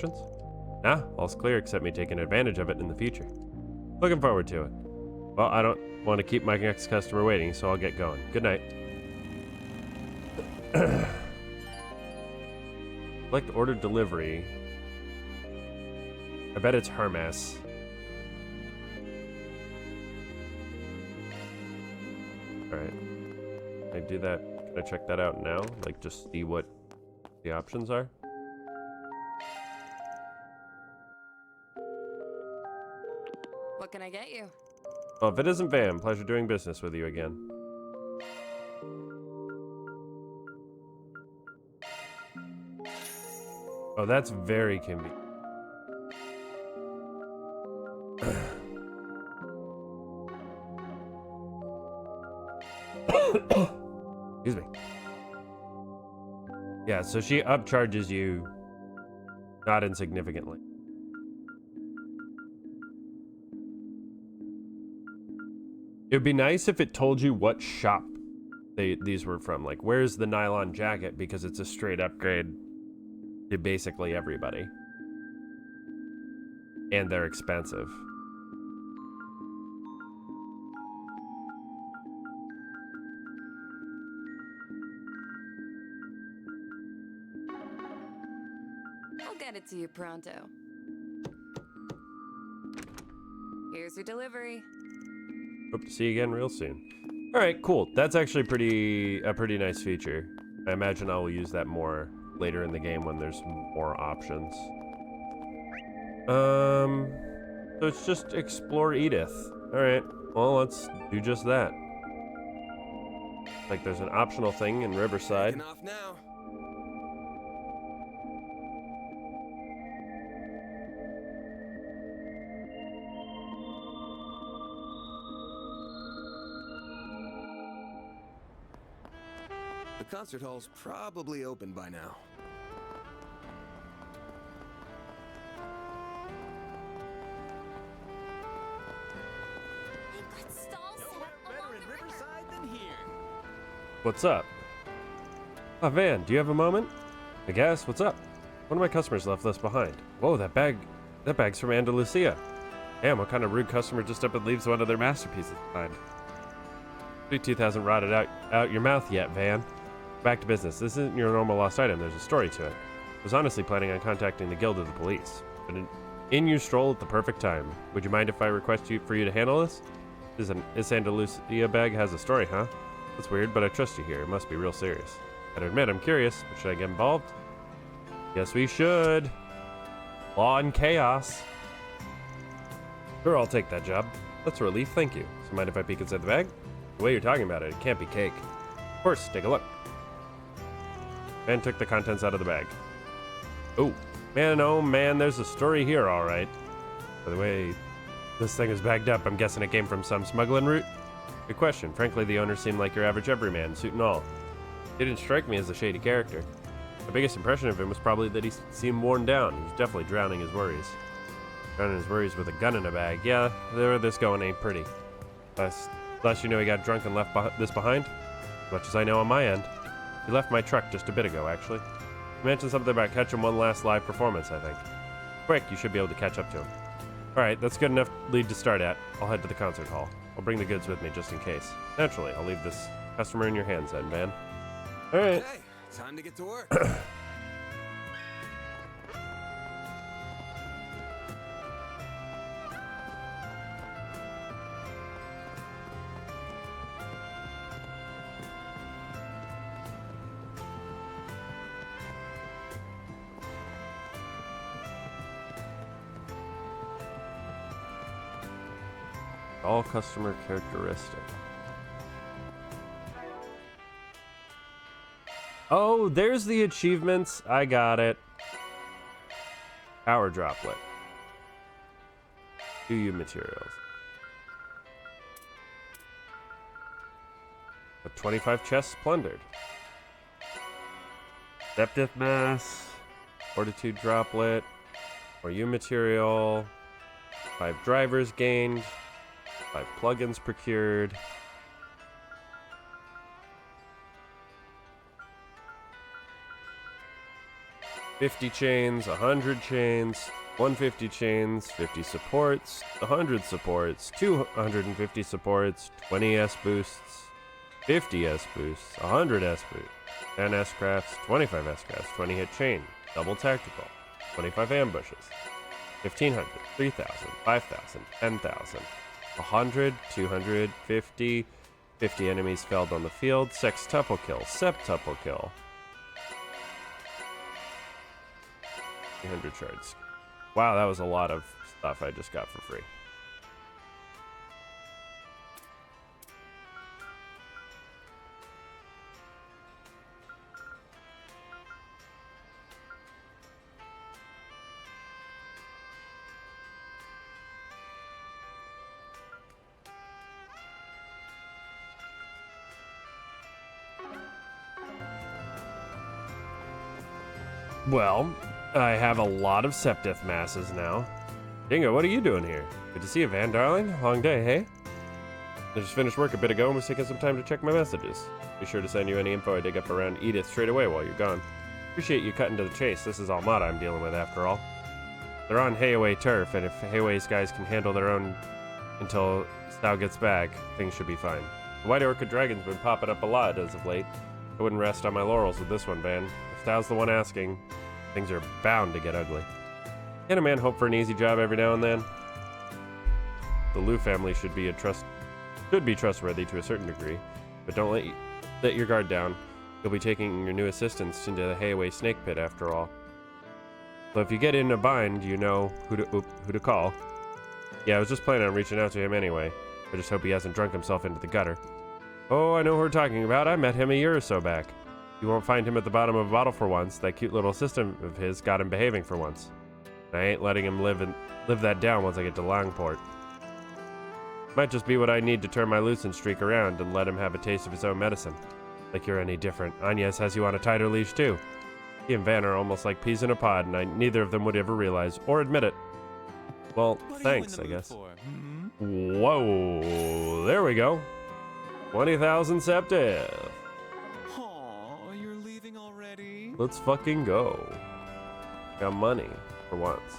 Nah, all's clear except me taking advantage of it in the future. Looking forward to it. Well, I don't want to keep my next customer waiting, so I'll get going. Good night. Select order delivery. I bet it's Hermes. Alright. Can I do that? Can I check that out now? Like, just see what the options are? What can I get you? Well, if it isn't Vam, pleasure doing business with you again. Oh, that's very convenient. Excuse me. Yeah, so she upcharges you not insignificantly. It would be nice if it told you what shop these were from. Like, where's the nylon jacket? Because it's a straight upgrade to basically everybody. And they're expensive. I'll get it to you pronto. Here's your delivery. Hope to see you again real soon. All right, cool. That's actually a pretty nice feature. I imagine I will use that more later in the game when there's more options. So it's just explore Edith. All right, well, let's do just that. Like there's an optional thing in Riverside. Taking off now. The concert hall's probably open by now. Better in Riverside than here. What's up? Oh, Van, do you have a moment? I guess. What's up? One of my customers left us behind. Whoa, that bag's from Andalusia. Damn, what kind of rude customer just up and leaves one of their masterpieces behind? Sweet tooth hasn't rotted out your mouth yet, Van. Back to business. This isn't your normal lost item. There's a story to it. I was honestly planning on contacting the Guild of the Police, but in you stroll at the perfect time. Would you mind if I request for you to handle this? This Andalusia bag has a story, huh? That's weird, but I trust you here. It must be real serious. I'd admit I'm curious, but should I get involved? Yes, we should. Law and chaos. Sure, I'll take that job. That's a relief, thank you. So mind if I peek inside the bag? The way you're talking about it, it can't be cake. Of course, take a look. Man took the contents out of the bag. Oh man, there's a story here, all right. By the way, this thing is bagged up. I'm guessing it came from some smuggling route? Good question. Frankly, the owner seemed like your average everyman, suit and all. He didn't strike me as a shady character. My biggest impression of him was probably that he seemed worn down. He was definitely drowning his worries. Drowning his worries with a gun in a bag. Yeah, where this going ain't pretty. Last you know he got drunk and left this behind? As much as I know on my end. He left my truck just a bit ago, actually. He mentioned something about catching one last live performance, I think. Quick, you should be able to catch up to him. Alright, that's good enough lead to start at. I'll head to the concert hall. I'll bring the goods with me just in case. Naturally, I'll leave this customer in your hands then, Van. Alright. Okay, time to get to work. All customer characteristic. Oh, there's the achievements. I got it. Power droplet. 2U materials. 25 chests plundered. Deceptive mass. Fortitude droplet. 4U material. 5 drivers gained. 5 plugins procured. 50 chains, 100 chains, 150 chains, 50 supports, 100 supports, 250 supports, 20 S boosts, 50 S boosts, 100 S boosts, 10 S crafts, 25 S crafts, 20 hit chain, double tactical, 25 ambushes, 1500, 3000, 5000, 10,000, 100, 250, 50 enemies felled on the field, sextuple kill, septuple kill, 300 shards. Wow, that was a lot of stuff I just got for free. Well, I have a lot of Septith masses now. Dingo, what are you doing here? Good to see you, Van, darling. Long day, hey? I just finished work a bit ago and was taking some time to check my messages. Be sure to send you any info I dig up around Edith straight away while you're gone. Appreciate you cutting to the chase. This is Almada I'm dealing with, after all. They're on Hayaway turf, and if Hayaway's guys can handle their own until Stow gets back, things should be fine. The White Orchid Dragon's been popping up a lot as of late. I wouldn't rest on my laurels with this one, Van. If Stow's the one asking, things are bound to get ugly. Can a man hope for an easy job every now and then? The Liu family should be trustworthy to a certain degree, but don't let your guard down. You'll be taking your new assistants into the Hayaway snake pit after all. So if you get in a bind, you know who to call. Yeah, I was just planning on reaching out to him anyway. I just hope he hasn't drunk himself into the gutter. Oh, I know who we're talking about. I met him a year or so back. You won't find him at the bottom of a bottle for once. That cute little assistant of his got him behaving for once. I ain't letting him live that down once I get to Longport. Might just be what I need to turn my lucent streak around and let him have a taste of his own medicine. Like you're any different. Agnes has you on a tighter leash too. He and Van are almost like peas in a pod, and neither of them would ever realize or admit it. Well, thanks, I guess. Whoa, there we go. 20,000 Septiv. Aw, you're leaving already? Let's fucking go. Got money for once.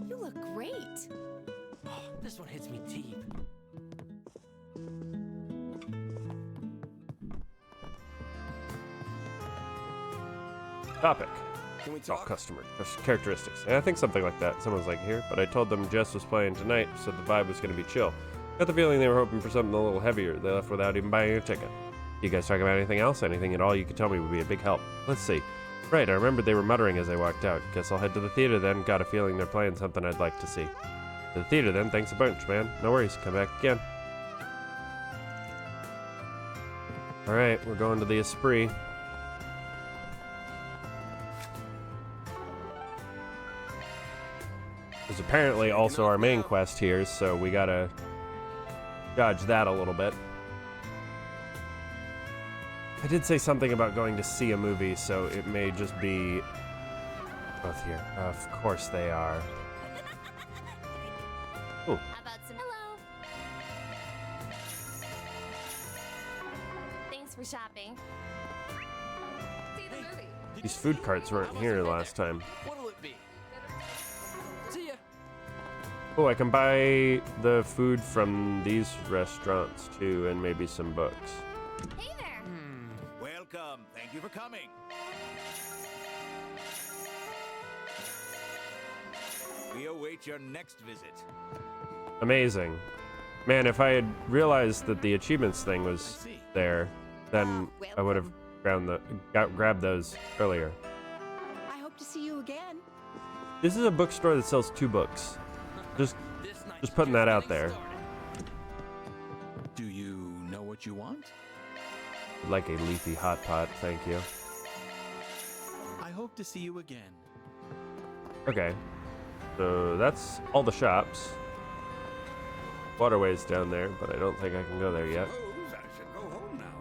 You look great. Oh, this one hits me deep. Topic. Can we Oh, talk? customer characteristics. Yeah, I think something like that. Someone's like here, but I told them Jess was playing tonight, so the vibe was going to be chill. Got the feeling they were hoping for something a little heavier. They left without even buying a ticket. You guys talk about anything else? Anything at all you could tell me would be a big help. Let's see. Right, I remembered they were muttering as I walked out. Guess I'll head to the theater then. Got a feeling they're playing something I'd like to see. To the theater then. Thanks a bunch, man. No worries. Come back again. Alright, we're going to the Esprit. There's apparently also our main quest here, so we gotta dodge that a little bit. I did say something about going to see a movie, so it may just be both here. Of course they are. Ooh. How about some hello? Thanks for shopping. See the movie. These food carts weren't here last time. What'll it be? See ya. Oh, I can buy the food from these restaurants too, and maybe some books. Hey there. Welcome. Thank you for coming. We await your next visit. Amazing. Man, if I had realized that the achievements thing I was see. there, then I would have grabbed those earlier. I hope to see you again. This is a bookstore that sells 2 books. Just putting that out there. Do you know what you want? Like a leafy hot pot, thank you. I hope to see you again. Okay. So that's all the shops. Waterway's down there, but I don't think I can go there yet. Suppose I should go home now.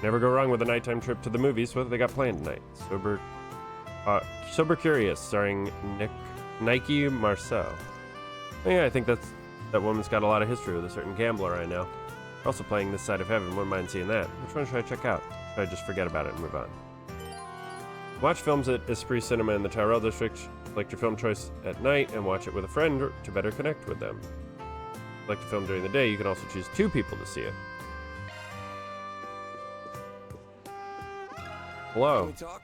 Never go wrong with a nighttime trip to the movies. What have they got planned tonight? Sober Curious, starring Nike Marceau. Oh, yeah, I think that woman's got a lot of history with a certain gambler I know. They're also playing This Side of Heaven. Wouldn't mind seeing that. Which one should I check out? Should I just forget about it and move on? Watch films at Esprit Cinema in the Tyrell District. Select your film choice at night and watch it with a friend to better connect with them. Select a film during the day. You can also choose 2 people to see it. Hello. Can we talk?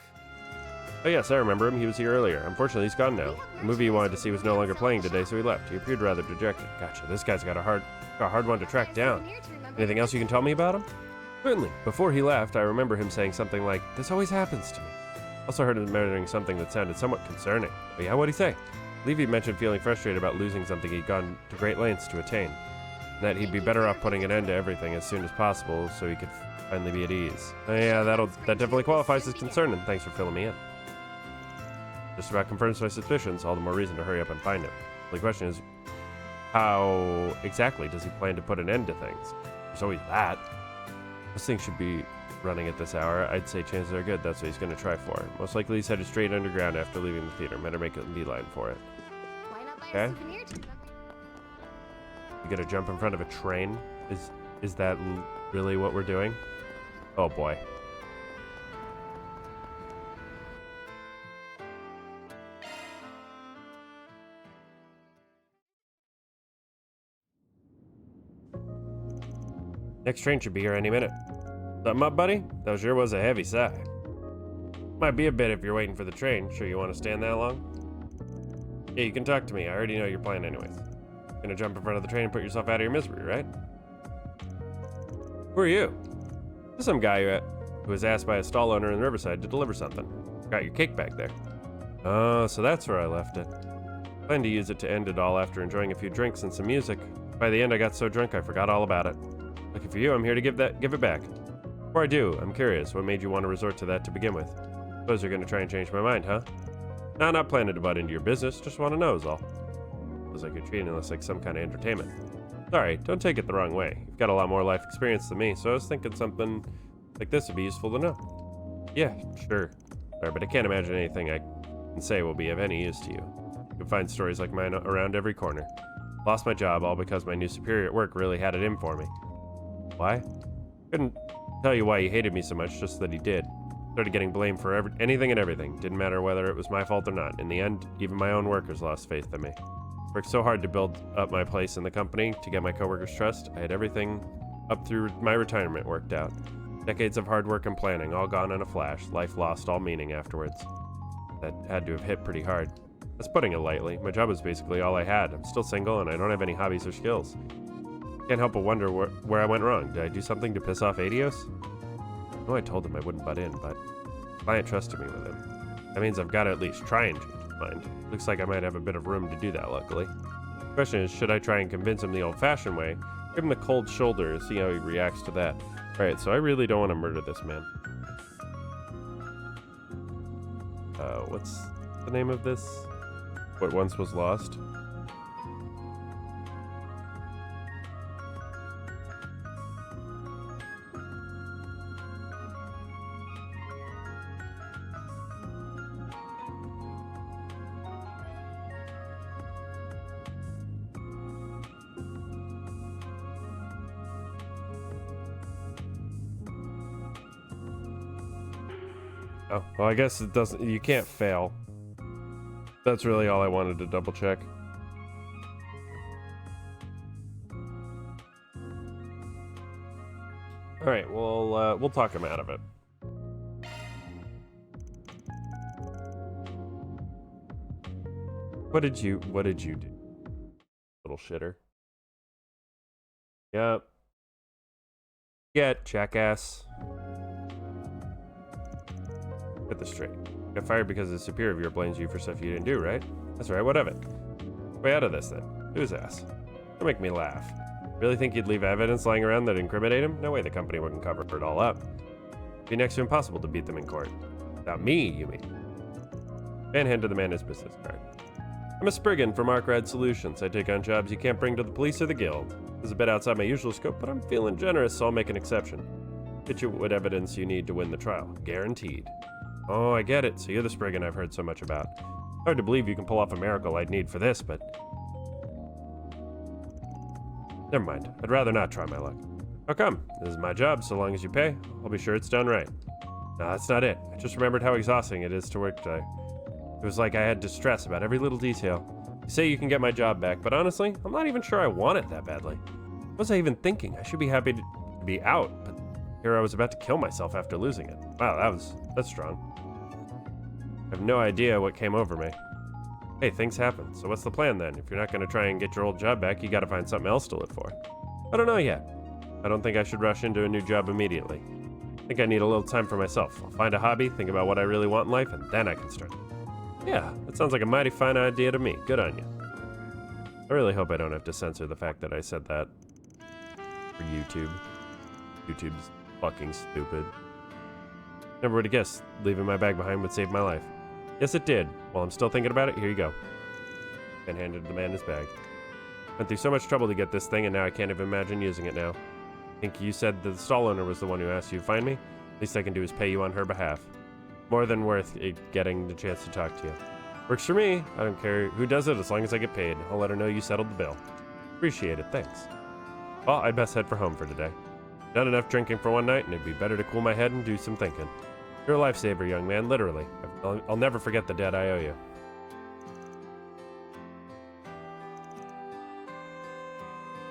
Oh yes, I remember him. He was here earlier. Unfortunately, he's gone now. The movie he wanted to see was no longer playing today, so he left. He appeared rather dejected. Gotcha. This guy's got a hard one to track down. Anything else you can tell me about him? Certainly. Before he left, I remember him saying something like, "This always happens to me." Also heard him muttering something that sounded somewhat concerning. But yeah, what'd he say? I believe he mentioned feeling frustrated about losing something he'd gone to great lengths to attain. And that he'd be better off putting an end to everything as soon as possible so he could finally be at ease. Oh, yeah, that definitely qualifies as concern, and thanks for filling me in. Just about confirms my suspicions, all the more reason to hurry up and find him. The question is, how exactly does he plan to put an end to things? There's always that. This thing should be running at this hour. I'd say chances are good that's what he's going to try for. Most likely he's headed straight underground after leaving the theater. Better make a beeline for it. Why not buy Okay. a souvenir to remember? You gotta jump in front of a train? Is that really what we're doing? Oh boy. Next train should be here any minute. Something up, buddy? That sure was a heavy sigh. Might be a bit if you're waiting for the train. Sure you want to stand that long? Yeah, you can talk to me. I already know your plan anyways. Gonna jump in front of the train and put yourself out of your misery, right? Who are you? This is some guy who was asked by a stall owner in Riverside to deliver something. Got your cake back there. Oh, so that's where I left it. Planned to use it to end it all after enjoying a few drinks and some music. By the end, I got so drunk I forgot all about it. Lucky for you, I'm here to give it back. Before I do, I'm curious, what made you want to resort to that to begin with? Suppose you're gonna try and change my mind, huh? No, not planning to butt into your business, just want to know is all. Feels like you're treating this like some kind of entertainment. Sorry, don't take it the wrong way. You've got a lot more life experience than me, so I was thinking something like this would be useful to know. Yeah, sure. Sorry, but I can't imagine anything I can say will be of any use to you. You can find stories like mine around every corner. Lost my job all because my new superior at work really had it in for me. Why? Couldn't tell you why he hated me so much, just that he did. Started getting blamed for anything and everything. Didn't matter whether it was my fault or not. In the end, even my own workers lost faith in me. Worked so hard to build up my place in the company, to get my coworkers' trust. I had everything up through my retirement worked out. Decades of hard work and planning, all gone in a flash. Life lost all meaning afterwards. That had to have hit pretty hard. That's putting it lightly. My job was basically all I had. I'm still single and I don't have any hobbies or skills. Can't help but wonder where I went wrong. Did I do something to piss off Adios? I know I told him I wouldn't butt in, but the client trusted me with him. That means I've got to at least try and change his mind. Looks like I might have a bit of room to do that, luckily. The question is, should I try and convince him the old-fashioned way? Give him the cold shoulder and see how he reacts to that. Alright, so I really don't want to murder this man. What's the name of this? What once was lost? Oh, well, I guess it doesn't, you can't fail. That's really all I wanted to double check. Alright, we'll talk him out of it. What did you do? Little shitter. Yep. Get, jackass. Get this straight. Got fired because the superior of your blames you for stuff you didn't do, right? That's right, what of it? Way out of this then. Whose ass? Don't make me laugh. Really think you'd leave evidence lying around that incriminate him? No way the company wouldn't cover it all up. It'd be next to impossible to beat them in court. Without me, you mean? Van handed the man his business card. I'm a Spriggan from Arkrad Solutions. I take on jobs you can't bring to the police or the guild. This is a bit outside my usual scope, but I'm feeling generous, so I'll make an exception. Get you what evidence you need to win the trial. Guaranteed. Oh, I get it. So you're the Spriggan I've heard so much about. Hard to believe you can pull off a miracle I'd need for this, but... Never mind. I'd rather not try my luck. How come? This is my job. So long as you pay, I'll be sure it's done right. No, that's not it. I just remembered how exhausting it is to work today. It was like I had to stress about every little detail. You say you can get my job back, but honestly, I'm not even sure I want it that badly. What was I even thinking? I should be happy to be out, but here I was about to kill myself after losing it. Wow, that's strong. I have no idea what came over me. Hey, things happen, so what's the plan then? If you're not going to try and get your old job back, you got to find something else to live for. I don't know yet. I don't think I should rush into a new job immediately. I think I need a little time for myself. I'll find a hobby, think about what I really want in life, and then I can start. Yeah, that sounds like a mighty fine idea to me. Good on you. I really hope I don't have to censor the fact that I said that for YouTube. YouTube's fucking stupid. Never would have guessed leaving my bag behind would save my life. Yes, it did. While I'm still thinking about it, here you go. And handed the man his bag. Went through so much trouble to get this thing, and now I can't even imagine using it now. I think you said the stall owner was the one who asked you to find me? Least I can do is pay you on her behalf. More than worth it getting the chance to talk to you. Works for me. I don't care who does it as long as I get paid. I'll let her know you settled the bill. Appreciate it, thanks. Well, I'd best head for home for today. Done enough drinking for one night, and it'd be better to cool my head and do some thinking. You're a lifesaver, young man, literally. I'll never forget the debt I owe you.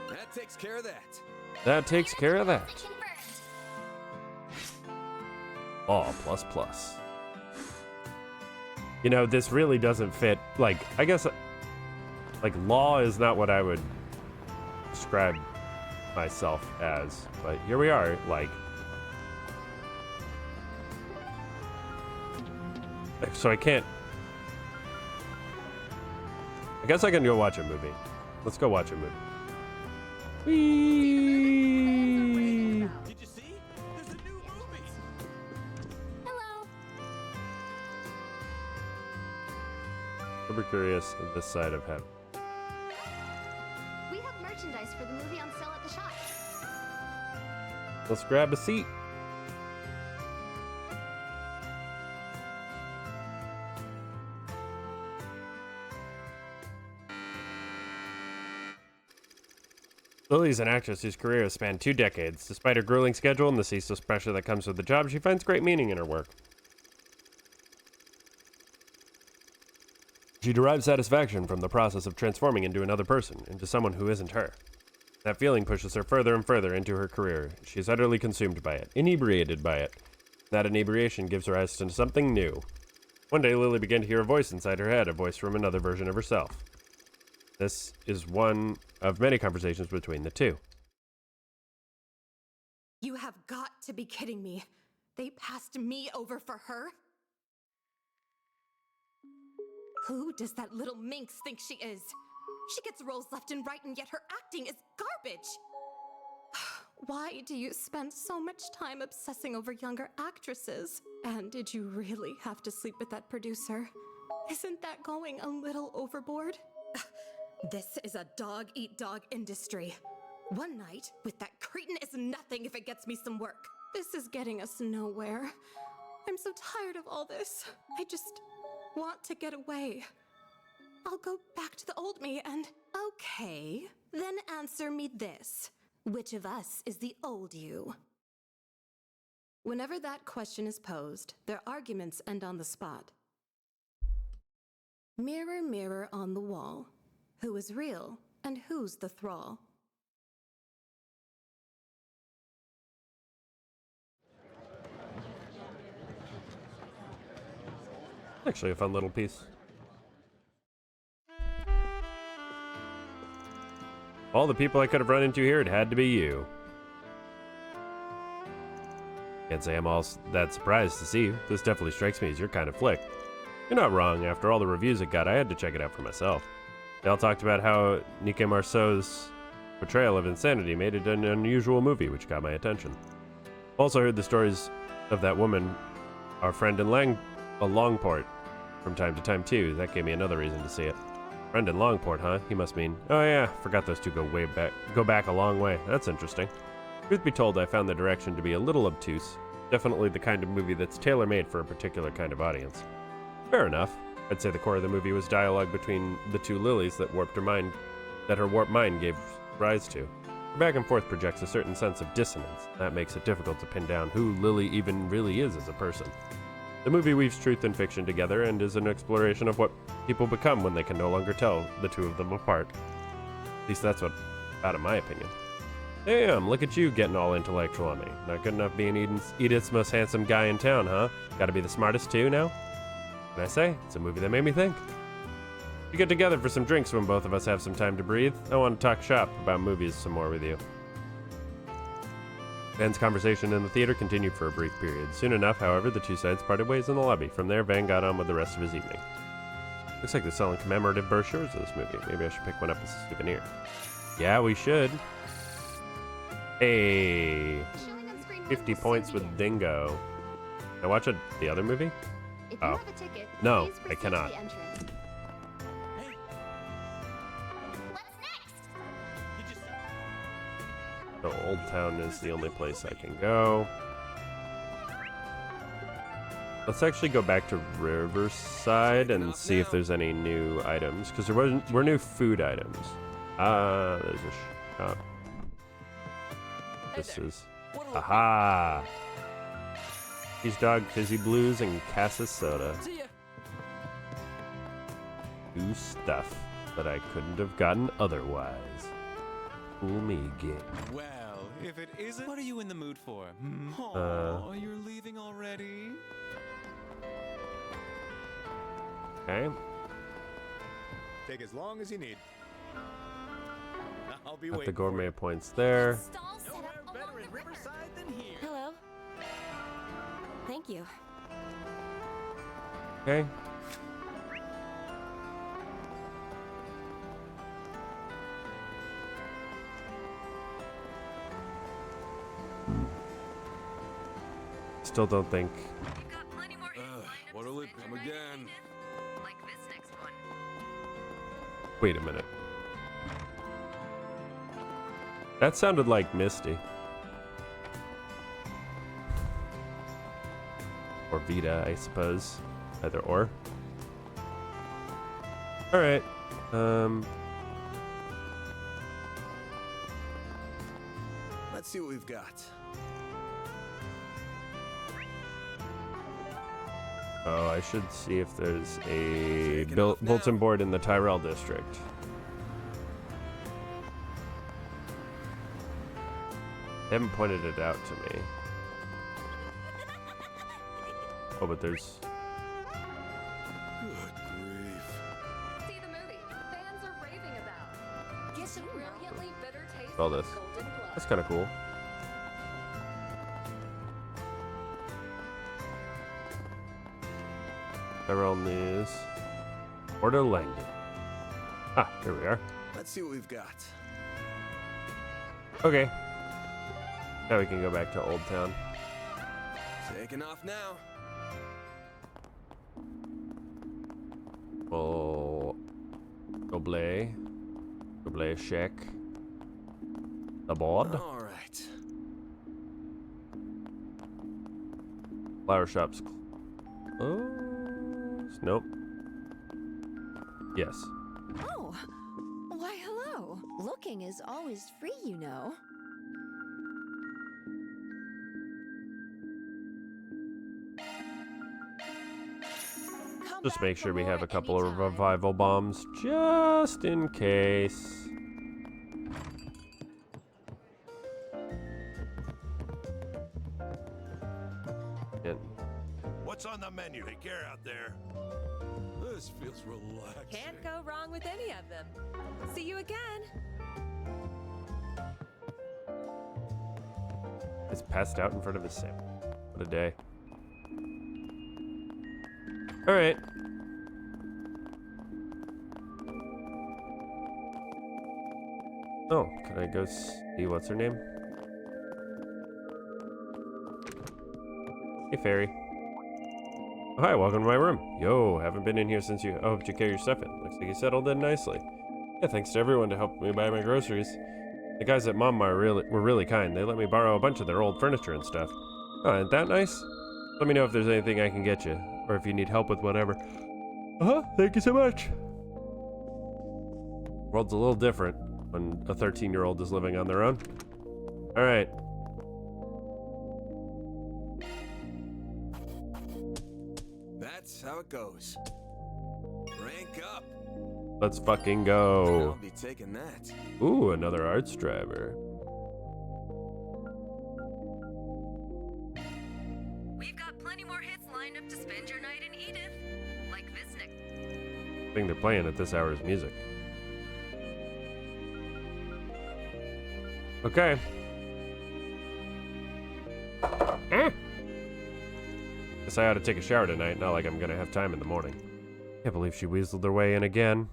That takes care of that. That takes care of that. Confirmed. Law plus plus. You know, this really doesn't fit. Like, I guess, like, law is not what I would describe myself as. But here we are, like. So I can't. I guess I can go watch a movie. Let's go watch a movie. Whee! Did you see? There's a new movie. Hello. Super curious of this side of heaven. We have merchandise for the movie on sale at the shop. Let's grab a seat. Lily is an actress whose career has spanned 2 decades. Despite her grueling schedule and the ceaseless pressure that comes with the job, she finds great meaning in her work. She derives satisfaction from the process of transforming into another person, into someone who isn't her. That feeling pushes her further and further into her career. She is utterly consumed by it, inebriated by it. That inebriation gives rise to something new. One day, Lily began to hear a voice inside her head, a voice from another version of herself. This is one of many conversations between the two. You have got to be kidding me. They passed me over for her? Who does that little minx think she is? She gets roles left and right, and yet her acting is garbage. Why do you spend so much time obsessing over younger actresses? And did you really have to sleep with that producer? Isn't that going a little overboard? This is a dog-eat-dog industry. One night with that cretin is nothing if it gets me some work. This is getting us nowhere. I'm so tired of all this. I just want to get away. I'll go back to the old me and... Okay, then answer me this. Which of us is the old you? Whenever that question is posed, their arguments end on the spot. Mirror, mirror on the wall. Who is real and who's the thrall? Actually, a fun little piece. All the people I could have run into here, it had to be you. Can't say I'm all that surprised to see you. This definitely strikes me as your kind of flick. You're not wrong. After all the reviews it got, I had to check it out for myself. They all talked about how Nick Marceau's portrayal of insanity made it an unusual movie, which got my attention. Also heard the stories of that woman, our friend in Longport, from time to time too. That gave me another reason to see it. Friend in Longport, huh? He must mean, oh yeah, forgot those two go back a long way. That's interesting. Truth be told, I found the direction to be a little obtuse. Definitely the kind of movie that's tailor-made for a particular kind of audience. Fair enough. I'd say the core of the movie was dialogue between the two Lilies that her warped mind gave rise to. Her back and forth projects a certain sense of dissonance. That makes it difficult to pin down who Lily even really is as a person. The movie weaves truth and fiction together and is an exploration of what people become when they can no longer tell the two of them apart. At least that's what, out of my opinion. Damn, look at you getting all intellectual on me. Not good enough being Edith's most handsome guy in town, huh? Gotta be the smartest too now? Can I say? It's a movie that made me think. We get together for some drinks when both of us have some time to breathe. I want to talk shop about movies some more with you. Van's conversation in the theater continued for a brief period. Soon enough, however, the two sides parted ways in the lobby. From there, Van got on with the rest of his evening. Looks like they're selling commemorative brochures of this movie. Maybe I should pick one up as a souvenir. Yeah, we should. Hey, Showing on screen 50 one points souvenir. with Dingo. Can I watch the other movie? If you Oh. have a ticket, No, please I proceed to cannot. the entrance. Hey, What's next? you just... So Old Town is the only place I can go. Let's actually go back to Riverside and see if there's any new items, because there were new food items. There's a shop. This is... Aha! Cheese Dog, Fizzy Blues, and Cassis Soda. See ya. New stuff that I couldn't have gotten otherwise. Fool me again. Well, if it isn't... What are you in the mood for? Hmm? You're leaving already? Okay. Take as long as you need. I'll be Got the waiting. gourmet points there. Stall set Nowhere up better along in the river. Riverside than here. Hello. Thank you. Okay. Still don't think. You've got plenty more what'll it come again? Like this next one. Wait a minute. That sounded like Misty. Or Vita, I suppose. Either or. Alright. Let's see what we've got. Oh, I should see if there's a Taking off now. bulletin board in the Tyrell district. They haven't pointed it out to me. Oh, but there's... Good grief. See the movie. Fans are raving about. Get some brilliantly bitter taste. all this. of golden blood. That's kind of cool. Tyrell News. Order Langdon. Ah, here we are. Let's see what we've got. Okay. Now we can go back to Old Town. Taking off now. Oh, Goblay Shack. The board. All right. Flower shops. Oh, nope. Yes. Oh, why hello. Looking is always free, you know. Come Just back make for sure we more have a couple of anytime. revival bombs just in case. And What's on the menu? Take care out there. This feels relaxing. Can't go wrong with any of them. See you again. it's passed out in front of his sample. What a day. All right. Oh, can I go see what's her name? Hey, Fairy. Oh, hi, welcome to my room. Yo, haven't been in here since you. Oh, hope you carry your stuff in. Looks like you settled in nicely. Yeah, thanks to everyone to help me buy my groceries. The guys at Mom were really kind. They let me borrow a bunch of their old furniture and stuff. Oh, isn't that nice? Let me know if there's anything I can get you, or if you need help with whatever. Thank you so much. World's a little different when a 13-year-old is living on their own. All right. That's how it goes. Rank up. Let's fucking go. I'll be taking that. Ooh, another arts driver. We've got plenty more hits lined up to spend your night in Edith. Like Visnik. I think they're playing at this hour is music. Okay. Guess I ought to take a shower tonight, not like I'm gonna have time in the morning. Can't believe she weaseled her way in again.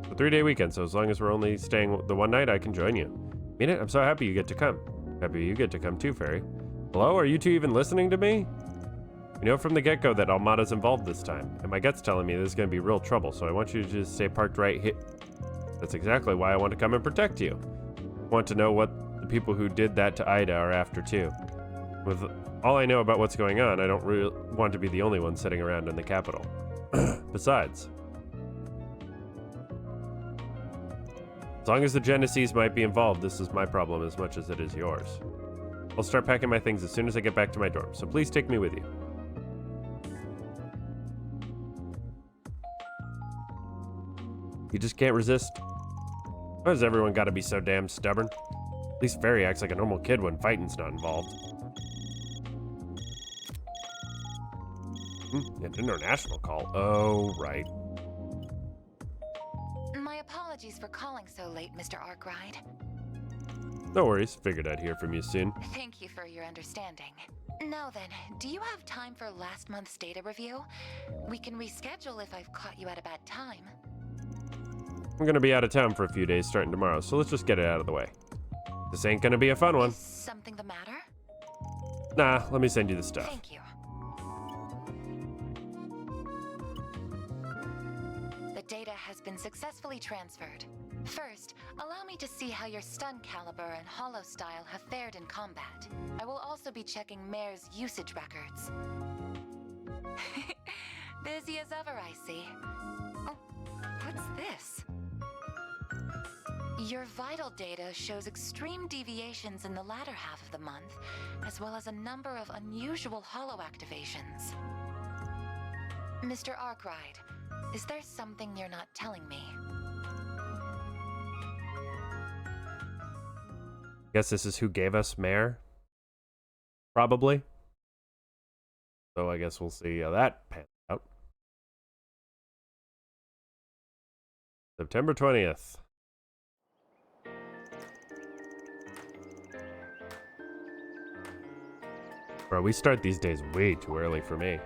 It's a 3-day weekend, so as long as we're only staying the one night, I can join you. Mean it? I'm so happy you get to come. Happy you get to come too, Fairy. Hello? Are you two even listening to me? You know from the get-go that Almada's involved this time, and my gut's telling me there's gonna be real trouble, so I want you to just stay parked right here. That's exactly why I want to come and protect you. I want to know what the people who did that to Ida are after too. With all I know about what's going on, I don't really want to be the only one sitting around in the capital. Besides, as long as the Genesees might be involved, this is my problem as much as it is yours. I'll start packing my things as soon as I get back to my dorm, so please take me with you. You just can't resist. Why does everyone gotta be so damn stubborn? At least Fairy acts like a normal kid when fighting's not involved. An international call. Oh, right. My apologies for calling so late, Mr. Arkwright. No worries. Figured I'd hear from you soon. Thank you for your understanding. Now then, do you have time for last month's data review? We can reschedule if I've caught you at a bad time. I'm gonna be out of town for a few days starting tomorrow, so let's just get it out of the way. This ain't gonna be a fun one. Is something the matter? Nah, let me send you the stuff. Thank you. The data has been successfully transferred. First, allow me to see how your stun caliber and hollow style have fared in combat. I will also be checking Mare's usage records. Busy as ever, I see. Oh, what's this? Your vital data shows extreme deviations in the latter half of the month, as well as a number of unusual hollow activations. Mr. Arkwright, is there something you're not telling me? Guess this is who gave us Mare? Probably. So I guess we'll see how that pans out. September 20th. Bro, we start these days way too early for me.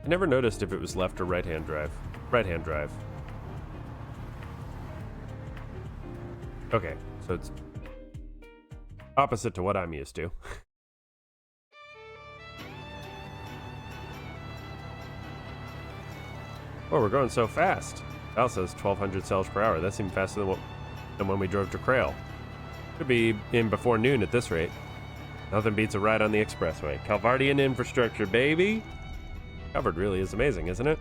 I never noticed if it was left or right-hand drive. Right-hand drive. Okay, so it's opposite to what I'm used to. Oh, we're going so fast. Val says 1,200 cells per hour. That seemed faster than when we drove to Krail. Could be in before noon at this rate. Nothing beats a ride on the expressway. Calvardian infrastructure, baby! Covered really is amazing, isn't it?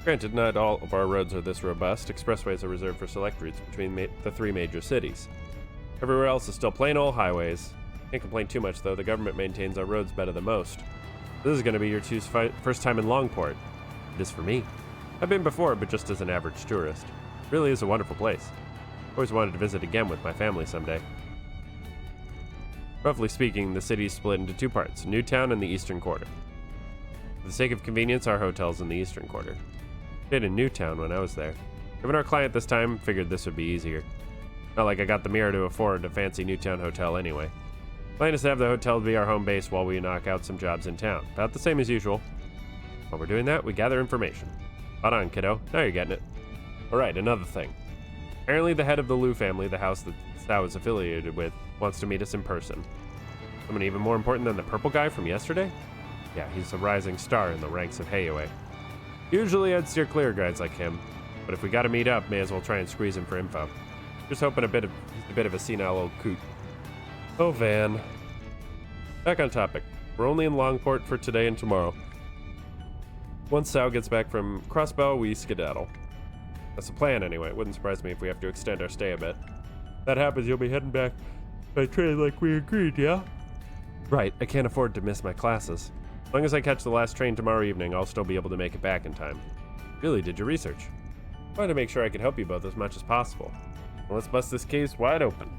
Granted, not all of our roads are this robust. Expressways are reserved for select routes between the 3 major cities. Everywhere else is still plain old highways. Can't complain too much, though. The government maintains our roads better than most. This is going to be your two's first time in Longport. It is for me. I've been before, but just as an average tourist. It really is a wonderful place. Always wanted to visit again with my family someday. Roughly speaking, the city is split into 2 parts, Newtown and the Eastern Quarter. For the sake of convenience, our hotel's in the Eastern Quarter. Stayed in Newtown when I was there. Given our client this time, figured this would be easier. Not like I got the mirror to afford a fancy Newtown hotel anyway. Plan is to have the hotel be our home base while we knock out some jobs in town. About the same as usual. While we're doing that, we gather information. Spot on, kiddo. Now you're getting it. Alright, another thing. Apparently the head of the Liu family, the house that Sao is affiliated with, wants to meet us in person. Someone even more important than the purple guy from yesterday? Yeah, he's a rising star in the ranks of Heiue. Usually I'd steer clear of guys like him, but if we gotta meet up, may as well try and squeeze him for info. Just hoping he's a bit of a senile old coot. Oh, Van. Back on topic. We're only in Longport for today and tomorrow. Once Sao gets back from Crossbow, we skedaddle. That's the plan anyway. It wouldn't surprise me if we have to extend our stay a bit. If that happens, you'll be heading back by train like we agreed, yeah? Right, I can't afford to miss my classes. As long as I catch the last train tomorrow evening, I'll still be able to make it back in time. Really did your research. Wanted to make sure I could help you both as much as possible. Well, let's bust this case wide open.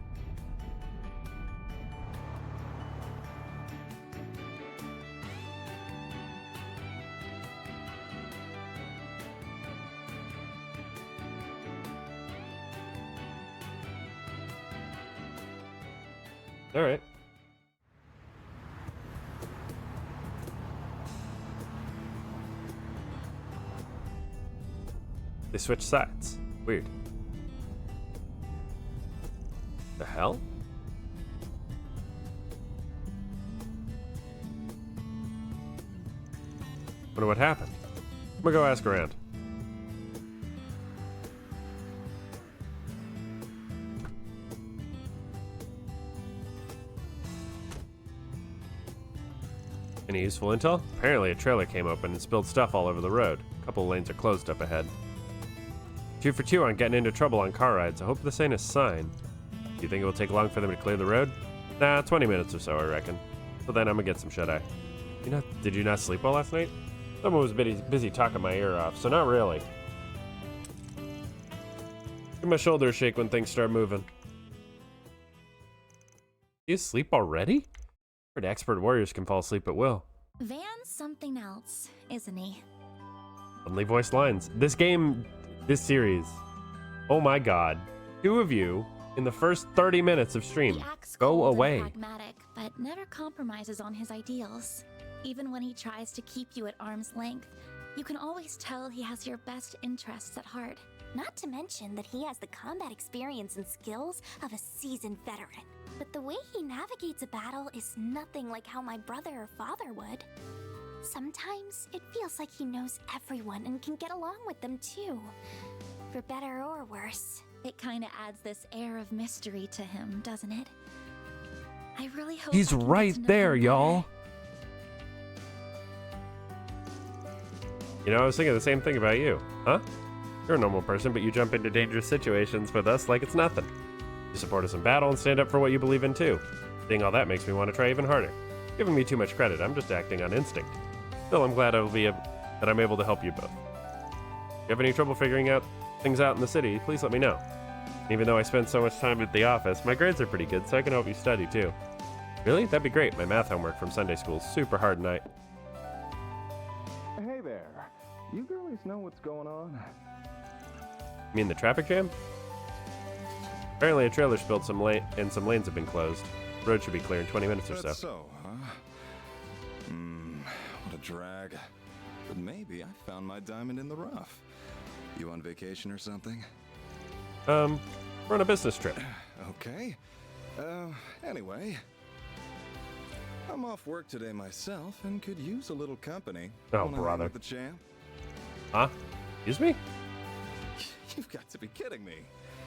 All right. They switch sides. Weird. The hell? Wonder what happened. I'm gonna go ask around. Any useful intel? Apparently a trailer came open and spilled stuff all over the road. A couple of lanes are closed up ahead. 2 for 2 on getting into trouble on car rides. I hope this ain't a sign. Do you think it will take long for them to clear the road? Nah, 20 minutes or so, I reckon. Till then, I'm gonna get some shut-eye. Did you not sleep well last night? Someone was busy talking my ear off, so not really. Give my shoulders shake when things start moving. You asleep already? Heard expert warriors can fall asleep at will. Van's something else, isn't he? Suddenly voiced lines. This series. Oh my god. 2 of you in the first 30 minutes of stream. He acts Go cold away. and pragmatic, but never compromises on his ideals. Even when he tries to keep you at arm's length, you can always tell he has your best interests at heart. Not to mention that he has the combat experience and skills of a seasoned veteran. But the way he navigates a battle is nothing like how my brother or father would. Sometimes it feels like he knows everyone and can get along with them too. For better or worse. It kinda adds this air of mystery to him, doesn't it? I really hope He's I can get right to know there, him y'all. You know, I was thinking the same thing about you, huh? You're a normal person, but you jump into dangerous situations with us like it's nothing. You support us in battle and stand up for what you believe in too. Seeing all that makes me want to try even harder. Giving me too much credit, I'm just acting on instinct. Still, I'm glad that I'm able to help you both. If you have any trouble figuring out things out in the city, please let me know. Even though I spend so much time at the office, my grades are pretty good, so I can help you study too. Really? That'd be great. My math homework from Sunday school is super hard tonight. Hey there. You girlies know what's going on? You mean the traffic jam? Apparently a trailer spilled and some lanes have been closed. The road should be clear in 20 minutes or so. That's so, huh? What a drag. But maybe I found my diamond in the rough. You on vacation or something? We're on a business trip. Okay. Anyway. I'm off work today myself and could use a little company. Oh, Wanna hang brother. with the champ? Huh? Excuse me? You've got to be kidding me.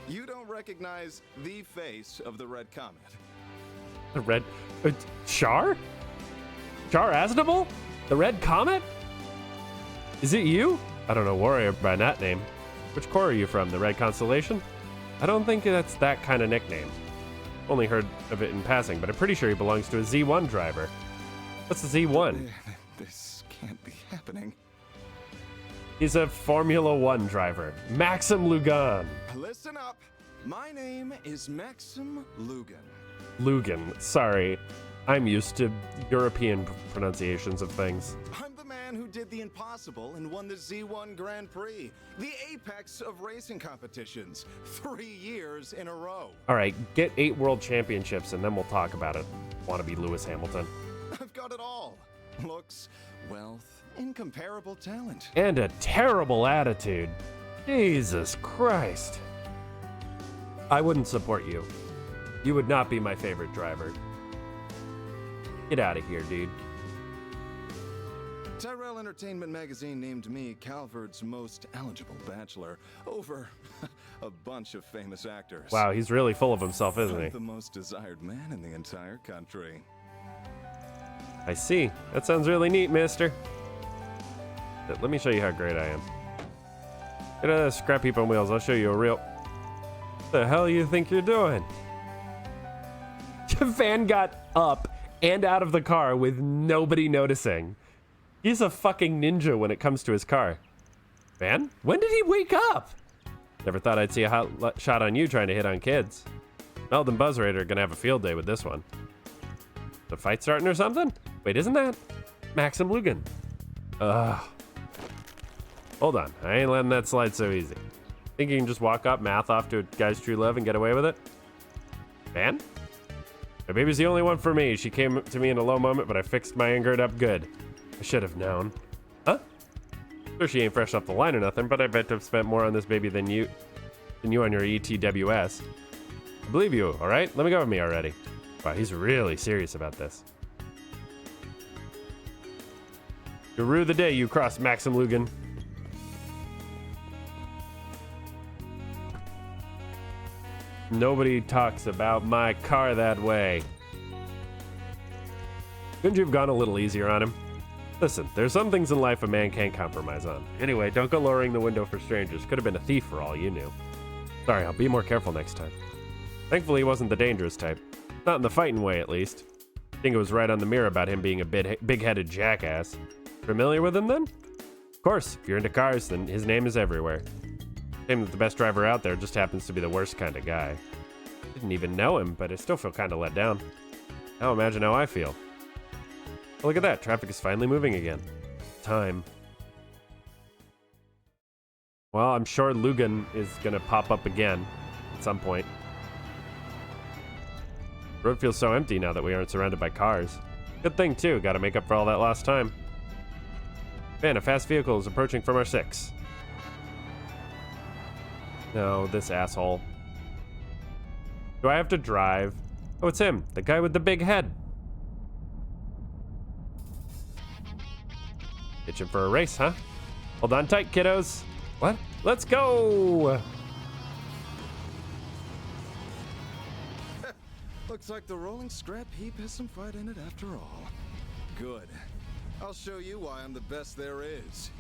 You don't recognize the face of the Red Comet. The Red... Char? Char Aznable? The Red Comet? Is it you? I don't know warrior by that name. Which corps are you from? The Red Constellation? I don't think that's that kind of nickname. Only heard of it in passing, but I'm pretty sure he belongs to a Z1 driver. What's the Z1? This can't be happening. He's a Formula 1 driver. Maxim Lugan. Listen up. My name is Maxim Lugan. Lugan. Sorry. I'm used to European pronunciations of things. I'm the man who did the impossible and won the Z1 Grand Prix, the apex of racing competitions, 3 years in a row. All right, get 8 world championships and then we'll talk about it. Wannabe Lewis Hamilton. I've got it all. Looks, wealth, incomparable talent. And a terrible attitude. Jesus Christ. I wouldn't support you. You would not be my favorite driver. Get out of here, dude. Tyrell Entertainment Magazine named me Calverd's most eligible bachelor over a bunch of famous actors. Wow, he's really full of himself, isn't he? The most desired man in the entire country. I see. That sounds really neat, mister. Let me show you how great I am. Get out of that scrap heap on wheels. I'll show you a real... What the hell you think you're doing? Van got up and out of the car with nobody noticing. He's a fucking ninja when it comes to his car. Van, when did he wake up? Never thought I'd see a hot shot on you trying to hit on kids. Meld and Buzzrater are gonna have a field day with this one. The fight starting or something? Wait, isn't that Maxim Lugan? Hold on, I ain't letting that slide so easy. Think you can just walk up, math off to a guy's true love and get away with it? Van? My baby's the only one for me. She came to me in a low moment, but I fixed my anger up good. I should have known. Huh? Sure she ain't fresh off the line or nothing, but I bet I've spent more on this baby than you on your ETWS. I believe you, alright? Let me go with me already. Wow, he's really serious about this. You rue the day you crossed Maxim Lugan. Nobody talks about my car that way. Couldn't you have gone a little easier on him? Listen, there's some things in life a man can't compromise on. Anyway, don't go lowering the window for strangers. Could have been a thief for all you knew. Sorry, I'll be more careful next time. Thankfully, he wasn't the dangerous type. Not in the fighting way, at least. I think it was right on the mirror about him being a big-headed jackass. Familiar with him, then? Of course, if you're into cars, then his name is everywhere. Shame that the best driver out there just happens to be the worst kind of guy. Didn't even know him, but I still feel kind of let down. Now imagine how I feel. Oh, look at that, traffic is finally moving again. Time. Well, I'm sure Lugan is gonna pop up again at some point. The road feels so empty now that we aren't surrounded by cars. Good thing, too, gotta make up for all that lost time. Man, a fast vehicle is approaching from our 6. No, this asshole. Do I have to drive? Oh, it's him, the guy with the big head. Itching for a race, huh? Hold on tight, kiddos. What? Let's go! Looks like the rolling scrap heap has some fight in it after all. Good. I'll show you why I'm the best there is.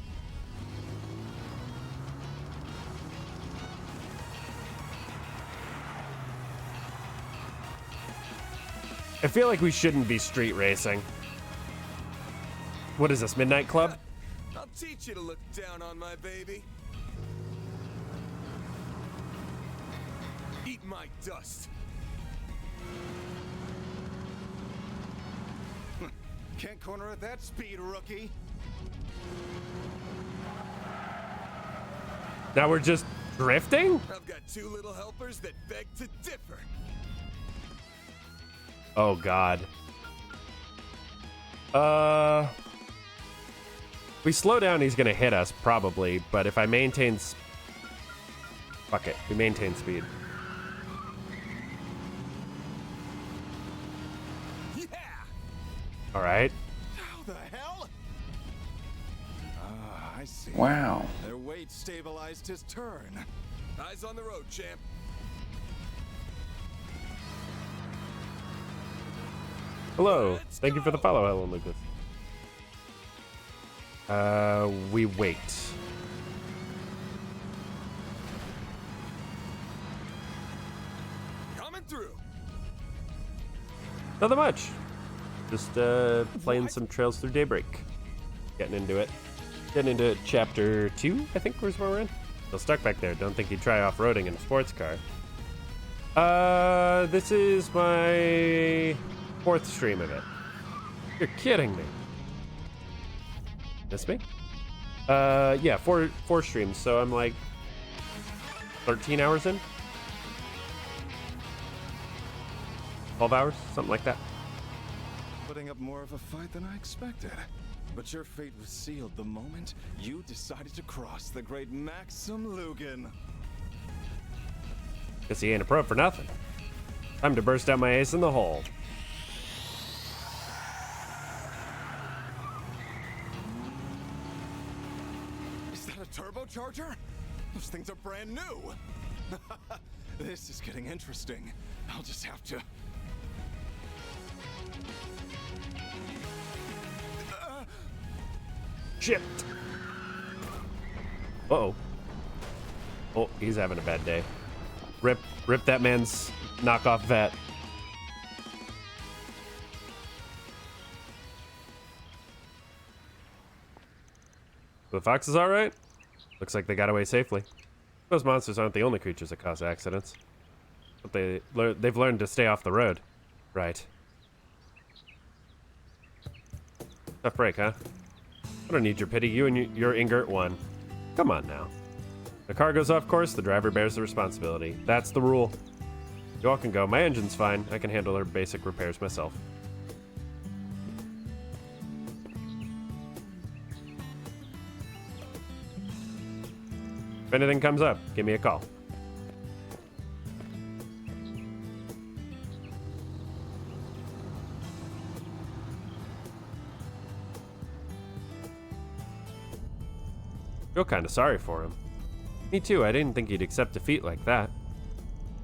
I feel like we shouldn't be street racing. What is this, Midnight Club? I'll teach you to look down on my baby. Eat my dust. Can't corner at that speed, rookie. Now we're just drifting? I've got 2 little helpers that beg to differ. Oh, God. We slow down, he's gonna hit us, probably, but if I maintain... Fuck it, we maintain speed. Yeah! Alright. How the hell? Ah, I see. Wow. Their weight stabilized his turn. Eyes on the road, champ. Hello. Thank you for the follow, Helen Lucas. We wait. Coming through. Nothing much. Just playing some Trails Through Daybreak. Getting into it. Getting into chapter 2, I think was where we're in. Still stuck back there. Don't think he'd try off-roading in a sports car. This is my 4th stream of it. You're kidding me. This me? Yeah, four streams, so I'm like 13 hours in? 12 hours? Something like that. Putting up more of a fight than I expected. But your fate was sealed the moment you decided to cross the great Maxim Lugan. Guess he ain't a pro for nothing. Time to burst out my ace in the hole. Is that a turbocharger? Those things are brand new. This is getting interesting. I'll just have to... Shit. Uh-oh. Oh, he's having a bad day. Rip that man's knockoff vet. The fox is all right. Looks like they got away safely. Those monsters aren't the only creatures that cause accidents. But they've learned to stay off the road. Right. Tough break, huh? I don't need your pity. You and your Ingert won. Come on now. The car goes off course, the driver bears the responsibility. That's the rule. You all can go. My engine's fine. I can handle her basic repairs myself. If anything comes up, give me a call. Feel kind of sorry for him. Me too, I didn't think he'd accept defeat like that.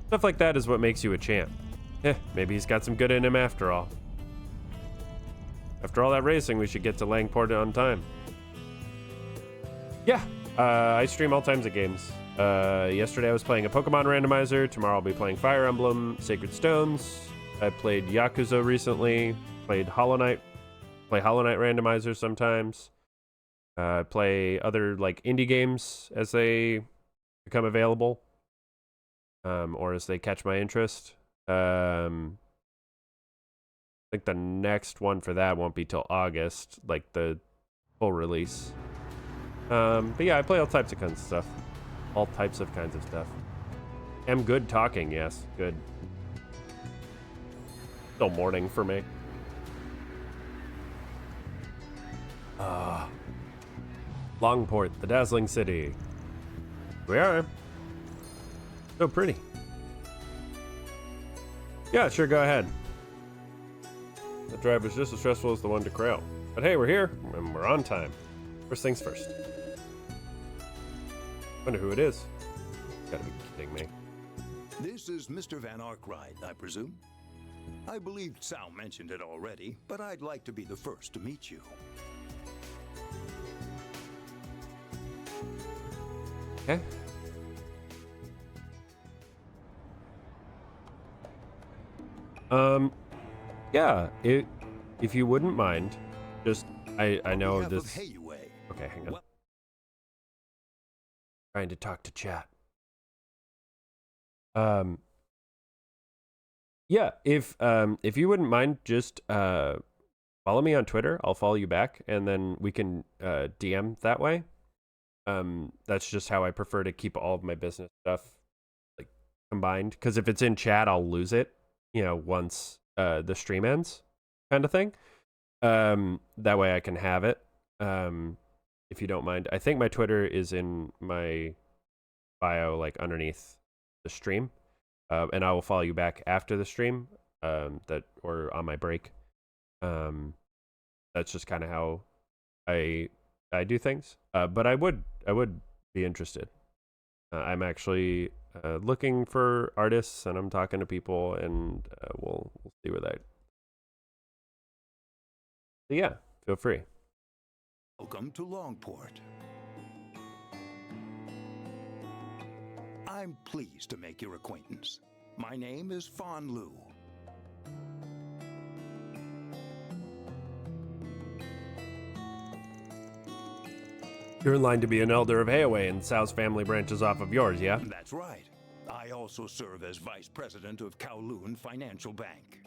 Stuff like that is what makes you a champ. Maybe he's got some good in him after all. After all that racing, we should get to Langport on time. Yeah, I stream all kinds of games. Yesterday I was playing a Pokemon randomizer. Tomorrow I'll be playing Fire Emblem, Sacred Stones. I played Yakuza recently. Played Hollow Knight. Play Hollow Knight randomizer sometimes. Play other like indie games as they become available, or as they catch my interest. I think the next one for that won't be till August, like the full release. But yeah, I play all types of kinds of stuff. All types of kinds of stuff. Am good talking, yes, good. Still morning for me. Longport, the dazzling city. We are. So pretty. Yeah, sure, go ahead. The drive was just as stressful as the one to Krail. But hey, we're here, and we're on time. First things first. Wonder who it is. Gotta be kidding me. This is Mr. Van Arkwright, I presume? I believe Sal mentioned it already, but I'd like to be the first to meet you. Okay. Yeah, if you wouldn't mind, just I know this. Okay, hang on. Trying to talk to chat. Yeah, if you wouldn't mind, just follow me on Twitter. I'll follow you back, and then we can DM that way. That's just how I prefer to keep all of my business stuff like combined. Because if it's in chat, I'll lose it. You know, once the stream ends, kind of thing. That way I can have it. If you don't mind, I think my Twitter is in my bio, like underneath the stream, and I will follow you back after the stream. Or on my break. That's just kind of how I do things. But I would be interested. I'm actually looking for artists, and I'm talking to people, and we'll see where that. So yeah, feel free. Welcome to Longport. I'm pleased to make your acquaintance. My name is Fan Lu. You're in line to be an elder of Hayaway, and Sal's family branches off of yours, yeah? That's right. I also serve as vice president of Kowloon Financial Bank.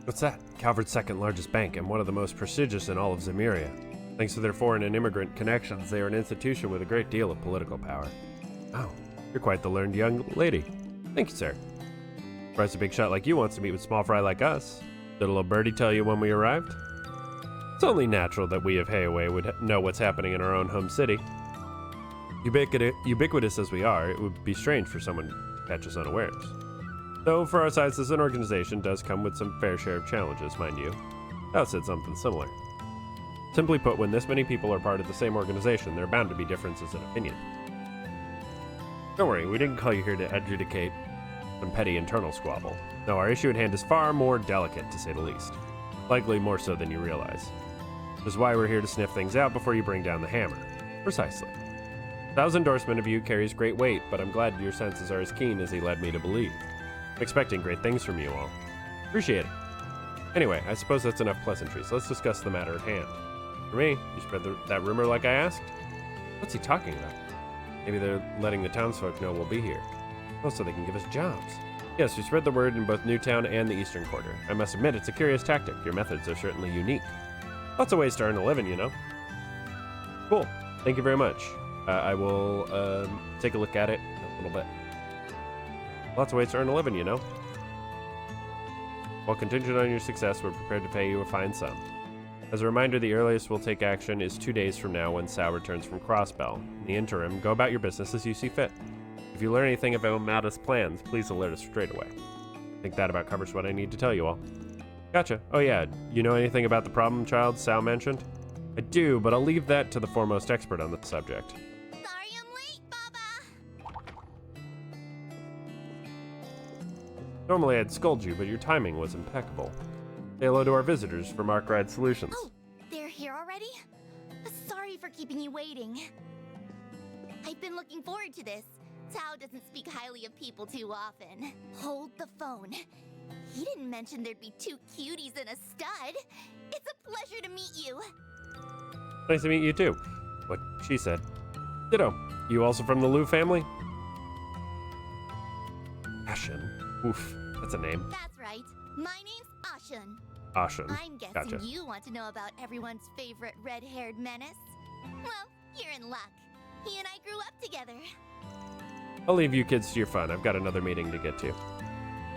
What's that? Calvert's second largest bank and one of the most prestigious in all of Zemuria. Thanks to their foreign and immigrant connections, they are an institution with a great deal of political power. Oh, you're quite the learned young lady. Thank you, sir. Surprised a big shot like you wants to meet with small fry like us. Did a little birdie tell you when we arrived? It's only natural that we of Hayaway would know what's happening in our own home city. Ubiquitous as we are, it would be strange for someone to catch us unawares. Though for our size as an organization does come with some fair share of challenges, mind you. Tao said something similar. Simply put, when this many people are part of the same organization, there are bound to be differences in opinion. Don't worry, we didn't call you here to adjudicate some petty internal squabble. No, our issue at hand is far more delicate, to say the least. Likely more so than you realize. Which is why we're here to sniff things out before you bring down the hammer. Precisely. Tao's endorsement of you carries great weight, but I'm glad your senses are as keen as he led me to believe. I'm expecting great things from you all. Appreciate it. Anyway, I suppose that's enough pleasantries. Let's discuss the matter at hand. For me, you spread that rumor like I asked? What's he talking about? Maybe they're letting the townsfolk know we'll be here. Oh, so they can give us jobs. Yes, we spread the word in both Newtown and the Eastern Quarter. I must admit, it's a curious tactic. Your methods are certainly unique. Lots of ways to earn a living, you know. Cool. Thank you very much. I will take a look at it in a little bit. Lots of ways to earn a living, you know. While contingent on your success, we're prepared to pay you a fine sum. As a reminder, the earliest we'll take action is 2 days from now when Sao returns from Crossbell. In the interim, go about your business as you see fit. If you learn anything about Omada's plans, please alert us straight away. I think that about covers what I need to tell you all. Gotcha. Oh yeah, you know anything about the problem child Sao mentioned? I do, but I'll leave that to the foremost expert on the subject. Sorry I'm late, Baba! Normally I'd scold you, but your timing was impeccable. Say hello to our visitors from Arkride Solutions. Oh, they're here already? Sorry for keeping you waiting. I've been looking forward to this. Tao doesn't speak highly of people too often. Hold the phone. He didn't mention there'd be 2 cuties and a stud. It's a pleasure to meet you. Nice to meet you too. What she said. Ditto. You also from the Liu family? Ashen. Oof, that's a name. That's right. My name's Ashen. Ashen. I'm guessing Gotcha. you want to know about everyone's favorite red-haired menace. Well, you're in luck. He and I grew up together. I'll leave you kids to your fun. I've got another meeting to get to.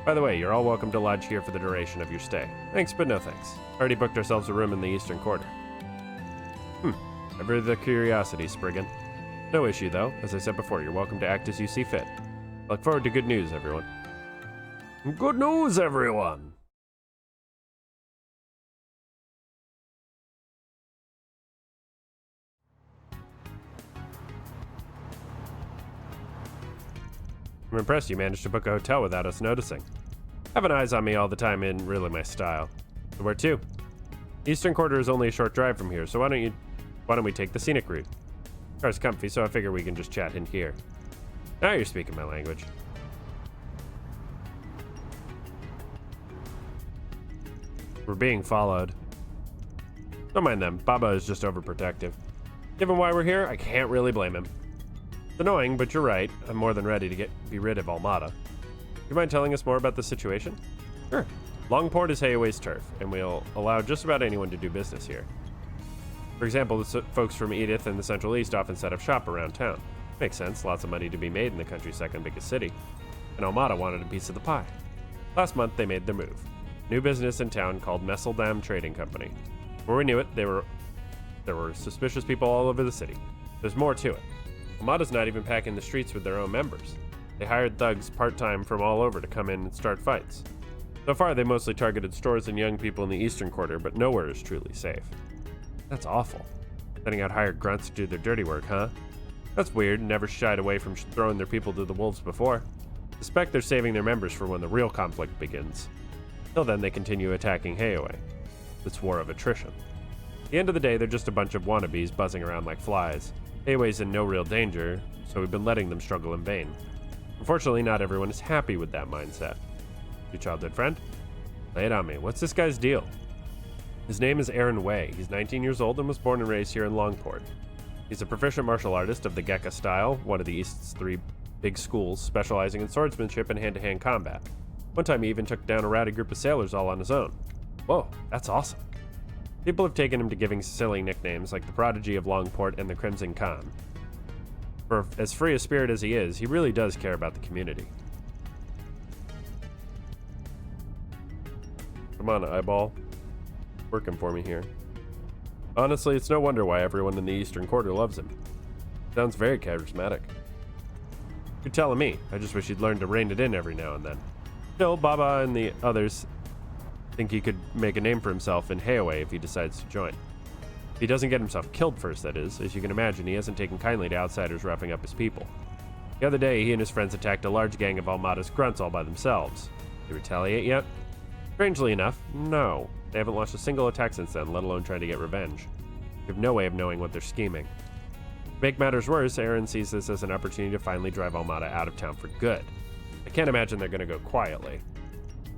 By the way, you're all welcome to lodge here for the duration of your stay. Thanks, but no thanks. Already booked ourselves a room in the Eastern Quarter. Ever the curiosity, Spriggan. No issue, though. As I said before, you're welcome to act as you see fit. I look forward to good news, everyone. Good news, everyone! I'm impressed you managed to book a hotel without us noticing. Having eyes on me all the time isn't really my style. So where to? Eastern Quarter is only a short drive from here, so why don't we take the scenic route? Car's comfy, so I figure we can just chat in here. Now you're speaking my language. We're being followed. Don't mind them. Baba is just overprotective. Given why we're here, I can't really blame him. It's annoying, but you're right. I'm more than ready to be rid of Almada. You mind telling us more about the situation? Sure. Longport is Hayaway's turf, and we'll allow just about anyone to do business here. For example, the folks from Edith and the Central East often set up shop around town. Makes sense, lots of money to be made in the country's second biggest city. And Almada wanted a piece of the pie. Last month, they made their move. New business in town called Messeldam Trading Company. Before we knew it, there were suspicious people all over the city. There's more to it. Almada's not even packing the streets with their own members. They hired thugs part-time from all over to come in and start fights. So far, they mostly targeted stores and young people in the Eastern Quarter, but nowhere is truly safe. That's awful. Sending out hired grunts to do their dirty work, huh? That's weird, never shied away from throwing their people to the wolves before. Suspect they're saving their members for when the real conflict begins. Till then, they continue attacking Hayaway. It's war of attrition. At the end of the day, they're just a bunch of wannabes buzzing around like flies. Hayaway's in no real danger, so we've been letting them struggle in vain. Unfortunately, not everyone is happy with that mindset. Your childhood friend? Lay it on me. What's this guy's deal? His name is Aaron Wei. He's 19 years old and was born and raised here in Longport. He's a proficient martial artist of the Gekka style, one of the East's 3 big schools, specializing in swordsmanship and hand-to-hand combat. One time he even took down a rowdy group of sailors all on his own. Whoa, that's awesome. People have taken him to giving silly nicknames like the Prodigy of Longport and the Crimson Khan. For as free a spirit as he is, he really does care about the community. Come on, eyeball. Working for me here. Honestly, it's no wonder why everyone in the Eastern Quarter loves him. Sounds very charismatic. You're telling me. I just wish he'd learn to rein it in every now and then. Still, Baba and the others think he could make a name for himself in Hayaway if he decides to join. If he doesn't get himself killed first, that is. As you can imagine, he hasn't taken kindly to outsiders roughing up his people. The other day, he and his friends attacked a large gang of Almada's grunts all by themselves. They retaliate yet? Strangely enough, no. They haven't launched a single attack since then, let alone trying to get revenge. We have no way of knowing what they're scheming. To make matters worse, Aaron sees this as an opportunity to finally drive Almada out of town for good. I can't imagine they're going to go quietly.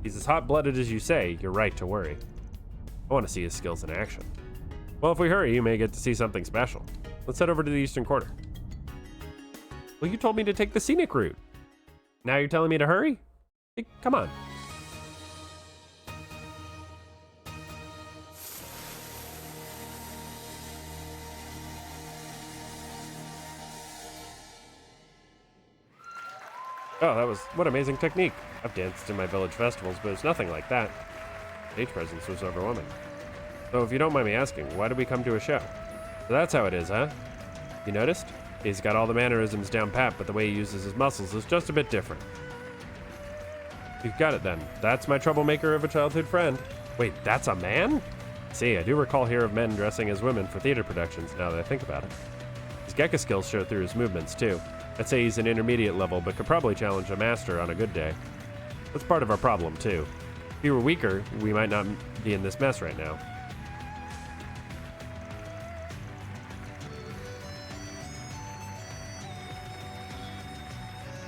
He's as hot-blooded as you say, you're right to worry. I want to see his skills in action. Well, if we hurry, you may get to see something special. Let's head over to the Eastern Quarter. Well, you told me to take the scenic route. Now you're telling me to hurry? Hey, come on. Oh, what amazing technique. I've danced in my village festivals, but it's nothing like that. Stage presence was overwhelming. So if you don't mind me asking, why did we come to a show? So that's how it is, huh? You noticed? He's got all the mannerisms down pat, but the way he uses his muscles is just a bit different. You've got it then. That's my troublemaker of a childhood friend. Wait, that's a man? See, I do recall here of men dressing as women for theater productions, now that I think about it. His Gekka skills show through his movements, too. I'd say he's an intermediate level, but could probably challenge a master on a good day. That's part of our problem, too. If he were weaker, we might not be in this mess right now.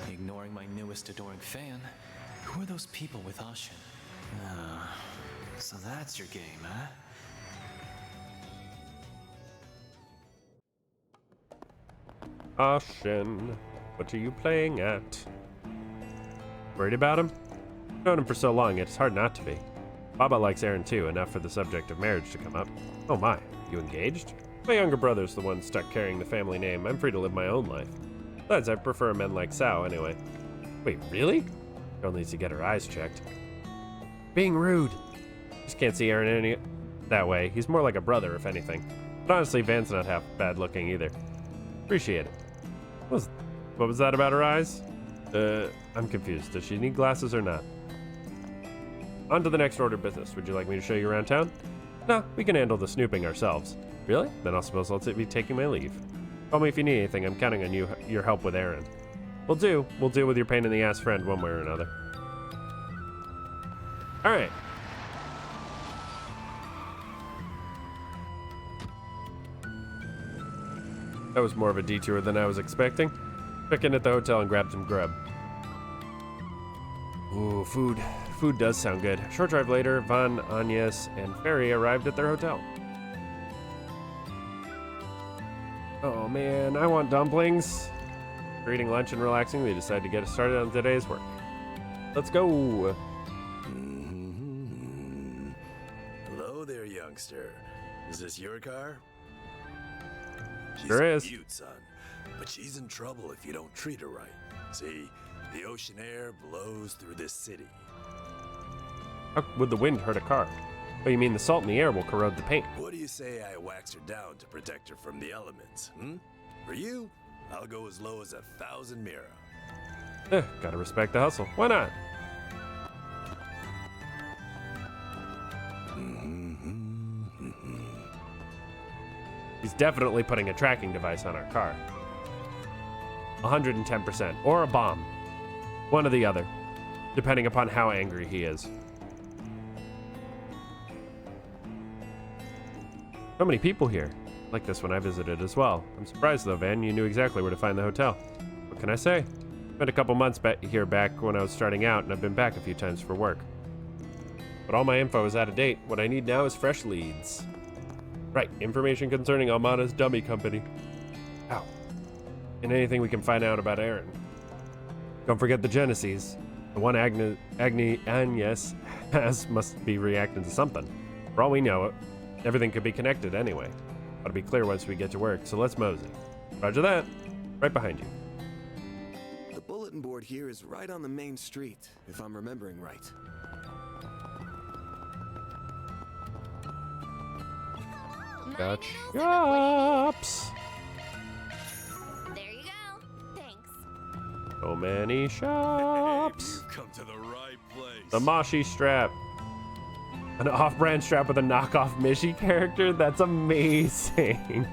Ignoring my newest adoring fan? Who are those people with Ashin? So that's your game, huh? Ashin, what are you playing at? Worried about him? Known him for so long, it's hard not to be. Baba likes Aaron too, enough for the subject of marriage to come up. Oh my, you engaged? My younger brother's the one stuck carrying the family name. I'm free to live my own life. Besides, I prefer men like Sao anyway. Wait, really? Girl needs to get her eyes checked. Being rude. Just can't see Aaron any that way. He's more like a brother, if anything. But honestly, Van's not half bad looking either. Appreciate it. What was that about her eyes? I'm confused. Does she need glasses or not? On to the next order of business. Would you like me to show you around town? No, we can handle the snooping ourselves. Really? Then I suppose I'll be taking my leave. Call me if you need anything. I'm counting on your help with Aaron. Will do. We'll deal with your pain in the ass friend one way or another. All right. That was more of a detour than I was expecting. Check in at the hotel and grab some grub. Ooh, food. Food does sound good. A short drive later, Van, Agnes, and Ferry arrived at their hotel. Oh man, I want dumplings. After eating lunch and relaxing, we decided to get us started on today's work. Let's go. Hello there, youngster. Is this your car? She's Sure is. cute, son, but she's in trouble if you don't treat her right. See, the ocean air blows through this city. How would the wind hurt a car? Oh, you mean the salt in the air will corrode the paint? What do you say I wax her down to protect her from the elements, For you, I'll go as low as 1,000 mira. Gotta respect the hustle. Why not? He's definitely putting a tracking device on our car. 110%. Or a bomb. One or the other. Depending upon how angry he is. So many people here. Like this one I visited as well. I'm surprised though, Van, you knew exactly where to find the hotel. What can I say? Spent a couple months here back when I was starting out, and I've been back a few times for work. But all my info is out of date. What I need now is fresh leads. Right, information concerning Almada's dummy company. Ow. And anything we can find out about Aaron. Don't forget the Genesis. The one Agnes has must be reacting to something. For all we know, everything could be connected anyway. Ought to be clear once we get to work, so let's mosey. Roger that. Right behind you. The bulletin board here is right on the main street, if I'm remembering right. Got shops. There you go. Thanks. So many shops. You've come to the right place. The Moshi strap. An off-brand strap with a knockoff Mishi character? That's amazing.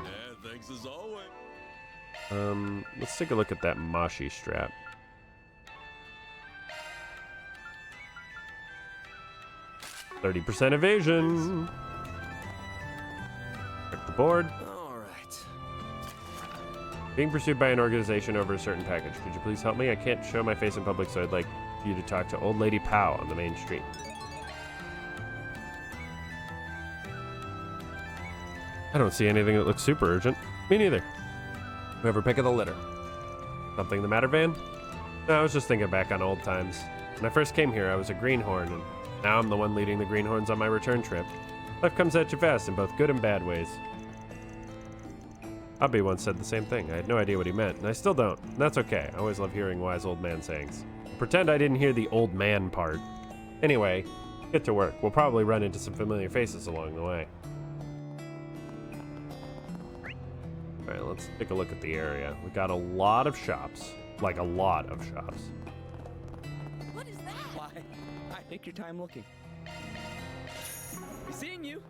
Yeah, thanks as always. Let's take a look at that Moshi strap. %, evasion. Check the board. All right. Being pursued by an organization over a certain package. Could you please help me? I can't show my face in public, so I'd like you to talk to Old Lady Pow on the main street. I don't see anything that looks super urgent. Me neither. Whoever pick of the litter. Something the matter, Van? No, I was just thinking back on old times. When I first came here, I was a greenhorn, and now I'm the one leading the greenhorns on my return trip. Life comes at you fast in both good and bad ways. Abby once said the same thing. I had no idea what he meant, and I still don't. And that's okay. I always love hearing wise old man sayings. Pretend I didn't hear the old man part. Anyway, get to work. We'll probably run into some familiar faces along the way. Alright, let's take a look at the area. We got a lot of shops. Like a lot of shops. What is that? Why, take your time looking. Be seeing you.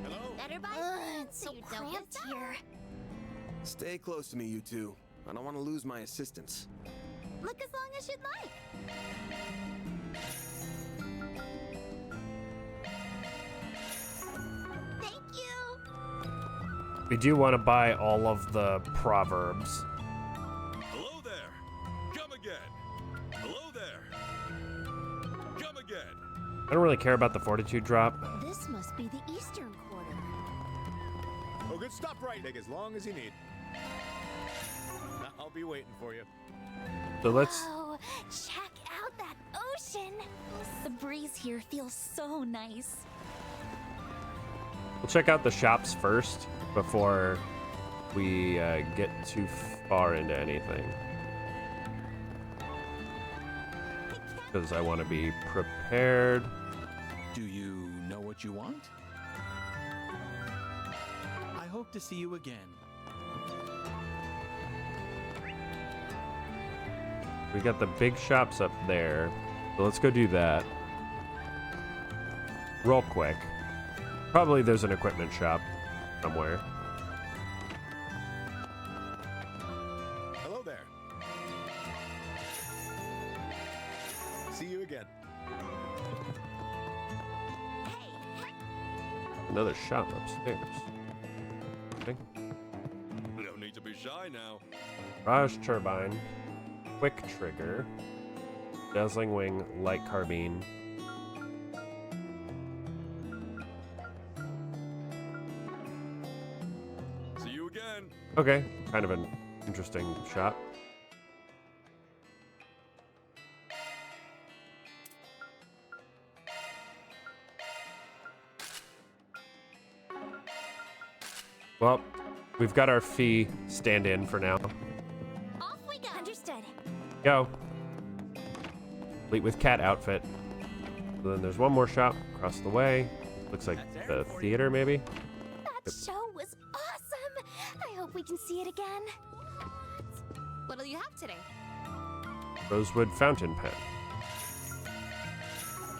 Hello? Better buy it's so cramped here. Stay close to me, you two. I don't want to lose my assistance. Look as long as you'd like. Thank you. We do want to buy all of the proverbs. Hello there. Come again. Hello there. Come again. I don't really care about the fortitude drop. This must be the eastern quarter. Oh, good. Stop right. Take as long as you need. I'll be waiting for you. So let's... Oh, check out that ocean. The breeze here feels so nice. We'll check out the shops first before we get too far into anything. Because I want to be prepared. Do you know what you want? I hope to see you again. We got the big shops up there. So let's go do that. Real quick. Probably there's an equipment shop somewhere. Hello there. See you again. Another shop upstairs. Okay. No need to be shy now. Raj Turbine. Quick Trigger. Dazzling Wing. Light Carbine. See you again. Okay. Kind of an interesting shop. Well, we've got our fee stand-in for now. Off we go. Understood. Go. Complete with cat outfit. So then there's one more shop across the way. Looks like the theater, maybe? That show was awesome. I hope we can see it again. What'll you have today? Rosewood fountain pen.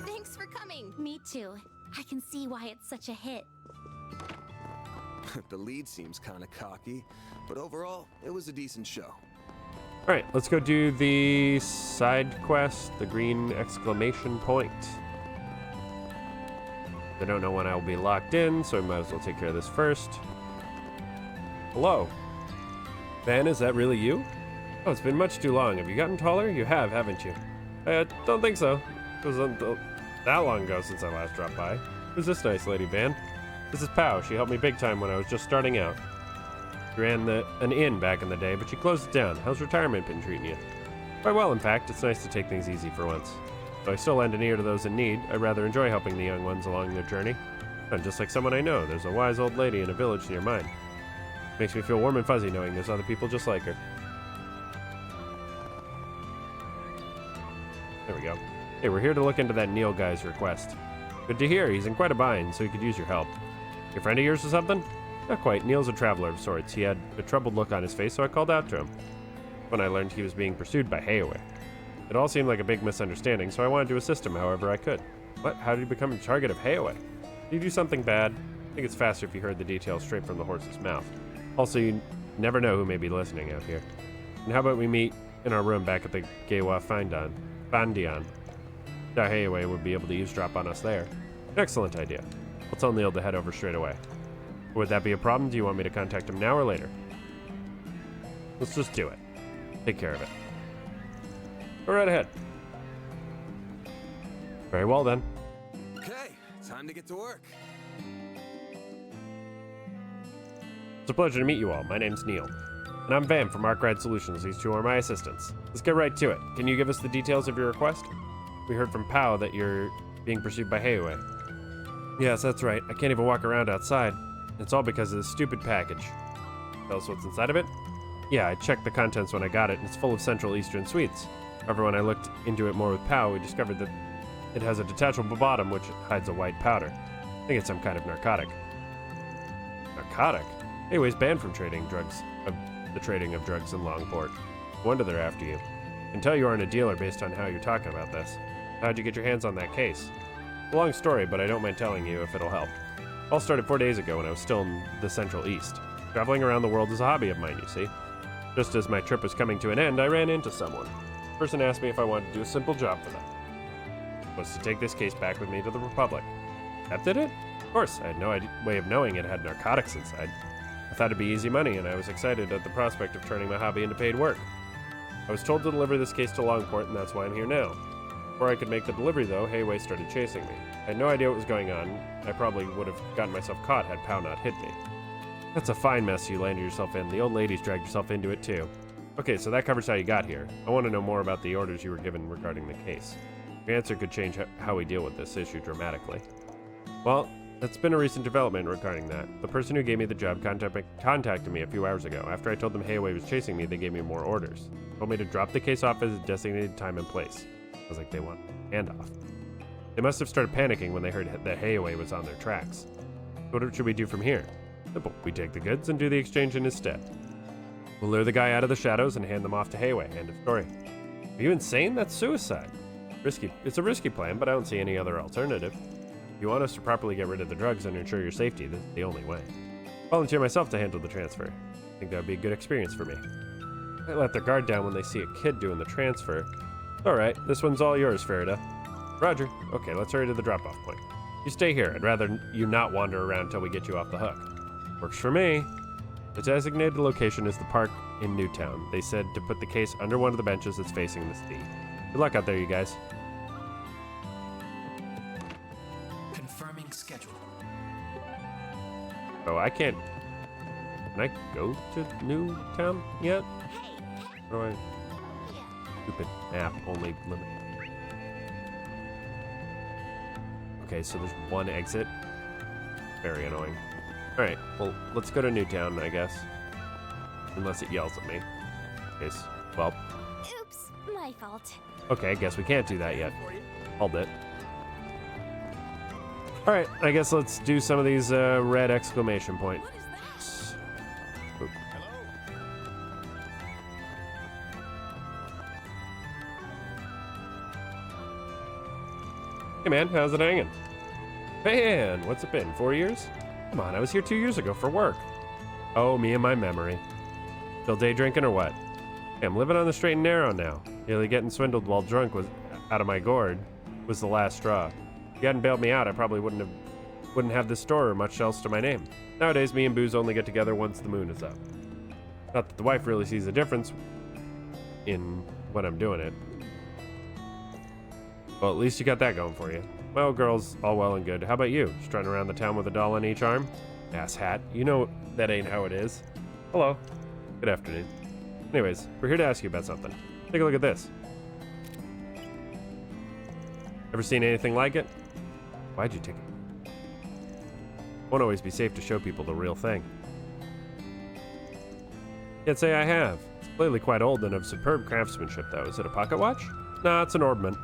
Thanks for coming. Me too. I can see why it's such a hit. The lead seems kind of cocky, but overall, it was a decent show. All right, let's go do the side quest, the green exclamation point. I don't know when I will be locked in, so I might as well take care of this first. Hello. Van, is that really you? Oh, it's been much too long. Have you gotten taller? You have, haven't you? I don't think so. It wasn't that long ago since I last dropped by. Who's this nice lady, Van? This is Pow. She helped me big time when I was just starting out. She ran an inn back in the day, but she closed it down. How's retirement been treating you? Quite well, in fact. It's nice to take things easy for once. Though I still lend an ear to those in need, I rather enjoy helping the young ones along their journey. And just like someone I know, there's a wise old lady in a village near mine. Makes me feel warm and fuzzy knowing there's other people just like her. There we go. Hey, we're here to look into that Neil guy's request. Good to hear. He's in quite a bind, so he could use your help. Your friend of yours or something? Not quite. Neil's a traveler of sorts. He had a troubled look on his face, so I called out to him. When I learned he was being pursued by Hayaway. It all seemed like a big misunderstanding, so I wanted to assist him however I could. What? How did he become a target of Hayaway? Did he do something bad? I think it's faster if you heard the details straight from the horse's mouth. Also, you never know who may be listening out here. And how about we meet in our room back at the Gaywa Fandian? Hayaway would be able to eavesdrop on us there. Excellent idea. I'll tell Neil to head over straight away. Would that be a problem? Do you want me to contact him now or later? Let's just do it. Take care of it. Go right ahead. Very well then. Okay, time to get to work. It's a pleasure to meet you all. My name's Neil. And I'm Van from Arkride Solutions. These two are my assistants. Let's get right to it. Can you give us the details of your request? We heard from Pow that you're being pursued by Hayaway. Yes, that's right. I can't even walk around outside. It's all because of this stupid package. Tell us what's inside of it? Yeah, I checked the contents when I got it, and it's full of Central Eastern sweets. However, when I looked into it more with Pow, we discovered that it has a detachable bottom which hides a white powder. I think it's some kind of narcotic. Narcotic? Hayaway's banned from the trading of drugs in Longport. No wonder they're after you. I can tell you aren't a dealer based on how you're talking about this. How'd you get your hands on that case? It's a long story, but I don't mind telling you if it'll help. All started 4 days ago when I was still in the Central East. Traveling around the world is a hobby of mine, you see. Just as my trip was coming to an end, I ran into someone. The person asked me if I wanted to do a simple job for them. It was to take this case back with me to the Republic. That did it? Of course, I had no way of knowing it had narcotics inside. I thought it'd be easy money, and I was excited at the prospect of turning my hobby into paid work. I was told to deliver this case to Longport, and that's why I'm here now. Before I could make the delivery, though, Hayaway started chasing me. I had no idea what was going on. I probably would have gotten myself caught had Pow not hit me. That's a fine mess you landed yourself in. The old lady's dragged herself into it, too. Okay, so that covers how you got here. I want to know more about the orders you were given regarding the case. Your answer could change how we deal with this issue dramatically. Well, that's been a recent development regarding that. The person who gave me the job contacted me a few hours ago. After I told them Hayaway was chasing me, they gave me more orders. They told me to drop the case off at a designated time and place. I was like, they want handoff. They must have started panicking when they heard that Hayaway was on their tracks. What should we do from here? Simple. We take the goods and do the exchange in his stead. We'll lure the guy out of the shadows and hand them off to Hayaway. End of story. Are you insane? That's suicide. Risky. It's a risky plan, but I don't see any other alternative. If you want us to properly get rid of the drugs and ensure your safety, this is the only way. Volunteer myself to handle the transfer. I think that would be a good experience for me. I let their guard down when they see a kid doing the transfer. Alright, this one's all yours, Farida. Roger. Okay, let's hurry to the drop-off point. You stay here. I'd rather you not wander around until we get you off the hook. Works for me. The designated location is the park in Newtown. They said to put the case under one of the benches that's facing the sea. Good luck out there, you guys. Confirming schedule. Oh, I can't... Can I go to Newtown yet? How do I... Stupid map only limit. Okay, so there's one exit. Very annoying. Alright, well, let's go to Newtown, I guess. Unless it yells at me. Okay, well... Oops, my fault. Okay, I guess we can't do that yet. Hold it. Alright, I guess let's do some of these red exclamation point. Oop. Hey man, how's it hanging? Man, what's it been, 4 years? Come on, I was here 2 years ago for work. Oh, me and my memory. Still day drinking or what? Hey, I'm living on the straight and narrow now. Nearly getting swindled while drunk was out of my gourd was the last straw. If you hadn't bailed me out, I probably wouldn't have this store or much else to my name. Nowadays, me and booze only get together once the moon is up. Not that the wife really sees a difference in when I'm doing it. Well, at least you got that going for you. Well, girls, all well and good. How about you? Strutting around the town with a doll on each arm? Ass hat. You know that ain't how it is. Hello. Good afternoon. Anyways, we're here to ask you about something. Take a look at this. Ever seen anything like it? Why'd you take it? Won't always be safe to show people the real thing. Can't say I have. It's clearly quite old and of superb craftsmanship, though. Is it a pocket watch? Nah, it's an ornament.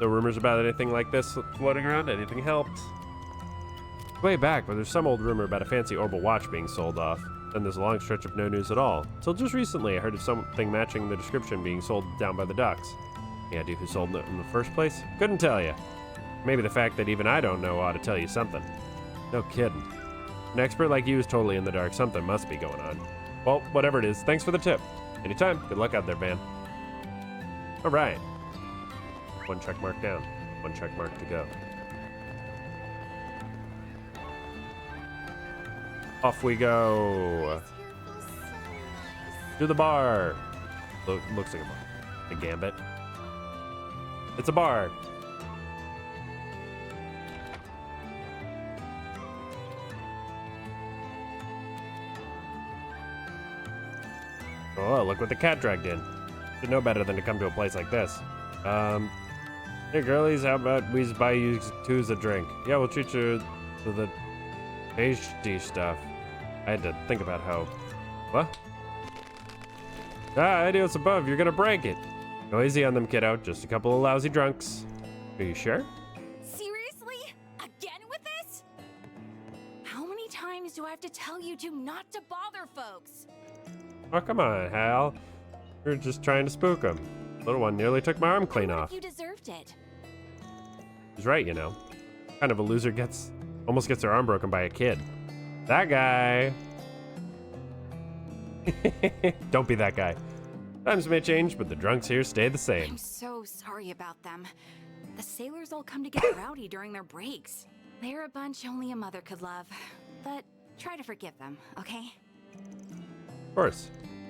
No rumors about anything like this floating around? Anything helped? Way back, but there's some old rumor about a fancy orbital watch being sold off. Then there's a long stretch of no news at all. Till just recently, I heard of something matching the description being sold down by the docks. Any idea who sold it in the first place? Couldn't tell you. Maybe the fact that even I don't know ought to tell you something. No kidding. An expert like you is totally in the dark. Something must be going on. Well, whatever it is, thanks for the tip. Anytime. Good luck out there, Van. All right. 1 check mark down. 1 check mark to go. Off we go. To the bar. Looks like a bar. A gambit. It's a bar. Oh, look what the cat dragged in. Should know better than to come to a place like this. Hey girlies, how about we buy you twos a drink? Yeah, we'll treat you to the tasty stuff. I had to think about how... What? Ah, adios above, you're gonna break it. Go easy on them, kiddo. Just a couple of lousy drunks. Are you sure? Seriously? Again with this? How many times do I have to tell you two not to bother folks? Oh, come on, Hal. You're just trying to spook him. Little one nearly took my arm clean off. You deserved it. He's right, you know. Kind of a loser almost gets their arm broken by a kid. That guy. Don't be that guy. Times may change, but the drunks here stay the same. I'm so sorry about them. The sailors all come to get rowdy during their breaks. They're a bunch only a mother could love. But try to forgive them, okay? Of course.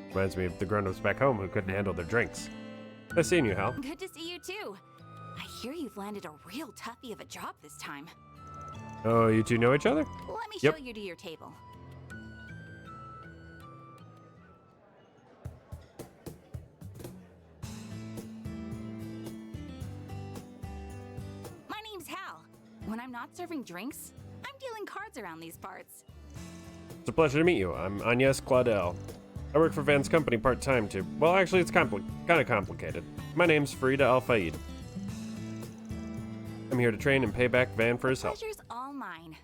Reminds me of the grown-ups back home who couldn't handle their drinks. Nice seeing you, Hal. Good to see you too. I hear you've landed a real toughie of a job this time. Oh, you two know each other? Let me show you to your table. My name's Hal. When I'm not serving drinks, I'm dealing cards around these parts. It's a pleasure to meet you. I'm Agnes Claudel. I work for Van's company part-time too. Well, actually, it's kind of complicated. My name's Farida Al-Faid. I'm here to train and pay back Van for his help. Pleasure's all mine.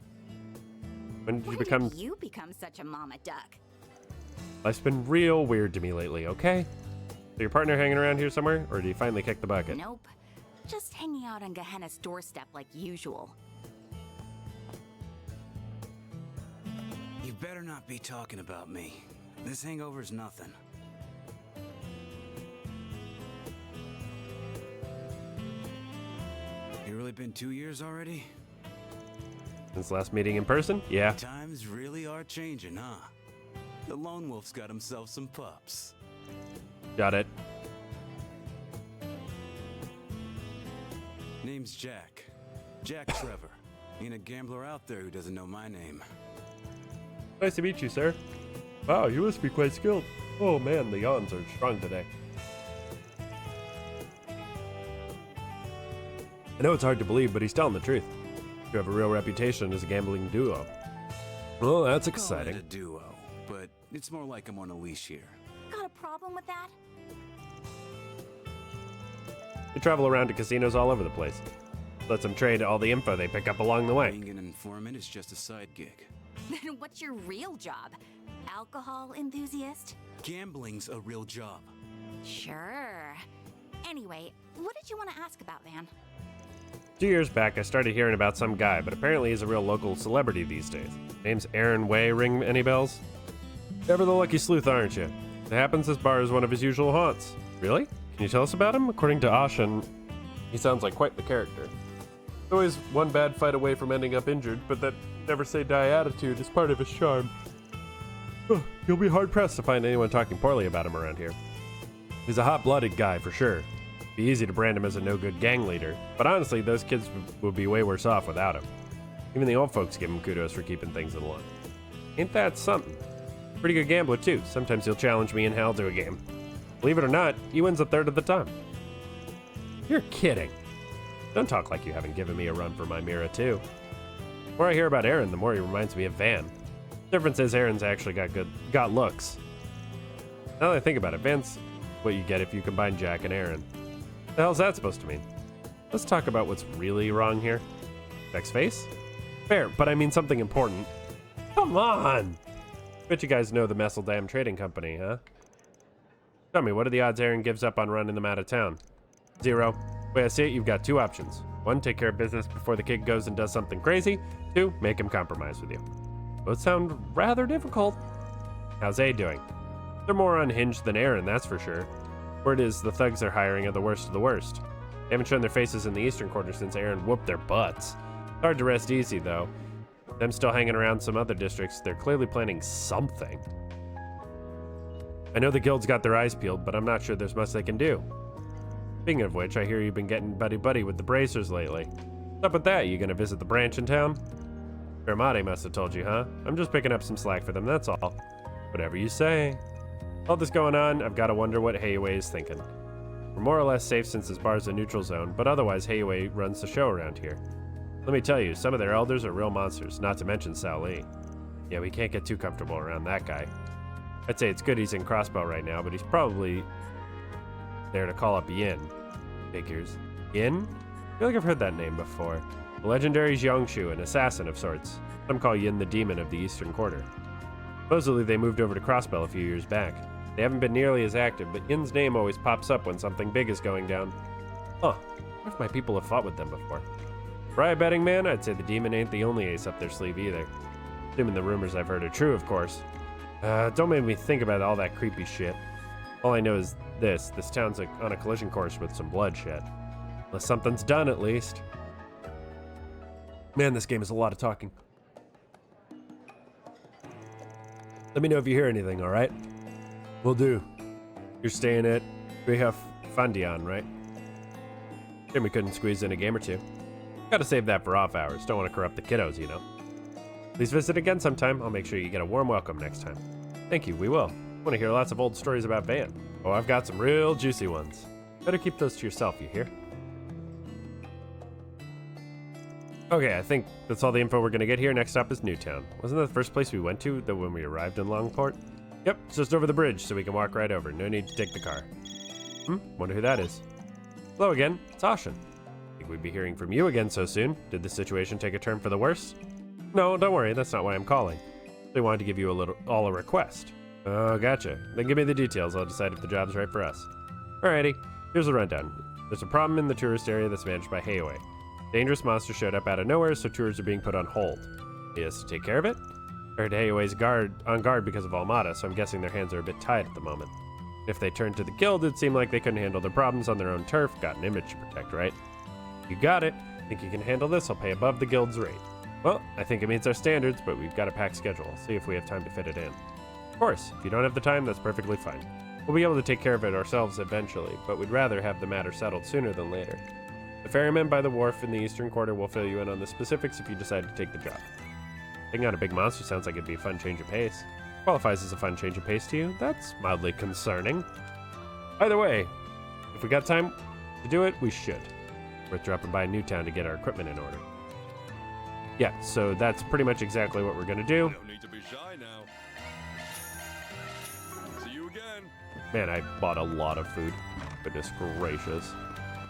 When did you become such a mama duck? Life's been real weird to me lately, okay? So your partner hanging around here somewhere, or do you finally kick the bucket? Nope. Just hanging out on Gehenna's doorstep like usual. You better not be talking about me. This hangover's nothing. You really been 2 years already? Since last meeting in person? Yeah. Times really are changing, huh? The lone wolf's got himself some pups. Got it. Name's Jack. Jack Trevor. Ain't a gambler out there who doesn't know my name. Nice to meet you, sir. Wow, you must be quite skilled. Oh man, the yawns are strong today. I know it's hard to believe, but he's telling the truth. You have a real reputation as a gambling duo. Well, that's exciting. Call it a duo, but it's more like I'm on a leash here. Got a problem with that? They travel around to casinos all over the place. Let them trade all the info they pick up along the way. Being an informant is just a side gig. Then what's your real job? Alcohol enthusiast? Gambling's a real job. Sure. Anyway, what did you want to ask about, Van? 2 years back, I started hearing about some guy, but apparently he's a real local celebrity these days. Name's Aaron Way. Ring any bells? Ever the lucky sleuth, aren't you? It happens this bar is one of his usual haunts. Really? Can you tell us about him? According to Ashen, he sounds like quite the character. Always one bad fight away from ending up injured, but that never say die attitude is part of his charm. You'll be hard-pressed to find anyone talking poorly about him around here. He's a hot-blooded guy, for sure. Be easy to brand him as a no-good gang leader, but honestly, those kids would be way worse off without him. Even the old folks give him kudos for keeping things in line. Ain't that something? Pretty good gambler, too. Sometimes he'll challenge me and Hal to a game. Believe it or not, he wins a third of the time. You're kidding. Don't talk like you haven't given me a run for my Mira, too. The more I hear about Aaron, the more he reminds me of Van. The difference is Aaron's actually got looks. Now that I think about it, Van's what you get if you combine Jack and Aaron. What the hell's that supposed to mean? Let's talk about what's really wrong here. Next face? Fair, but I mean something important. Come on! Bet you guys know the Messeldam Trading Company, huh? Tell me, what are the odds Aaron gives up on running them out of town? 0. Way I see it, you've got 2 options. 1, take care of business before the kid goes and does something crazy. 2, make him compromise with you. Both sound rather difficult. How's A doing? They're more unhinged than Aaron, that's for sure. Word is the thugs they're hiring are the worst of the worst. They haven't shown their faces in the eastern quarter since Aaron whooped their butts. Hard to rest easy, though. Them still hanging around some other districts, they're clearly planning something. I know the guild's got their eyes peeled, but I'm not sure there's much they can do. Speaking of which, I hear you've been getting buddy-buddy with the bracers lately. What's up with that? You gonna visit the branch in town? Ramade must have told you, huh? I'm just picking up some slack for them, that's all. Whatever you say. All this going on, I've gotta wonder what Heiwei is thinking. We're more or less safe since this bar's a neutral zone, but otherwise Heiwei runs the show around here. Let me tell you, some of their elders are real monsters, not to mention Sao Li. Yeah, we can't get too comfortable around that guy. I'd say it's good he's in Crossbow right now, but he's probably there to call up Yin. Figures. Yin? I feel like I've heard that name before. The legendary Xiangshu, an assassin of sorts. Some call Yin the demon of the eastern quarter. Supposedly they moved over to Crossbell a few years back. They haven't been nearly as active, but Yin's name always pops up when something big is going down. Huh, what if my people have fought with them before? Right, betting man, I'd say the demon ain't the only ace up their sleeve either. Assuming the rumors I've heard are true, of course. Don't make me think about all that creepy shit. All I know is this town's on a collision course with some bloodshed. Unless something's done, at least. Man, this game is a lot of talking. Let me know if you hear anything, alright? Will do. You're staying at Greyhoff Fandian, right? Shame we couldn't squeeze in a game or two. Gotta save that for off hours. Don't want to corrupt the kiddos, you know. Please visit again sometime. I'll make sure you get a warm welcome next time. Thank you, we will. Want to hear lots of old stories about Van. Oh, I've got some real juicy ones. Better keep those to yourself, you hear? Okay, I think that's all the info we're gonna get here. Next stop is Newtown. Wasn't that the first place we went to when we arrived in Longport? Yep, it's just over the bridge, so we can walk right over. No need to take the car. Wonder who that is. Hello again, it's Ashen. Think we'd be hearing from you again so soon. Did the situation take a turn for the worse? No, don't worry, that's not why I'm calling. They wanted to give you a request. Oh, gotcha. Then give me the details. I'll decide if the job's right for us. Alrighty, here's the rundown. There's a problem in the tourist area that's managed by Heiwei. Dangerous monster showed up out of nowhere, so tours are being put on hold. He has to take care of it? I heard Heiwei's on guard because of Almada, so I'm guessing their hands are a bit tied at the moment. If they turned to the guild, it seemed like they couldn't handle their problems on their own turf. Got an image to protect, right? You got it. Think you can handle this? I'll pay above the guild's rate. Well, I think it meets our standards, but we've got a packed schedule. See if we have time to fit it in. Of course, if you don't have the time, that's perfectly fine. We'll be able to take care of it ourselves eventually, but we'd rather have the matter settled sooner than later. The ferryman by the wharf in the eastern quarter will fill you in on the specifics if you decide to take the job. Taking on a big monster sounds like it'd be a fun change of pace. Qualifies as a fun change of pace to you? That's mildly concerning. Either way, if we got time to do it, we should. Worth dropping by Newtown to get our equipment in order. Yeah, so that's pretty much exactly what we're gonna do. No need to be shy now. See you again. Man, I bought a lot of food. Goodness gracious.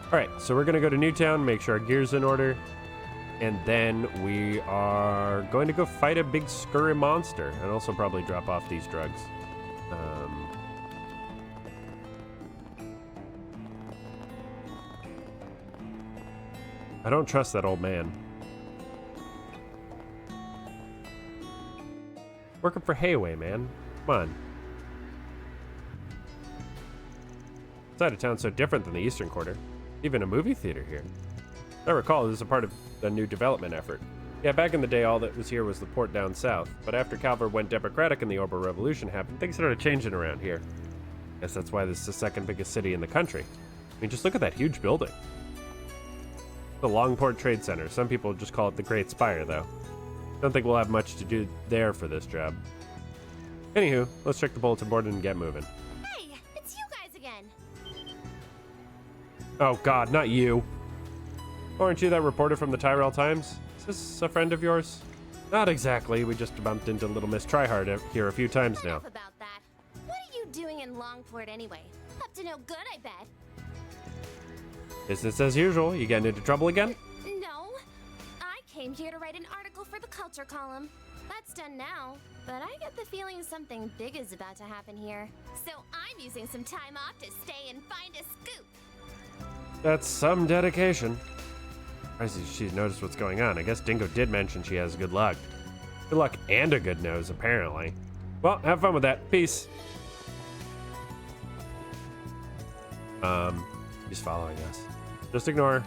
Alright, so we're gonna go to Newtown, make sure our gear's in order, and then we are going to go fight a big scurry monster, and also probably drop off these drugs. I don't trust that old man. Working for Heiwei, man. Come on. This side of town's so different than the eastern quarter. Even a movie theater here. I recall this is a part of a new development effort. Yeah, back in the day, all that was here was the port down south. But after Calver went democratic and the Orber Revolution happened, things started changing around here. Guess that's why this is the second biggest city in the country. I mean, just look at that huge building. The Longport Trade Center. Some people just call it the Great Spire, though. Don't think we'll have much to do there for this job. Anywho, let's check the bulletin board and get moving. Hey, it's you guys again. Oh god, not you. Aren't you that reporter from the Tyrell Times? Is this a friend of yours? Not exactly. We just bumped into Little Miss Tryhard here a few times now. Enough about that. What are you doing in Longport anyway? Up to no good, I bet. Business as usual. You getting into trouble again? No. I came here to write an article for the culture column. That's done now, but I get the feeling something big is about to happen here. So I'm using some time off to stay and find a scoop. That's some dedication. I see she's noticed what's going on. I guess Dingo did mention she has good luck. Good luck and a good nose, apparently. Well, have fun with that. Peace. She's following us. Just ignore her.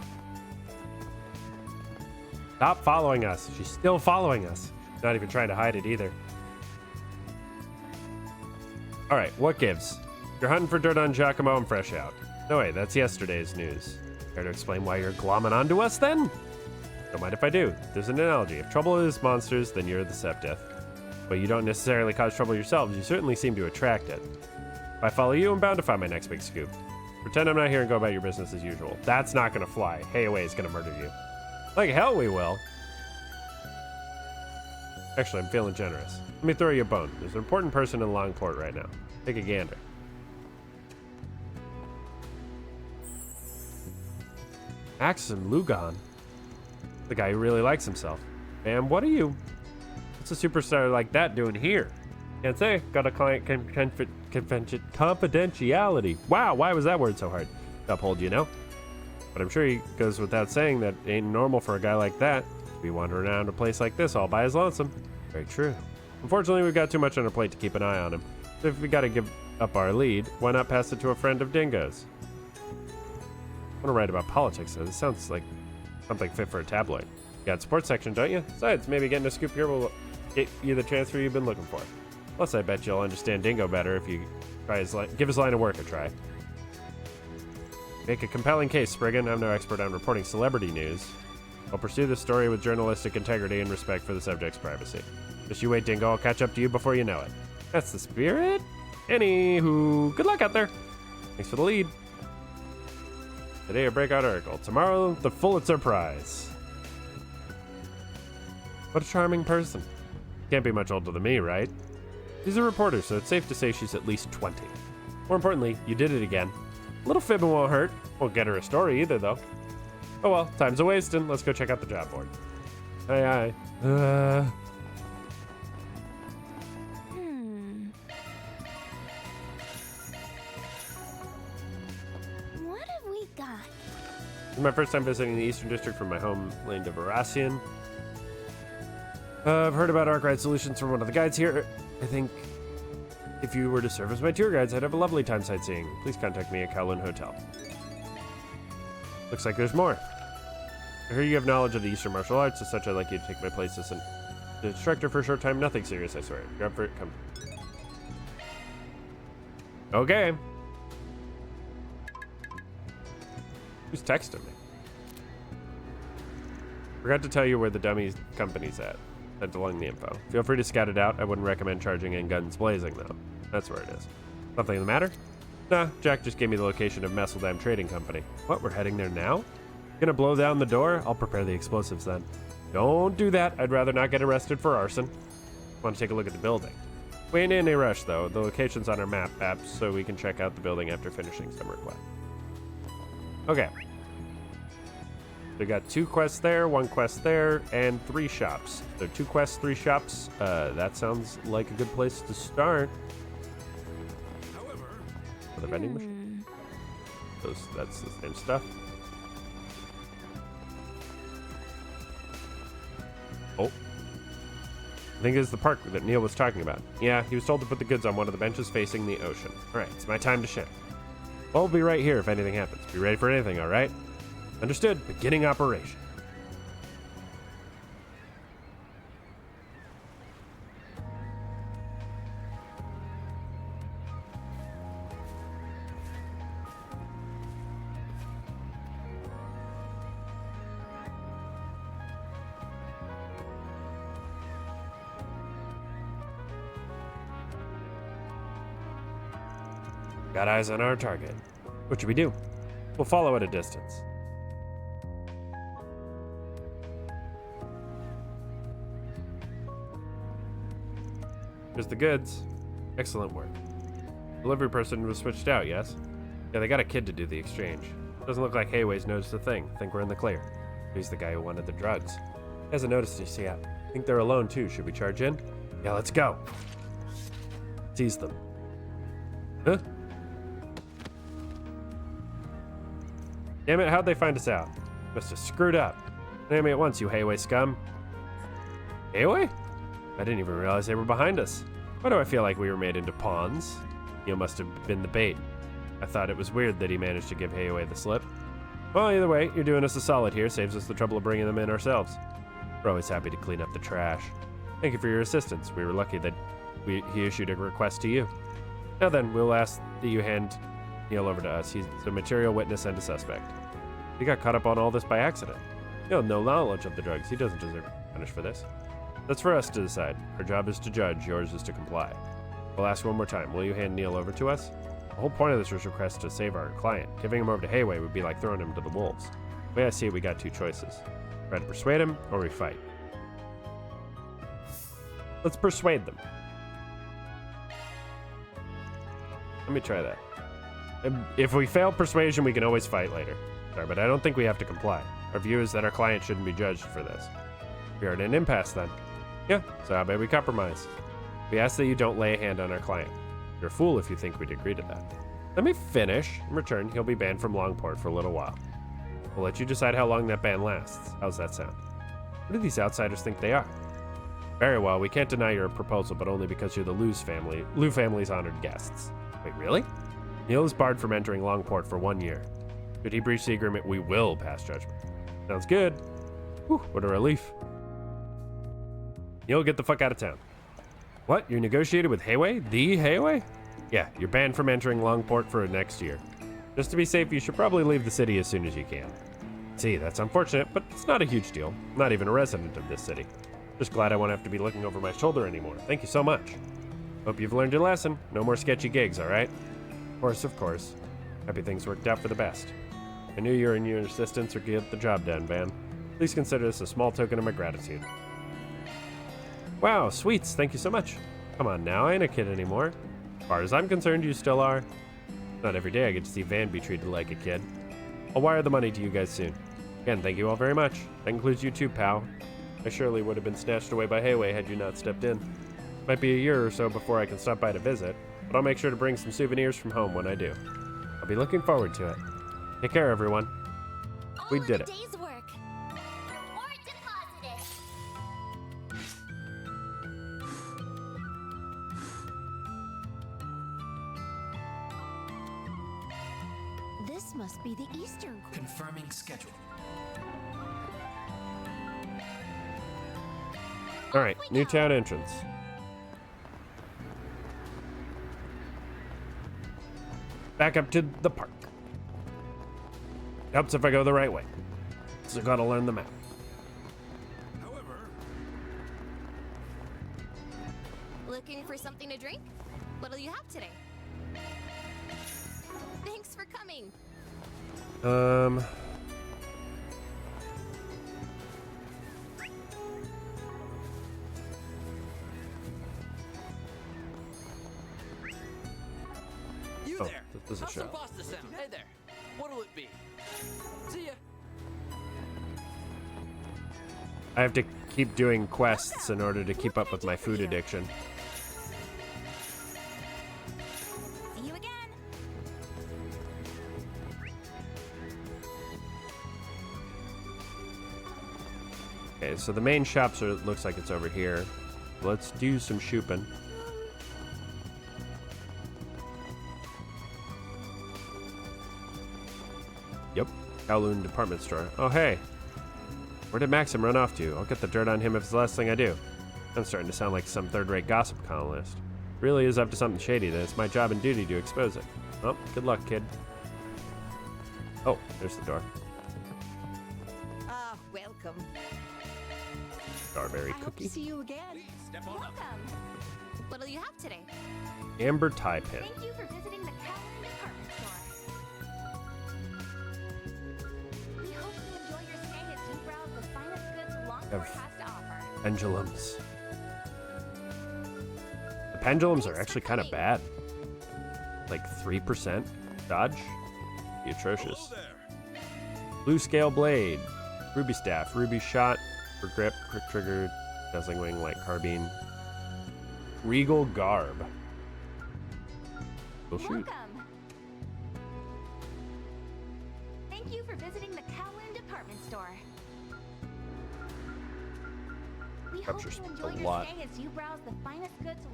Stop following us. She's still following us. Not even trying to hide it either. All right, what gives? You're hunting for dirt on Giacomo and Fresh Out. No way, that's yesterday's news. Care to explain why you're glomming onto us then? Don't mind if I do. There's an analogy. If trouble is monsters, then you're the Septeth. But you don't necessarily cause trouble yourselves. You certainly seem to attract it. If I follow you, I'm bound to find my next big scoop. Pretend I'm not here and go about your business as usual. That's not gonna fly. Hey away is gonna murder you. Like hell we will. Actually, I'm feeling generous. Let me throw you a bone. There's an important person in Longport right now. Take a gander. Axum Lugon. The guy who really likes himself. Man, what are you? What's a superstar like that doing here? Can't say. Got a client confidentiality. Wow, why was that word so hard to uphold, you know? But I'm sure he goes without saying that ain't normal for a guy like that to be wandering around a place like this all by his lonesome. Very true. Unfortunately, we've got too much on our plate to keep an eye on him. So if we gotta give up our lead, why not pass it to a friend of Dingo's? I want to write about politics, though. This sounds like something fit for a tabloid. You got a sports section, don't you? Besides, maybe getting a scoop here will get you the transfer you've been looking for. Plus, I bet you'll understand Dingo better if you try give his line of work a try. Make a compelling case, Spriggan. I'm no expert on reporting celebrity news. I'll pursue this story with journalistic integrity and respect for the subject's privacy. Just you wait, Dingo. I'll catch up to you before you know it. That's the spirit. Anywho, good luck out there. Thanks for the lead. Today, a breakout article. Tomorrow, the Pulitzer Prize. What a charming person. Can't be much older than me, right? She's a reporter, so it's safe to say she's at least 20. More importantly, you did it again. A little fibbing won't hurt. Won't get her a story either, though. Oh well, time's a wasting. Let's go check out the job board. Aye, aye. What have we got? This is my first time visiting the Eastern District from my home lane to Veracian. I've heard about Arkwright Solutions from one of the guides here. I think if you were to serve as my tour guides, I'd have a lovely time sightseeing. Please contact me at Kowloon Hotel. Looks like there's more. I hear you have knowledge of the Eastern martial arts. As such, I'd like you to take my place as an instructor for a short time. Nothing serious, I swear. If you're up for it, come. Okay. Who's texting me? Forgot to tell you where the dummy company's at. Sent along the info. Feel free to scout it out. I wouldn't recommend charging in guns blazing, though. That's where it is. Something the matter? Nah, Jack just gave me the location of Messeldam Trading Company. What, we're heading there now? Gonna blow down the door? I'll prepare the explosives then. Don't do that. I'd rather not get arrested for arson. Want to take a look at the building. We ain't in a rush, though. The location's on our map app, so we can check out the building after finishing some requests. Okay. We got 2 quests there, 1 quest there, and 3 shops. So 2 quests, 3 shops. That sounds like a good place to start. For the vending machine. That's the same stuff. Oh. I think it's the park that Neil was talking about. Yeah, he was told to put the goods on one of the benches facing the ocean. Alright, it's my time to shine. Well, we'll be right here if anything happens. Be ready for anything, alright? Understood. Beginning operation. Got eyes on our target. What should we do? We'll follow at a distance. Here's the goods. Excellent work. Delivery person was switched out, yes? Yeah, they got a kid to do the exchange. Doesn't look like Hayway's noticed a thing. Think we're in the clear. He's the guy who wanted the drugs. He hasn't noticed us yet. Think they're alone too. Should we charge in? Yeah, let's go. Seize them. Huh? Damn it, how'd they find us out? Must have screwed up. Name me at once, you Hayway scum. Hayway? I didn't even realize they were behind us. Why do I feel like we were made into pawns? Neil must have been the bait. I thought it was weird that he managed to give Hayway the slip. Well, either way, you're doing us a solid here. Saves us the trouble of bringing them in ourselves. We're always happy to clean up the trash. Thank you for your assistance. We were lucky that he issued a request to you. Now then, we'll ask that you hand Neil over to us. He's a material witness and a suspect. He got caught up on all this by accident. He had no knowledge of the drugs. He doesn't deserve to be punished for this. That's for us to decide. Our job is to judge. Yours is to comply. We'll ask one more time. Will you hand Neil over to us? The whole point of this was request to save our client. Giving him over to Hayway would be like throwing him to the wolves. The way I see it, we got two choices. Try to persuade him, or we fight. Let's persuade them. Let me try that. If we fail persuasion, we can always fight later. Sorry, but I don't think we have to comply. Our view is that our client shouldn't be judged for this. We are at an impasse then. Yeah, so how about we compromise? We ask that you don't lay a hand on our client. You're a fool if you think we'd agree to that. Let me finish. In return, he'll be banned from Longport for a little while. We'll let you decide how long that ban lasts. How's that sound? Who do these outsiders think they are? Very well, we can't deny your proposal, but only because you're the Lou family's honored guests. Wait, really? Neil is barred from entering Longport for 1 year. Should he breach the agreement, we will pass judgment. Sounds good. Whew, what a relief. Neil, get the fuck out of town. What? You negotiated with Hayway? The Hayway? Yeah, you're banned from entering Longport for next year. Just to be safe, you should probably leave the city as soon as you can. See, that's unfortunate, but it's not a huge deal. I'm not even a resident of this city. Just glad I won't have to be looking over my shoulder anymore. Thank you so much. Hope you've learned your lesson. No more sketchy gigs, all right? Of course. Happy things worked out for the best. I knew you and your assistants would get the job done, Van. Please consider this a small token of my gratitude. Wow, sweets, thank you so much. Come on now, I ain't a kid anymore. As far as I'm concerned, you still are. Not every day I get to see Van be treated like a kid. I'll wire the money to you guys soon. Again, thank you all very much. That includes you too, pal. I surely would have been snatched away by Hayway had you not stepped in. Might be a year or so before I can stop by to visit, but I'll make sure to bring some souvenirs from home when I do. I'll be looking forward to it. Take care, everyone. We did it. Day's work. Or deposited. This must be the Eastern Court. Confirming schedule. Alright, new town entrance. Back up to the park. Helps if I go the right way. So I gotta learn the map. Looking for something to drink? What'll you have today? Thanks for coming. You Oh, there. this is a How's some shop. pasta sound? Hey there. What'll it be? See ya. I have to keep doing quests in order to keep up with my food addiction. See you again. Okay, so the main shops are, looks like it's over here. Let's do some shopping. Yep, Kowloon department store. Oh, hey. Where did Maxim run off to? I'll get the dirt on him if it's the last thing I do. I'm starting to sound like some third-rate gossip columnist. Really is up to something shady, then it's my job and duty to expose it. Well, good luck, kid. Oh, there's the door. Ah, welcome. Strawberry I hope cookie. to see you again. Welcome. What'll you have today? Amber tie pin. Thank you for visiting the Kowloon department store. We hope you enjoy your stay as you browse the finest goods Longport Have has to offer. pendulums. The pendulums are actually kind of bad. Like 3% dodge. Be atrocious. Blue Scale Blade. Ruby Staff. Ruby Shot. For grip. Quick Trigger. Dazzling Wing. Light Carbine. Regal Garb. We'll shoot. Welcome. Thank you for visiting the Kowloon department store. We hope Captures you a enjoy your lot. stay as you browse the finest goods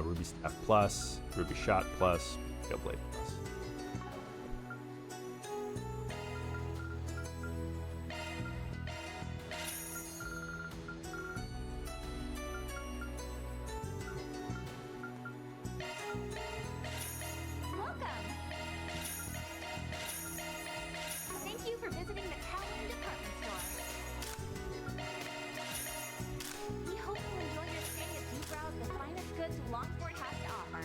Ruby Staff Plus. Ruby Shot Plus. Scale Blade Plus. Welcome. Thank you for visiting the Kowloon department store. We hope you enjoy your stay as you browse the finest goods Longport has to offer.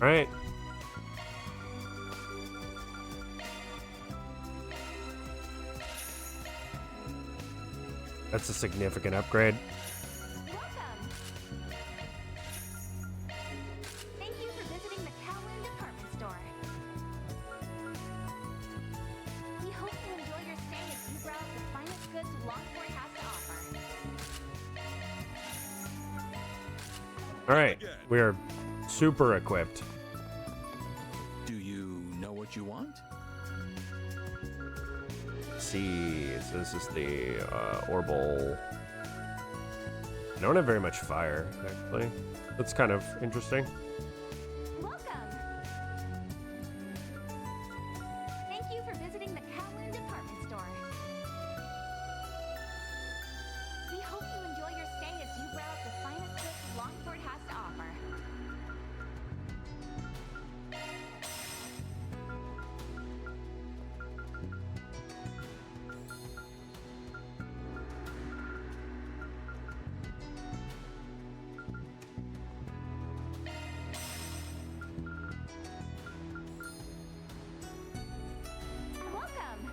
All right. That's a significant upgrade. Welcome. Thank you for visiting the Kowloon department store. We hope you enjoy your stay as you browse the finest goods Longport has to offer. All right. We are super equipped. Do you know what you want? See, so this is the Orbital. I don't have very much fire, actually. That's kind of interesting. Welcome. Thank you for visiting the Kowloon department store. We hope you enjoy your stay as you browse the finest goods Longport has to offer. Welcome.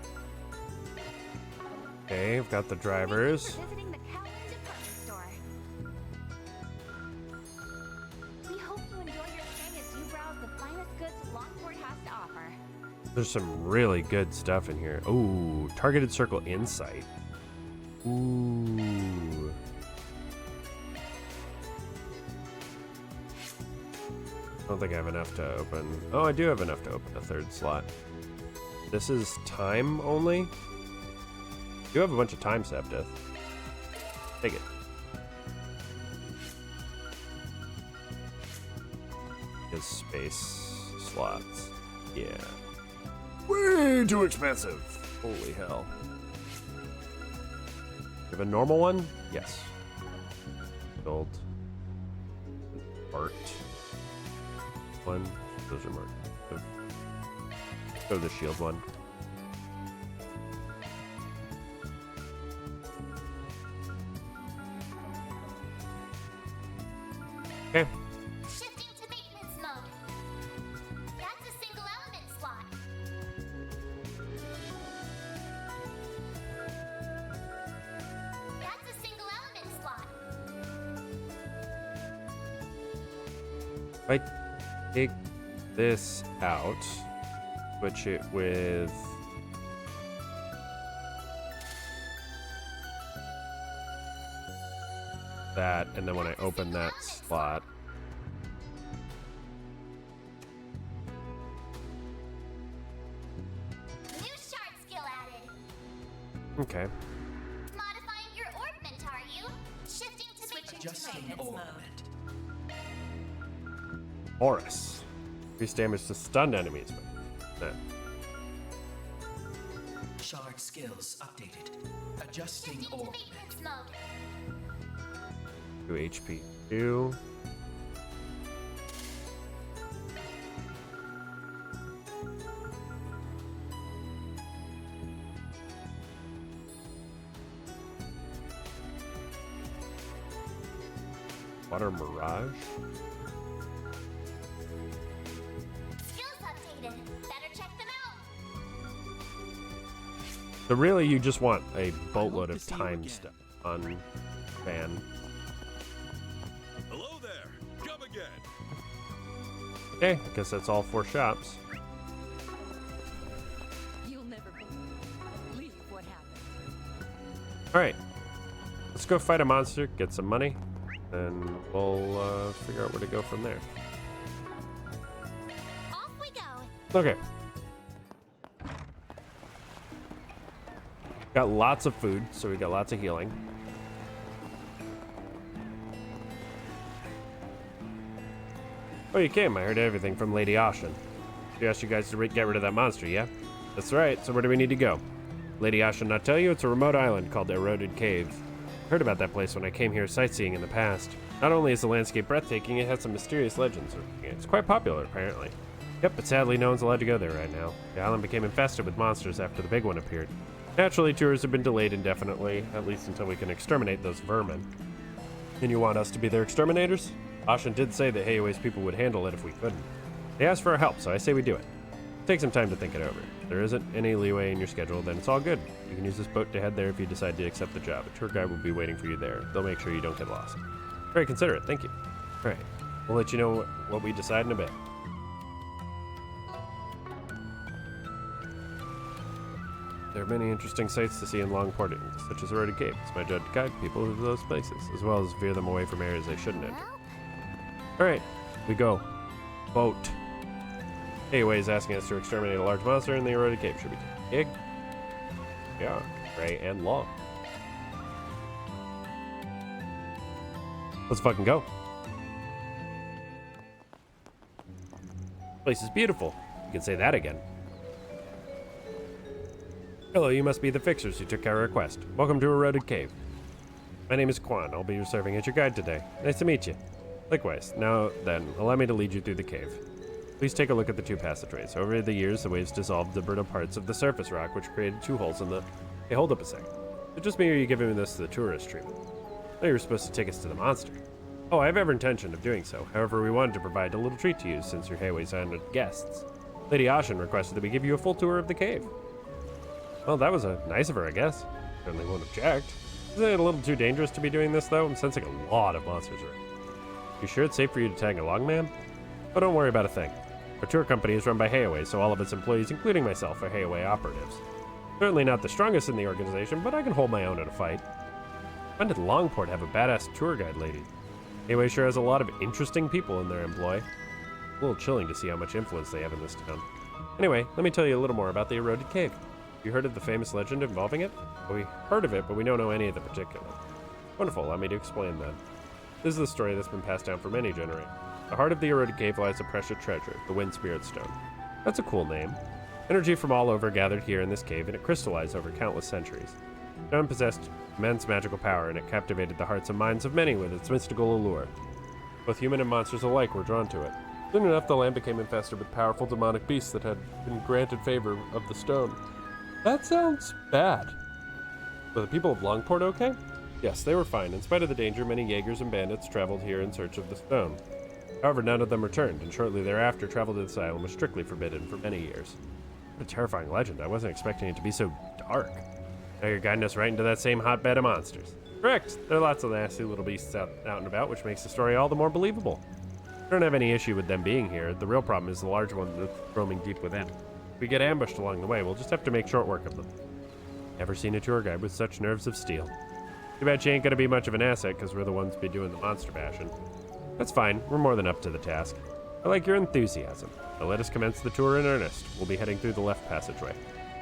Okay, we've got the drivers. Visiting the Kowloon department store. We hope you enjoy your stay as you browse the finest goods Longport has to offer. There's some really good stuff in here. Ooh, targeted circle insight. Ooh. I don't think I have enough to open. Oh, I do have enough to open a third slot. This is time only. You have a bunch of time, Septith. Take it. His space slots. Yeah. Way too expensive. Holy hell. You have a normal one? Yes. Gold. Art. One. Those are marked. Go to the shield one. Okay. Shifting to maintenance mode. That's a single element slot. That's a single element slot. If I take this out, switch it with that, and then when I open that slot, New shard skill added. okay. Modifying your orbment, are you? Shifting to maintenance mode. Horus. Increase damage to stunned enemies. But, Shard skills updated. Adjusting Shifting to orbit. maintenance mode. 2 HP. 2. Water Mirage. Skills updated. Better check them out. So really, you just want a boatload of time stuff on Van. Hello there. Come again. Okay, I guess that's all 4 shops. You'll never believe what happened. All right, let's go fight a monster, get some money, and we'll figure out where to go from there. Off we go. Okay. Got lots of food, so we got lots of healing. Oh, you came. I heard everything from Lady Ashen. She asked you guys to get rid of that monster, yeah? That's right, so where do we need to go? Lady Ashen not tell you? It's a remote island called Eroded Cave. I heard about that place when I came here sightseeing in the past. Not only is the landscape breathtaking, it has some mysterious legends. It's quite popular, apparently. Yep, but sadly no one's allowed to go there right now. The island became infested with monsters after the big one appeared. Naturally, tours have been delayed indefinitely, at least until we can exterminate those vermin. And you want us to be their exterminators? Ashen did say that Heiwei's people would handle it if we couldn't. They asked for our help, so I say we do it. Take some time to think it over. If there isn't any leeway in your schedule, then it's all good. You can use this boat to head there if you decide to accept the job. A tour guide will be waiting for you there. They'll make sure you don't get lost. Very considerate, thank you. All right, we'll let you know what we decide in a bit. There are many interesting sights to see in Longport, such as Eroded Cave. It's my job to guide people to those places, as well as veer them away from areas they shouldn't enter. Alright, we go. Boat. Heiwei is asking us to exterminate a large monster in the Eroded Cave. Should we take a gig? Yeah, gray and long. Let's fucking go. This place is beautiful. You can say that again. Hello, you must be the fixers who took our request. Welcome to Eroded Cave. My name is Quan. I'll be serving as your guide today. Nice to meet you. Likewise. Now then, allow me to lead you through the cave. Please take a look at the 2 passageways. Over the years, the waves dissolved the brittle parts of the surface rock, which created 2 holes in the... Hey, hold up a sec. Is it just me or are you giving this the tourist treatment? I thought you were supposed to take us to the monster. Oh, I have every intention of doing so. However, we wanted to provide a little treat to you since you're Heiwei's honored guests. Lady Ashen requested that we give you a full tour of the cave. Well, that was nice of her, I guess. Certainly won't object. Isn't it a little too dangerous to be doing this, though? I'm sensing a lot of monsters around. You sure it's safe for you to tag along, ma'am? Oh, don't worry about a thing. Our tour company is run by Heiwei, so all of its employees, including myself, are Heiwei operatives. Certainly not the strongest in the organization, but I can hold my own in a fight. When did Longport have a badass tour guide lady? Heiwei sure has a lot of interesting people in their employ. A little chilling to see how much influence they have in this town. Anyway, let me tell you a little more about the Eroded Cave. You heard of the famous legend involving it? Well, we heard of it, but we don't know any of the particulars. Wonderful, allow me to explain then. This is the story that's been passed down for many generations. The heart of the Eroded Cave lies a precious treasure, the Wind Spirit Stone. That's a cool name. Energy from all over gathered here in this cave, and it crystallized over countless centuries. The stone possessed immense magical power, and it captivated the hearts and minds of many with its mystical allure. Both human and monsters alike were drawn to it. Soon enough, the land became infested with powerful demonic beasts that had been granted favor of the stone. That sounds bad. Were the people of Longport okay? Yes, they were fine. In spite of the danger, many Jaegers and bandits traveled here in search of the stone. However, none of them returned, and shortly thereafter, travel to the asylum was strictly forbidden for many years. What a terrifying legend. I wasn't expecting it to be so dark. Now you're guiding us right into that same hotbed of monsters. Correct. There are lots of nasty little beasts out and about, which makes the story all the more believable. I don't have any issue with them being here. The real problem is the large one that's roaming deep within. If we get ambushed along the way, we'll just have to make short work of them. Never seen a tour guide with such nerves of steel. Too bad she ain't gonna be much of an asset, because we're the ones be doing the monster bashing. That's fine, we're more than up to the task. I like your enthusiasm. Now let us commence the tour in earnest. We'll be heading through the left passageway.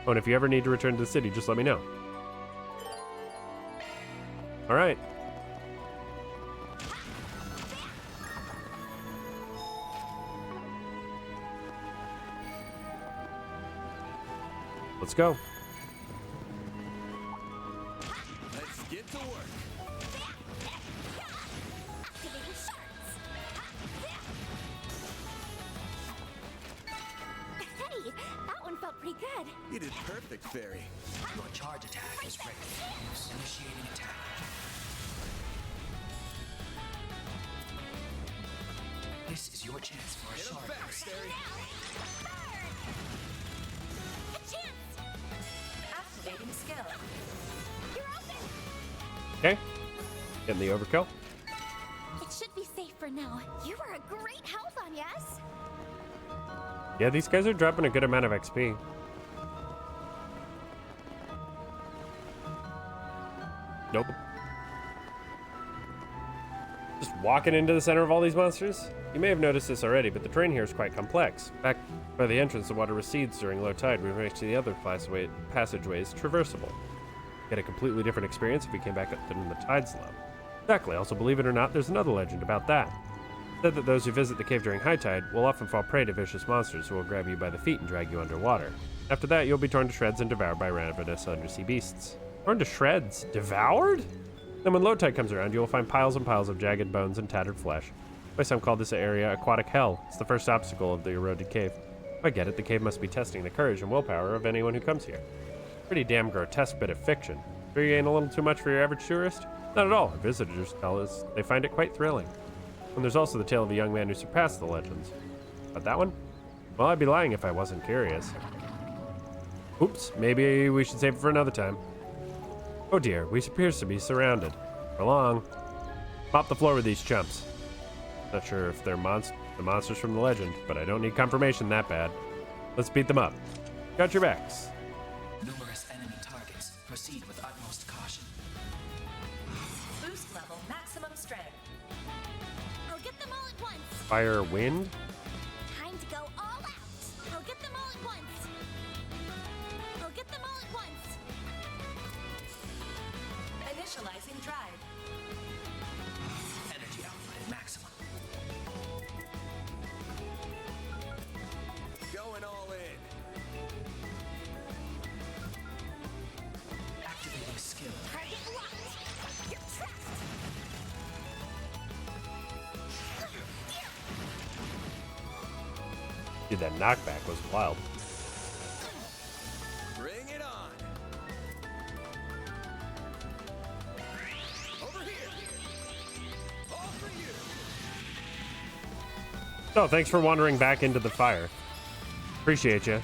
Oh, and if you ever need to return to the city, just let me know. Alright. Let's go. Let's get to work. Hey, that one felt pretty good. You did perfect, Fairy. Your charge attack is ready. Initiating attack. This is your chance for a shard burst. A chance! Activating skill. Okay. Getting the overkill. It should be safe for now. You were a great help on yes. Yeah, these guys are dropping a good amount of XP. Nope. Just walking into the center of all these monsters? You may have noticed this already, but the terrain here is quite complex. Back by the entrance, the water recedes during low tide, which makes the other passageways traversable. Get a completely different experience if we came back up than the tide's low. Exactly. Also, believe it or not, there's another legend about that. It said that those who visit the cave during high tide will often fall prey to vicious monsters who will grab you by the feet and drag you underwater. After that, you'll be torn to shreds and devoured by ravenous undersea beasts. Torn to shreds? Devoured? Then when low tide comes around, you will find piles and piles of jagged bones and tattered flesh. By some call this area aquatic hell. It's the first obstacle of the eroded cave. If I get it, the cave must be testing the courage and willpower of anyone who comes here. Pretty damn grotesque bit of fiction. Sure you ain't a little too much for your average tourist? Not at all. Our visitors tell us they find it quite thrilling. And there's also the tale of a young man who surpassed the legends. But that one? Well, I'd be lying if I wasn't curious. Oops, maybe we should save it for another time. Oh dear, we appear to be surrounded. For long. Mop the floor with these chumps. Not sure if they're the monsters from the legend, but I don't need confirmation that bad. Let's beat them up. Got your backs. Numerous enemy targets. Proceed with utmost caution. Boost level maximum strength. I'll get them all at once. Fire, wind? Time to go all out. I'll get them all at once. I'll get them all at once. Initializing drive. Energy output at maximum. Going all in. Activating skill. Target locked. You're trapped. Dude, that knockback was wild. Bring it on. Over here. All for you. Oh, thanks for wandering back into the fire. Appreciate you.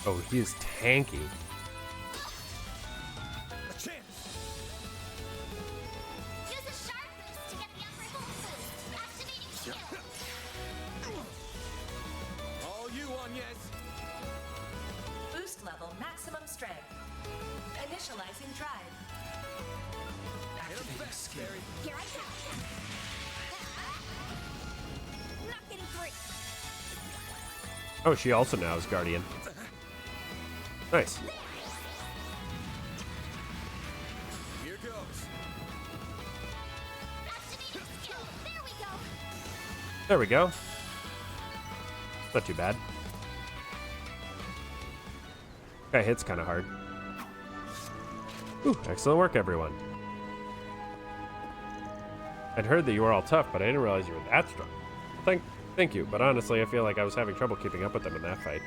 Oh, he is tanky. A chance. Use a sharp boost to get the upper hold boost. Activating skill. All you on yes. Boost level maximum strength. Initializing drive. Activating skill. Here I go. Not getting through. Oh, she also now is Guardian. Nice. Here goes. Activating skill. There we go. There we go. Not too bad. Guy hits kind of hard. Ooh, excellent work, everyone. I'd heard that you were all tough, but I didn't realize you were that strong. Thank you, but honestly, I feel like I was having trouble keeping up with them in that fight.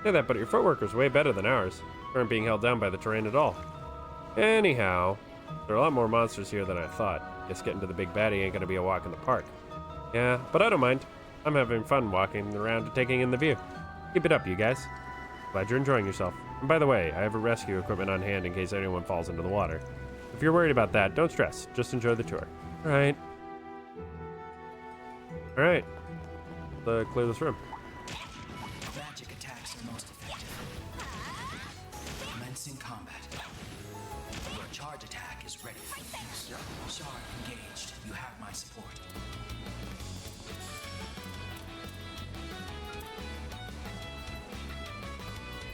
Say that, but your footwork was way better than ours. We weren't being held down by the terrain at all. Anyhow, there are a lot more monsters here than I thought. Guess getting to the big baddie ain't gonna be a walk in the park. Yeah, but I don't mind. I'm having fun walking around and taking in the view. Keep it up, you guys. Glad you're enjoying yourself. And by the way, I have a rescue equipment on hand in case anyone falls into the water. If you're worried about that, don't stress. Just enjoy the tour. Alright. Alright. Let's clear this room. Magic attacks are most effective. Commencing combat. Your charge attack is ready for use. Shard engaged. You have my support.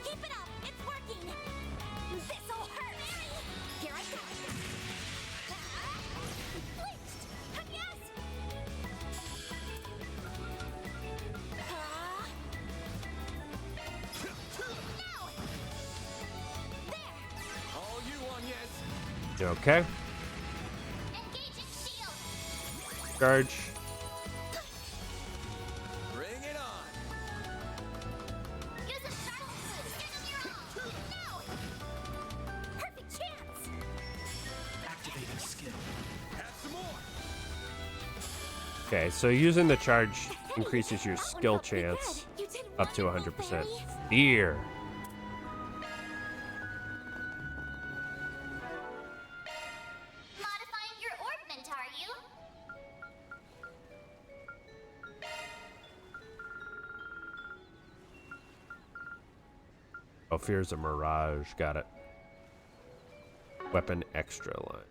Keep it up. It's working. This'll hurt. Here I go. Flinched. Yes. All you on yes. You okay? Charge. Bring it on. Use a sharp boost. Give them your all. Now. Perfect chance. Activating skill. Have some more. Okay, so using the charge increases your skill chance up to 100%. Fear. Oh, fear's a mirage. Got it. Weapon extra line.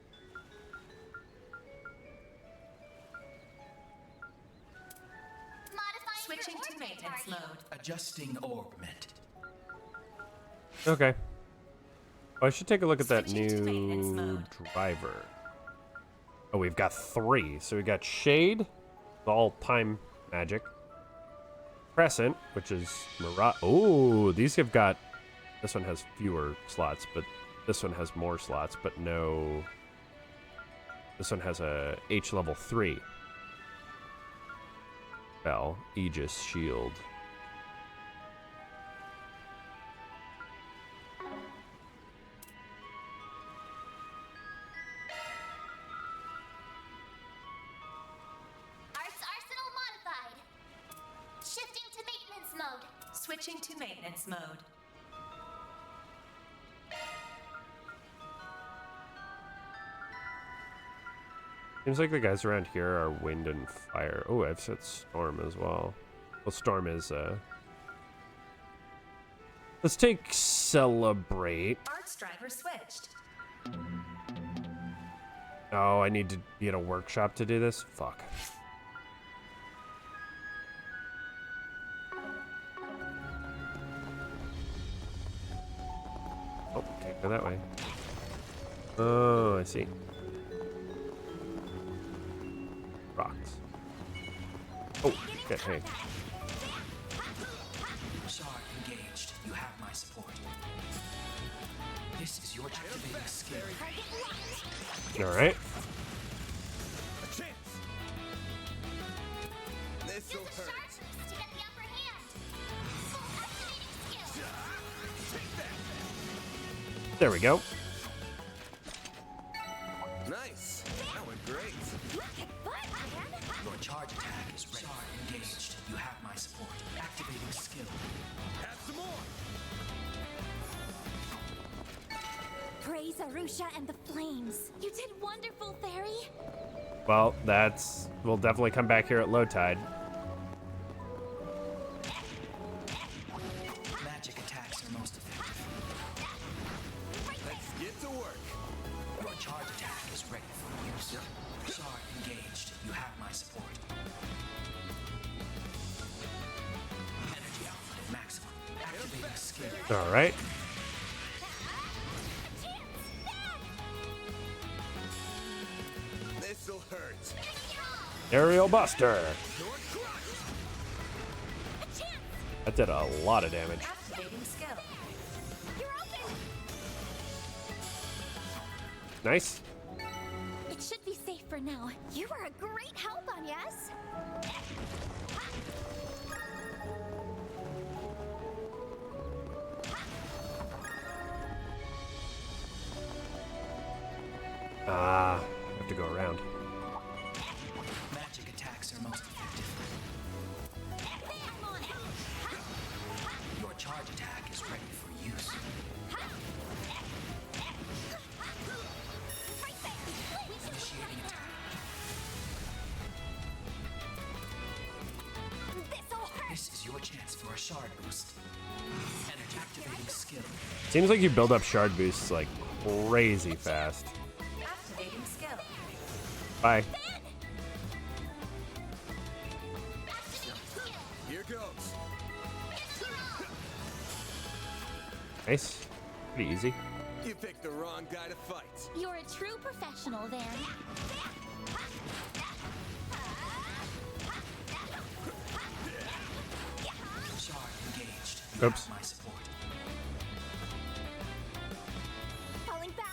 Switching to maintenance mode. Adjusting orbment. Okay. Oh, I should take a look at that new driver. Oh, we've got 3. So we got Shade, all time magic. Crescent, which is Mirage. Oh, these have got... This one has fewer slots, but this one has more slots, but no... This one has a H level 3. Bell, Aegis, Shield. Arsenal modified. Shifting to maintenance mode. Switching to maintenance mode. Seems like the guys around here are wind and fire. Oh, I've set storm as well. Well, storm is, Let's take celebrate. Arts driver switched. Oh, I need to be at a workshop to do this? Fuck. Oh, can't go that way. Oh, I see. Rocks. Oh, shit, hey. Shard engaged. You have my support. This is your activating skill. Alright. This'll hurt. There we go. Nice. That went great. Your charge attack is ready. Shard engaged. You have my support. Activating skill. Have some more. Praise Arusha and the flames. You did wonderful, Fairy. Well, we'll definitely come back here at low tide. Magic attacks are most effective. Let's get to work. Your charge attack is ready for use. Shard engaged. You have my support. Energy output at maximum. Activating skill. All right. This'll hurt. Aerial Buster. That did a lot of damage. Activating skill. Nice. It should be safe for now. You were a great help on yes. Ah, I have to go around. Magic attacks are most effective. Your charge attack is ready for use. Initiating attack. This is your chance for a shard boost. Energy activating skill. Seems like you build up shard boosts like crazy fast. Activating skill. Bye. Here goes. Nice. Pretty easy. You picked the wrong guy to fight. You're a true professional, Van. Shard engaged. You Oops. have my support. Falling back.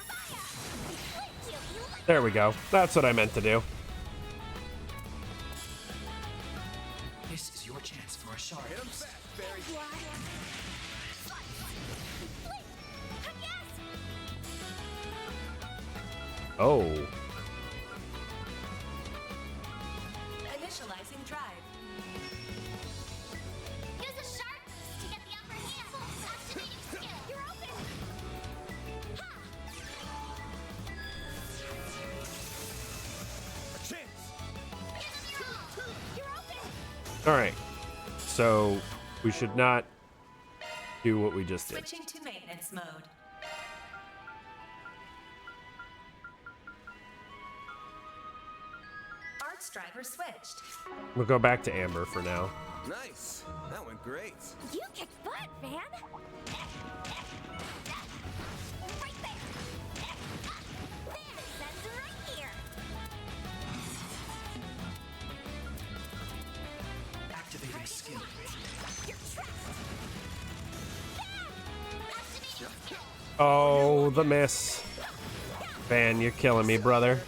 There we go. That's what I meant to do. This is your chance for a shard boost. Oh. Initializing drive. Use a sharp boost to get the upper hand. Activating skill. You're open. A chance. You're open. All right. So we should not do what we just did. Switching to maintenance mode. Arts driver switched. We'll go back to Amber for now. Nice. That went great. You kick butt, Van. Right there. Van says right here. Activating skill. You're trapped. Oh, the miss. Van, you're killing me, brother.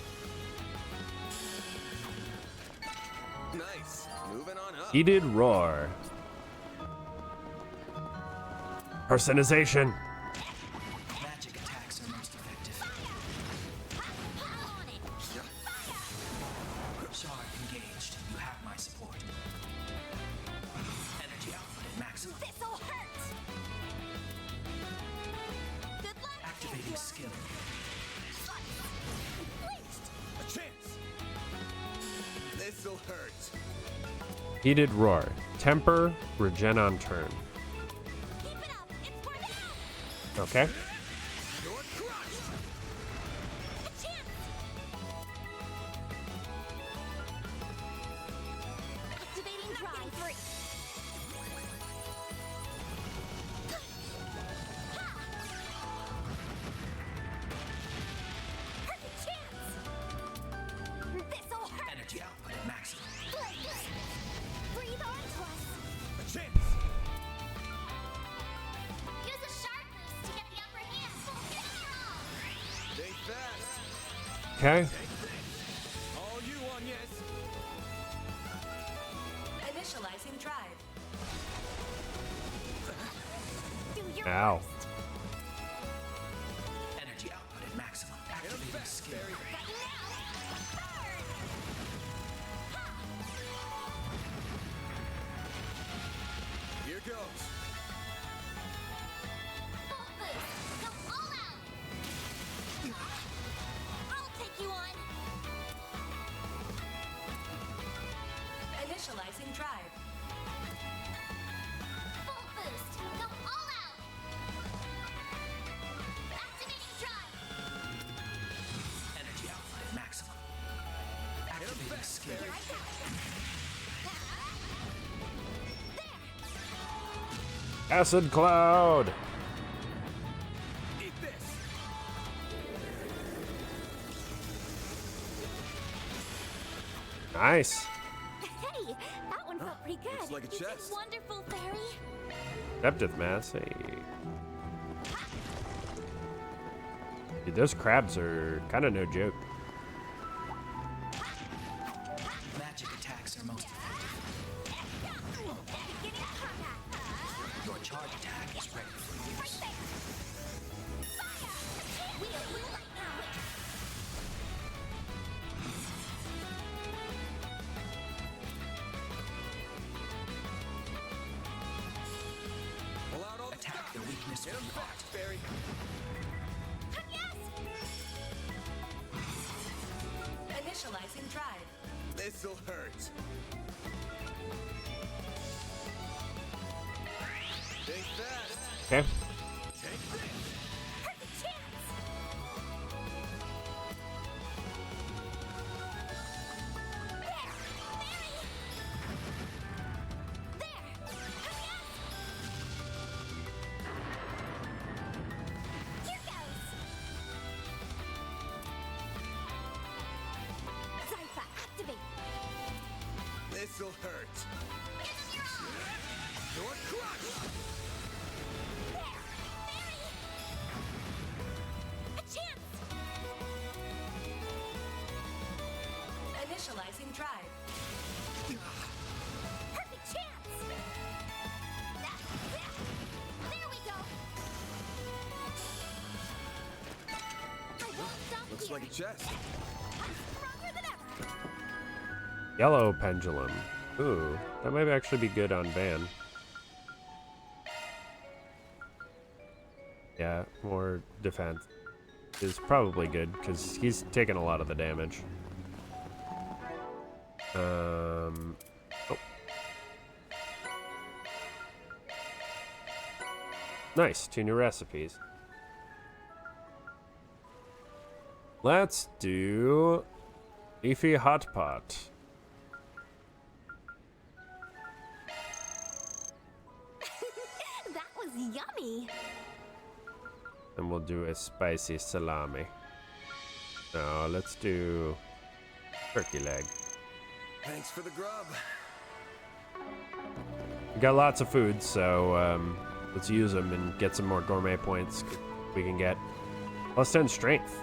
Nice. Moving on up. He did roar. Personalization. Magic attacks are most effective. Shard engaged. You have my support. Energy output at maximum. This'll hurt. Good luck. Activating skill. A chance. This'll hurt. He did roar. Temper, regen on turn. Keep it up. It's for now. Okay. You're crushed. A chance. Activating drive. Free. Perfect chance. This'll hurt. Energy output at maximum. Breathe on to us. A chance. Use a sharp boost to get the upper hand. Stay fast. Okay. All you on, yes. Initializing drive. Do your Ow. worst. Energy output at maximum. Activating skill. Here goes. Full boost. Go all out. I'll take you on. Initializing drive. Full boost. Go all out. Activating drive. Energy output at maximum. Activating skill. Here I go. Acid cloud. Eat this. Nice. Hey, that one felt pretty good. looks like a You did chest. wonderful, Fairy. Deceptive mass. Hey. Dude, those crabs are kind of no joke. Magic attacks are most effective. Your charge attack is ready for use. We are blue light now. Pull out all the Attack the weakness Get with him the back, art. Barry. Initializing drive. This'll hurt. Stay fast. Okay. Take this. Perfect chance. There, Fairy. There. Hurry up. Here goes. Zypha, activate. This'll hurt. You're crushed. There, Fairy. A chance. Initializing drive. Perfect chance. There we go. I won't stop Looks here. like a chest. I'm stronger than ever. Yellow pendulum. Ooh, that might actually be good on Van. Yeah, more defense is probably good because he's taking a lot of the damage. Oh. Nice, 2 new recipes. Let's do leafy hot pot. That was yummy. And we'll do a spicy salami. No, let's do turkey leg. Thanks for the grub. We got lots of food, so let's use them and get some more gourmet points. We can get plus 10 strength,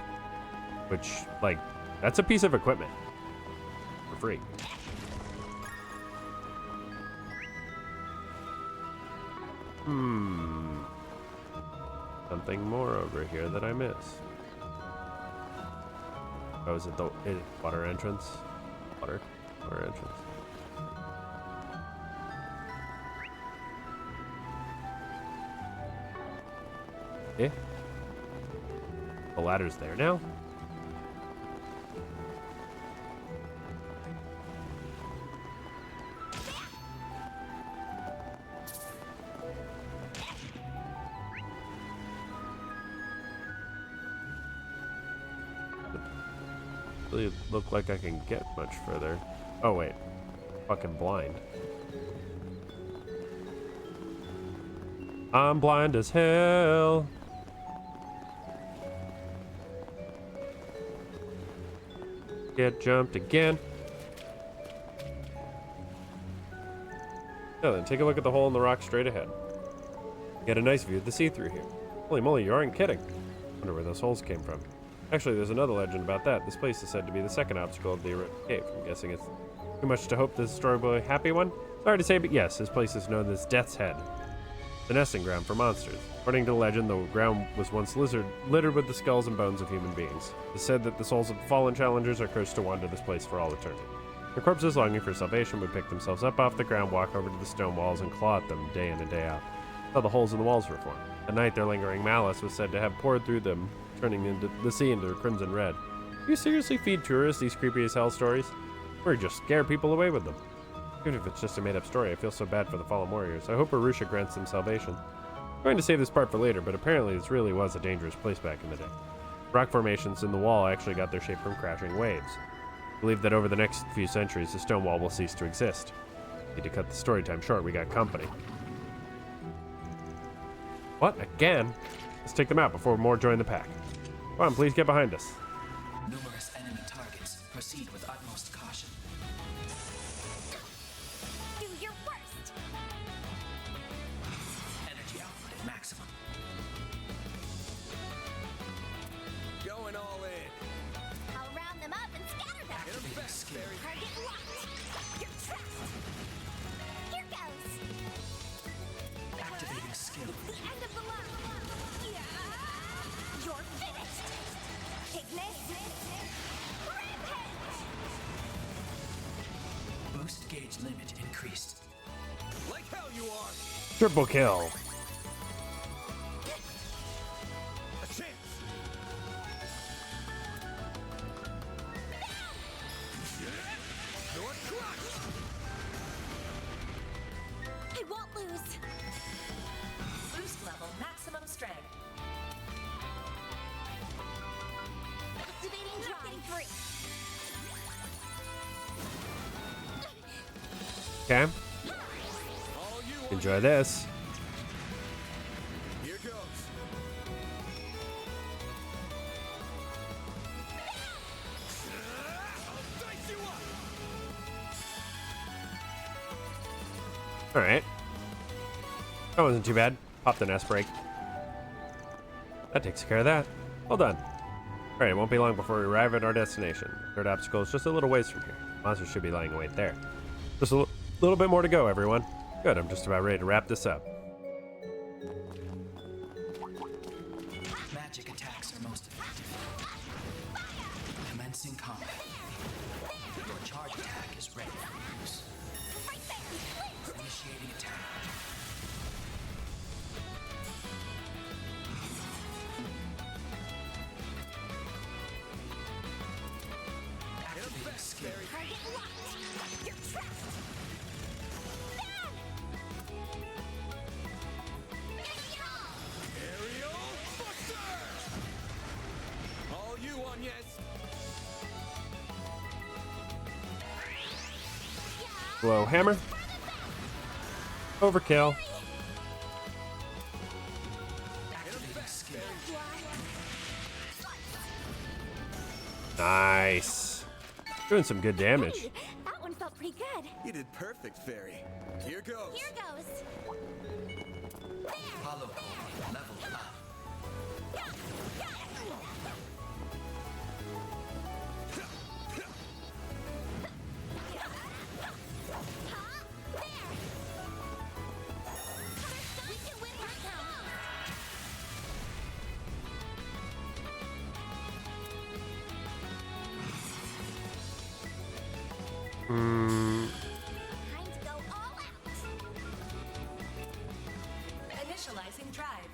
which, like, that's a piece of equipment for free. Something more over here that I missed. Oh, is it the water entrance? Water entrance. Eh? The ladder's there now? Really look like I can get much further. Oh wait, fucking blind. I'm blind as hell. Get jumped again. Yeah, then take a look at the hole in the rock straight ahead. Get a nice view of the see-through here. Holy moly, you aren't kidding. Wonder where those holes came from. Actually, there's another legend about that. This place is said to be the second obstacle of the cave. I'm guessing it's too much to hope this story will be a happy one. Sorry to say, but yes, this place is known as Death's Head, the nesting ground for monsters. According to the legend, the ground was once littered with the skulls and bones of human beings. It's said that the souls of fallen challengers are cursed to wander this place for all eternity. The corpses longing for salvation would pick themselves up off the ground, walk over to the stone walls, and claw at them day in and day out. That's how the holes in the walls were formed. At night, their lingering malice was said to have poured through them, turning into the sea into crimson red. Do you seriously feed tourists these creepy as hell stories? Or just scare people away with them? Even if it's just a made-up story, I feel so bad for the fallen warriors. I hope Arusha grants them salvation. I'm going to save this part for later, but apparently this really was a dangerous place back in the day. Rock formations in the wall actually got their shape from crashing waves. I believe that over the next few centuries, the stone wall will cease to exist. Need to cut the story time short, we got company. What? Again? Let's take them out before more join the pack. Come on, please get behind us. Numerous enemy targets. Proceed with utmost caution. Do your worst. Energy output at maximum. Going all in. I'll round them up and scatter them. Target locked. You're trapped. Here goes. Activating skill. It's the end of the line. Yeah. You're finished. Ignis. Rampage. Boost gauge limit increased. Like hell you are. Triple kill. A chance. You're crushed. I won't lose. Boost level maximum strength. Activating drive. Okay. Enjoy this. Here goes. I'll dice you up. Alright. That wasn't too bad. Popped an S break. That takes care of that. Well done. Alright, it won't be long before we arrive at our destination. Third obstacle is just a little ways from here. Monsters should be lying in wait there. Just a little bit more to go, everyone. Good, I'm just about ready to wrap this up. Magic attacks are most effective. Commencing combat. Your charge attack is ready for use. Initiating attack. Activating skill. Target locked. You're trapped. Blow hammer. Overkill. Nice. Doing some good damage. Hey, that one felt pretty good. You did perfect, Fairy. Here goes. Here goes. Hollow core level up. We can win right now. Time to go all out. Initializing drive.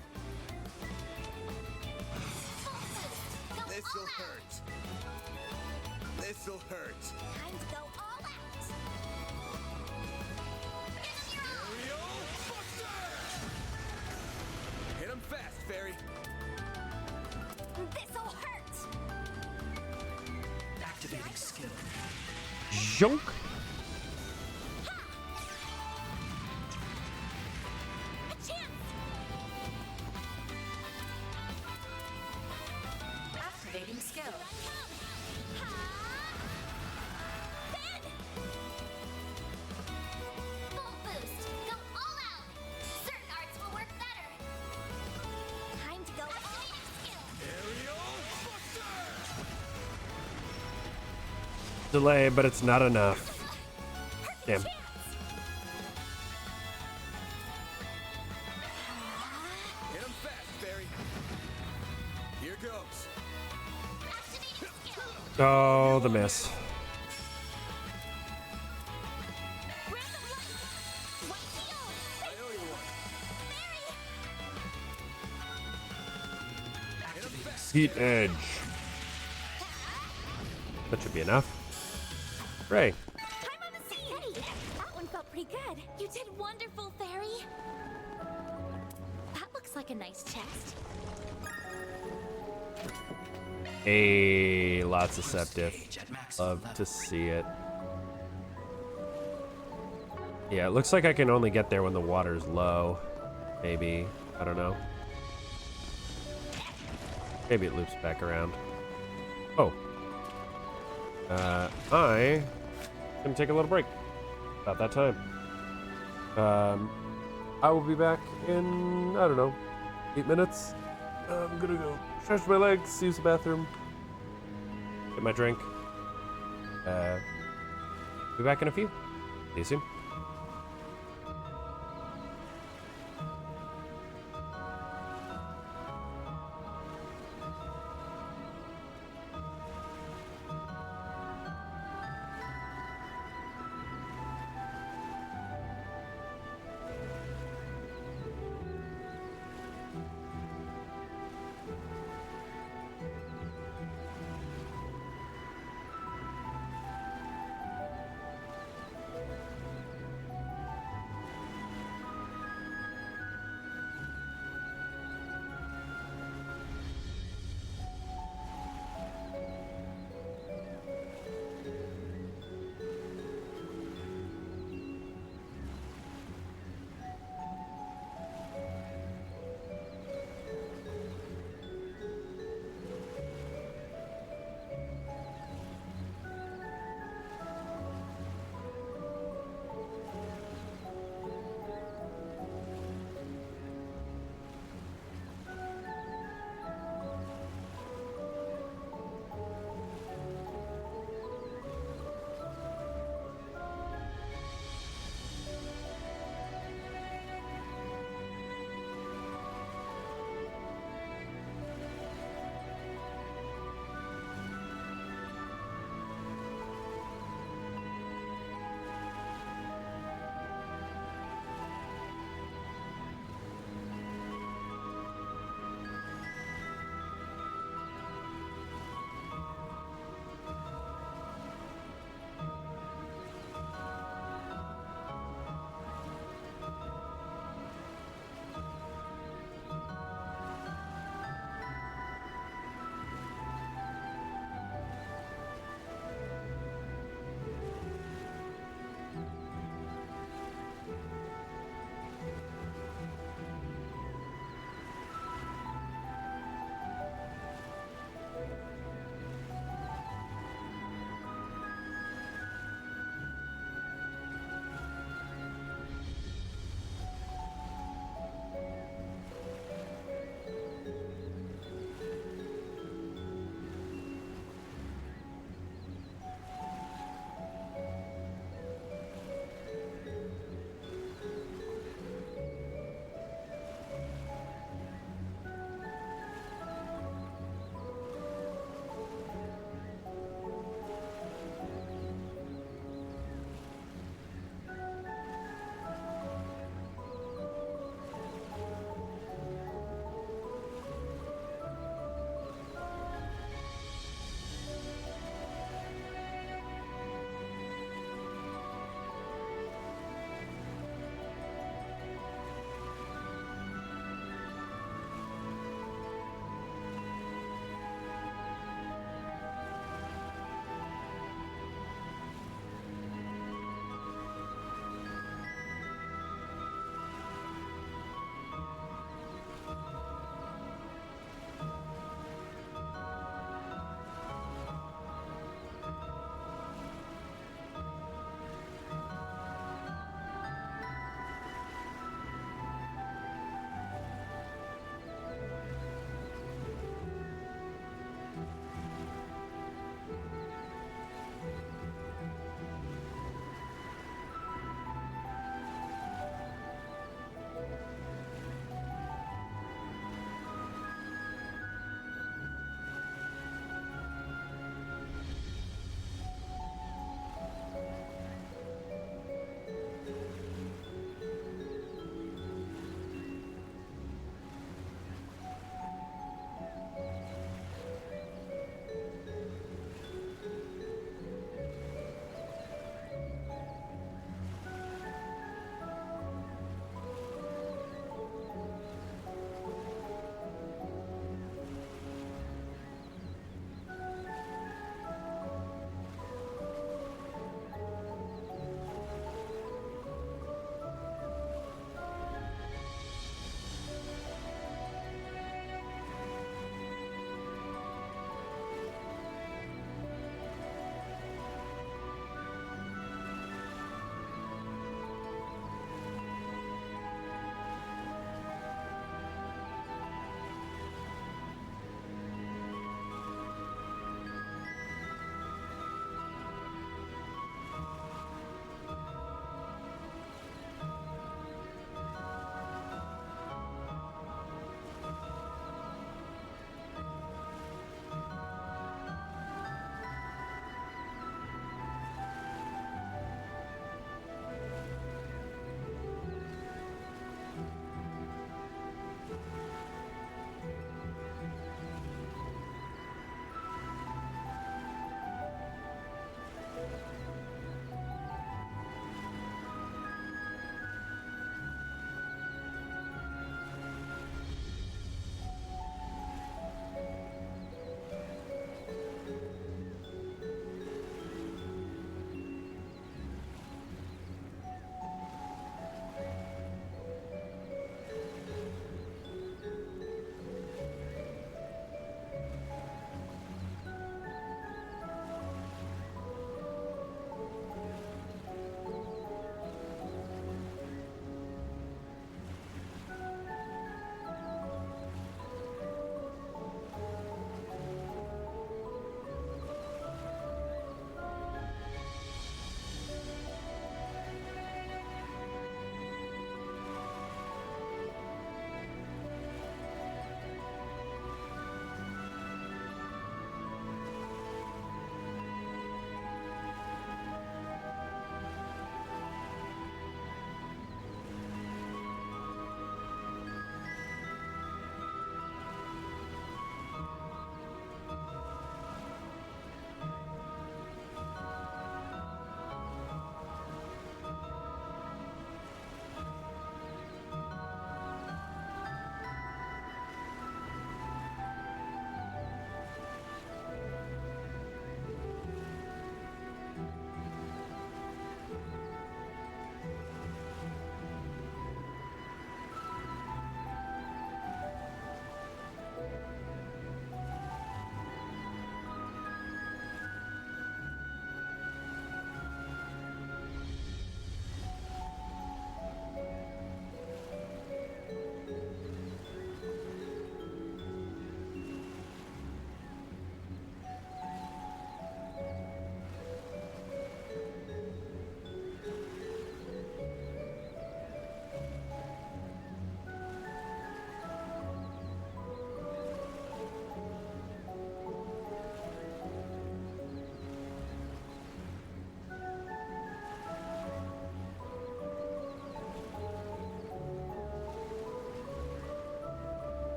This'll hurt. This'll hurt. Time to go all out. Hit him fast, Fairy. This'll hurt. Activating skill. Junk. A chance. Activating skill. Full boost. Go all out. Certain arts will work better. Time to go activating skill. Delay, but it's not enough. Damn. Hit him fast, Fairy. Here goes. Activating skill. Oh, the miss. Random light. White shield. I owe you one. Hit him fast. Heat edge. That should be enough. Ray. Time on the scene. Hey, that one felt pretty good. You did wonderful, Fairy. That looks like a nice chest. Hey, lots of septic. Love to see it. Yeah, it looks like I can only get there when the water's low. Maybe. I don't know. Maybe it loops back around. Oh. I am take a little break. About that time. I will be back in, I don't know, 8 minutes. I'm gonna go stretch my legs, use the bathroom, get my drink. Be back in a few. See you soon.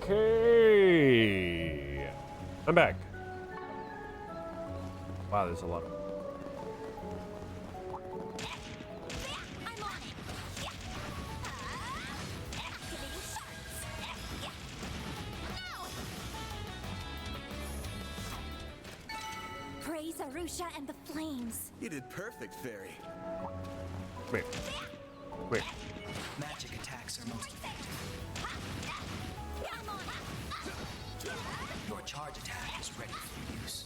Okay. I'm back. Wow, there's a lot of... Praise Arusha and the flames. You did perfect, Fairy. Wait. Wait. Magic attacks are most effective. Your charge attack is ready for use.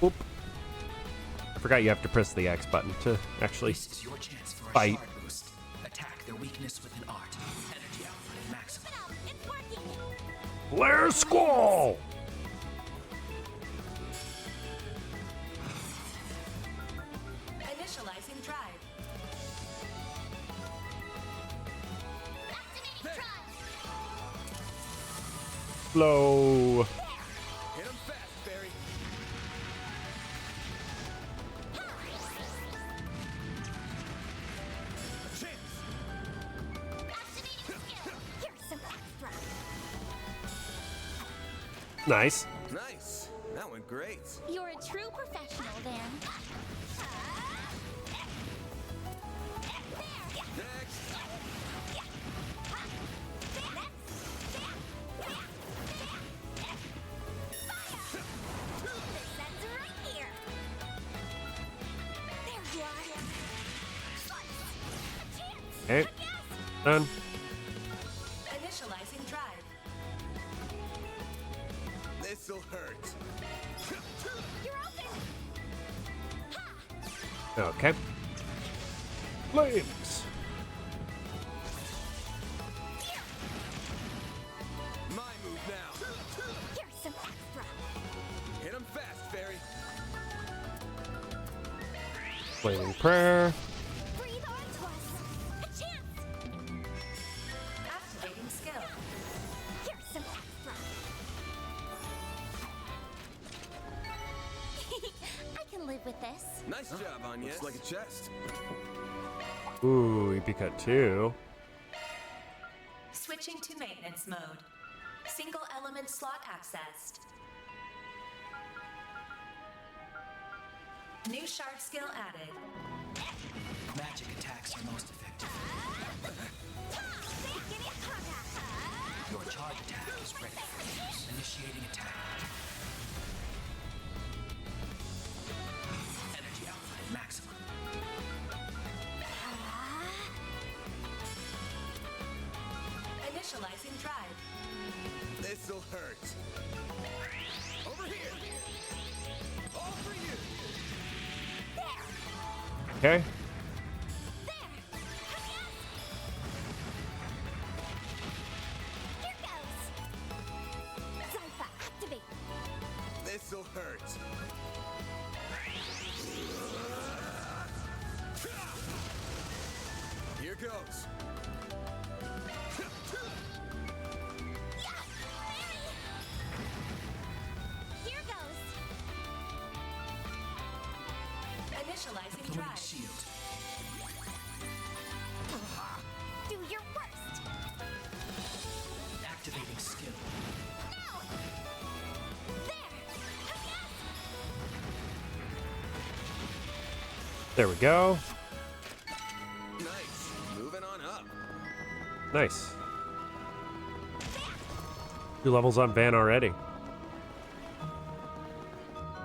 Oop. I forgot you have to press the X button to actually This is your chance for a fight. shard boost. Attack their weakness with an art. Energy output maximum. Flare Squall! Initializing drive. Flow. Hit him fast, Fairy. Nice. Nice. That went great. You're a true professional, Van. Okay. Done. Initializing drive. This'll hurt. Okay. Flames. My move now. Here's some extra. Hit him fast, Fairy. Flaming prayer. Breathe onto us. A chance. Activating skill. Here's some extra. I can live with this. Nice job, Anya. Looks like a chest. Ooh, EP cut 2. Switching to maintenance mode. Single element slot accessed. New shard skill added. Magic attacks are most effective. Your charge attack is ready for use. Initiating attack. Energy output maximum. Initializing drive. This'll hurt. Over here. All for you. Okay. Here goes. Zypha, activate. This'll hurt. Here goes. Here goes. Initializing Deploying drive. shield. Do your worst. Activating skill. There we go. Nice. Moving on up. Nice. 2 levels on Van already.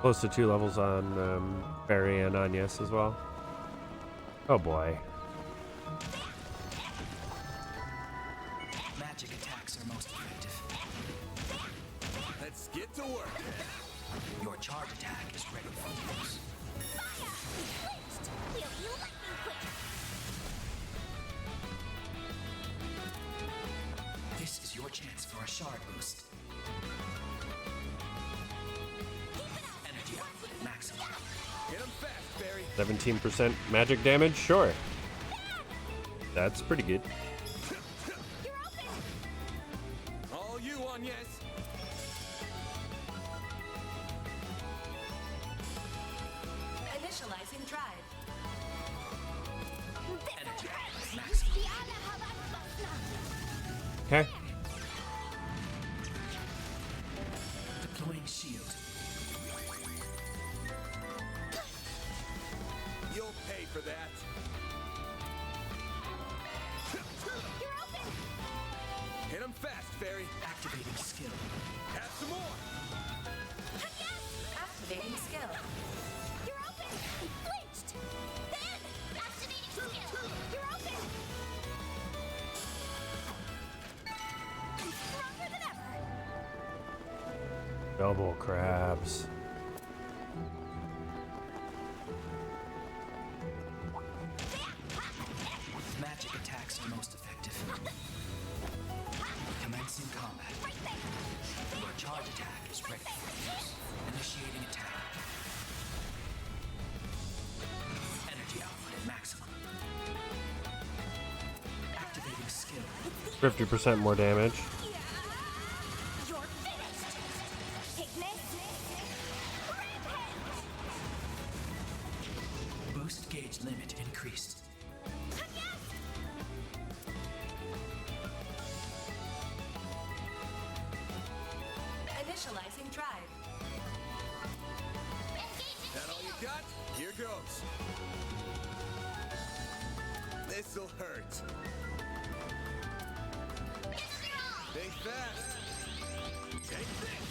Close to 2 levels on Barry and Agnes as well. Oh boy. Magic attacks are most effective. Let's get to work. Your charge attack is ready for use. We'll be lightning quick. This is your chance for a shard boost. Energy output maximum. Hit him fast, Fairy. 17% magic damage? Sure. That's pretty good. All you, Agnes. Initializing drive. Energy output Okay. Deploying shield. You'll pay for that. You're open! Hit him fast, Fairy. Activating skill. Have some more. Activating skill. You're open! He flinched! Then! Activating skill! You're open! I'm stronger than ever! Double crabs. Magic attacks are most effective. Commencing combat. Your charge attack is ready for use. Initiating attack. Energy output at maximum. Activating skill. 50% more damage. You're finished! Ignis! Rampage! Boost gauge limit increased. Initializing drive. That all you got? Here goes. This'll hurt. Think fast. Take this.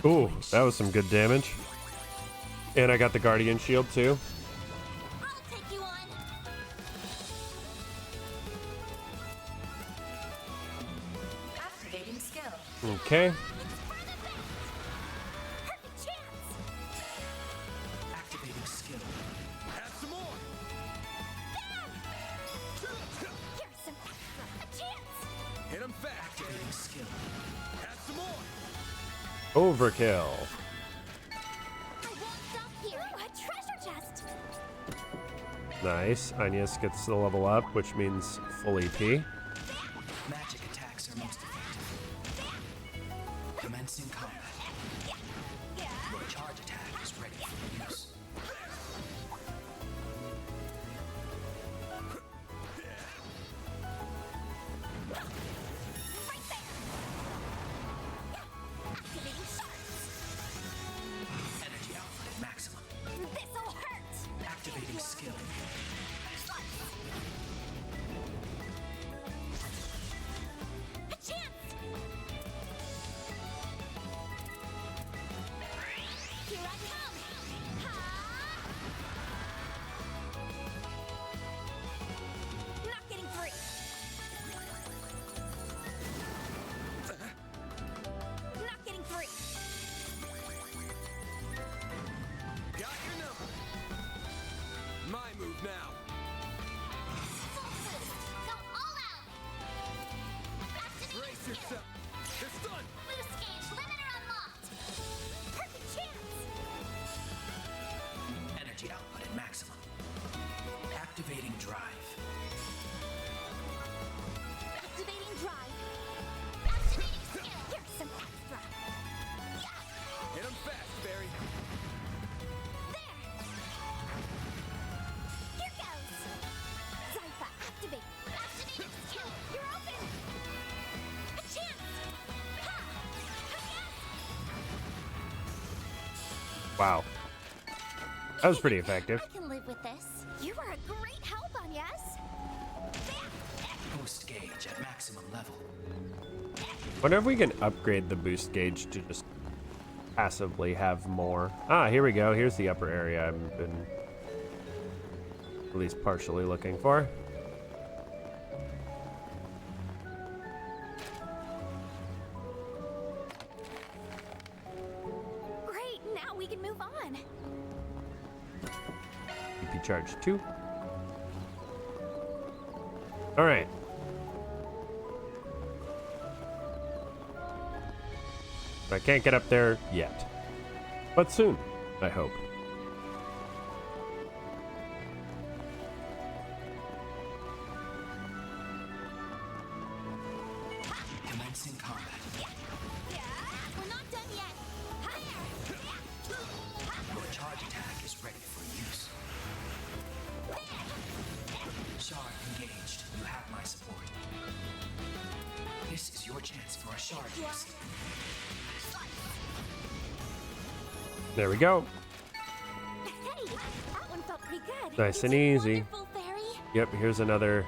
Ooh, that was some good damage. And I got the Guardian Shield too. I'll take you on! Activating skill. Okay. Perfect chance! Activating skill. Have some more. Here's some extra! A chance! Hit him fast. Activating skill. Have some more. Overkill. I won't stop here! Ooh, a treasure chest! Nice. Agnes gets the level up, which means full EP. Magic attacks are most effective. Commencing combat. Your charge attack is ready for use. Right there! Activating shards! Energy output at maximum. This'll hurt! Activating skill. A chance! Here I come! Ha! Not getting free! Not getting free! Got your number. My move now. Go all out! Activating Brace skill! yourself. They're stunned. Boost gauge limiter unlocked! Perfect chance! Energy output at maximum. Activating drive. Activating drive! Activating skill! Here's some extra! Hit him fast, Fairy. There! Here goes! Zypha, activate! Activating skill! You're open! A chance! Ha! Wow. That was pretty effective. I can live with this. You were a great help, Agnes! Boost gauge at maximum level. Wonder if we can upgrade the boost gauge to just passively have more. Ah, here we go. Here's the upper area I've been at least partially looking for. Great, now we can move on. EP charge 2. All right. I can't get up there yet, but soon, I hope. Commencing combat. We're not done yet. Your charge attack is ready for use. There! charges. There we go. Hey, that one felt pretty good. Nice and easy. Wonderful, Fairy. Yep, here's another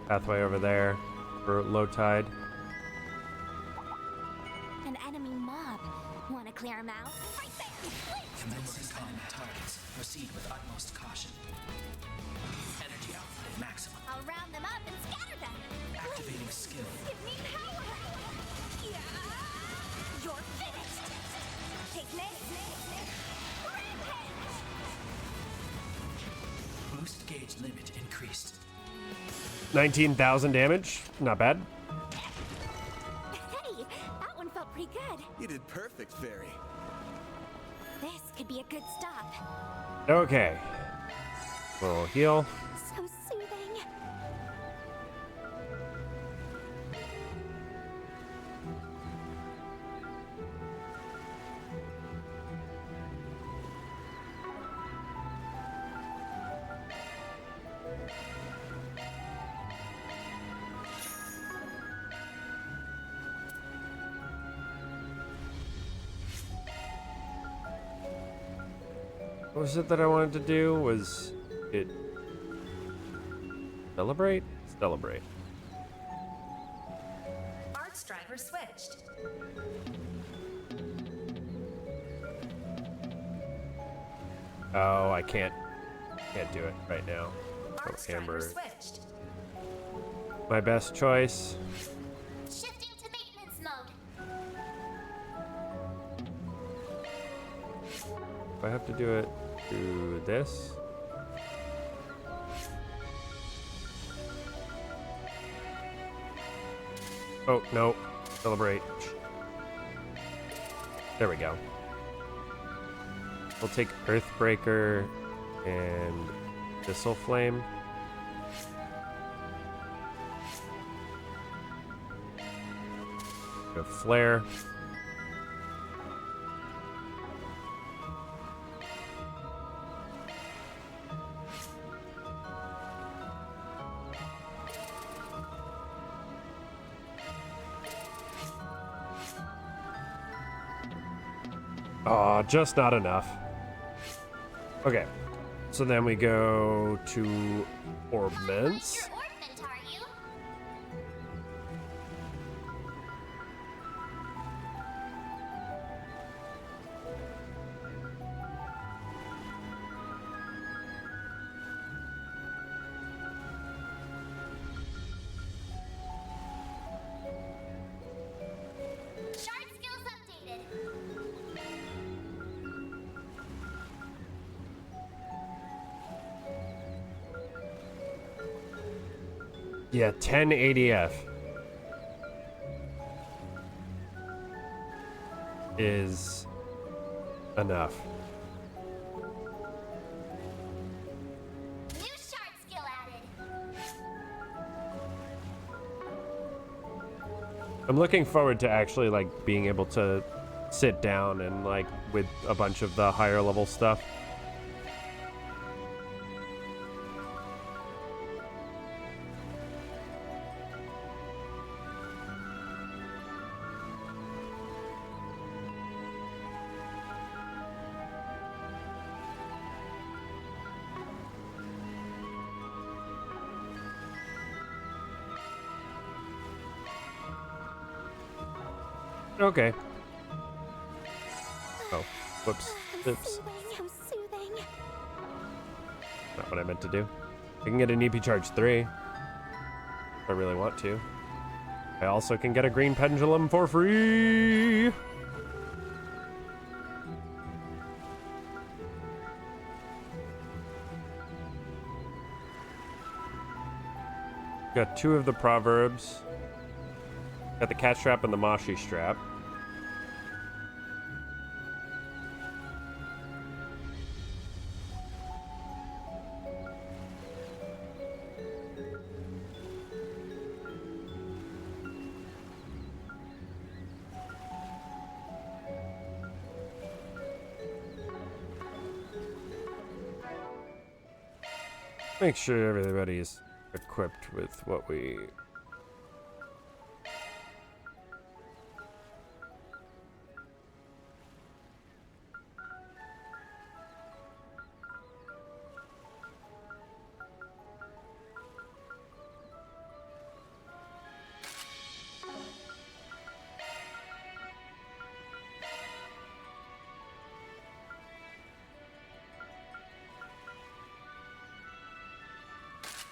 pathway over there for low tide. An enemy mob. Want to clear him out? Right there. Commencing combat targets. Proceed with utmost caution. Energy output at maximum. I'll round them up and scatter them. Activating skill. Give me power. Yeah. You're finished. Take next. Rampage. Boost gauge limit increased. 19,000 damage. Not bad. Hey, that one felt pretty good. You did perfect, Fairy. This could be a good stop. Okay. We'll heal. So soothing. What was it that I wanted to do? Was it celebrate? Celebrate. Arts driver switched. Oh, I can't do it right now. Arts Oh, driver Amber. switched. My best choice. Shifting to maintenance mode. If I have to do it through this. Oh, no. Celebrate. There we go. We'll take Earthbreaker and Thistle Flame. Go Flare. Oh, just not enough. Okay. So then we go to Orbments. Ornament, are you? Shard skills updated. Yeah, 10 ADF is enough. New shard skill added. I'm looking forward to actually like being able to sit down and like with a bunch of the higher level stuff. Okay. Oh, whoops. Oops. I'm soothing. Not what I meant to do. I can get an EP charge 3. If I really want to. I also can get a green pendulum for free. Got 2 of the proverbs. Got the cat strap and the moshi strap. Make sure everybody's equipped with what we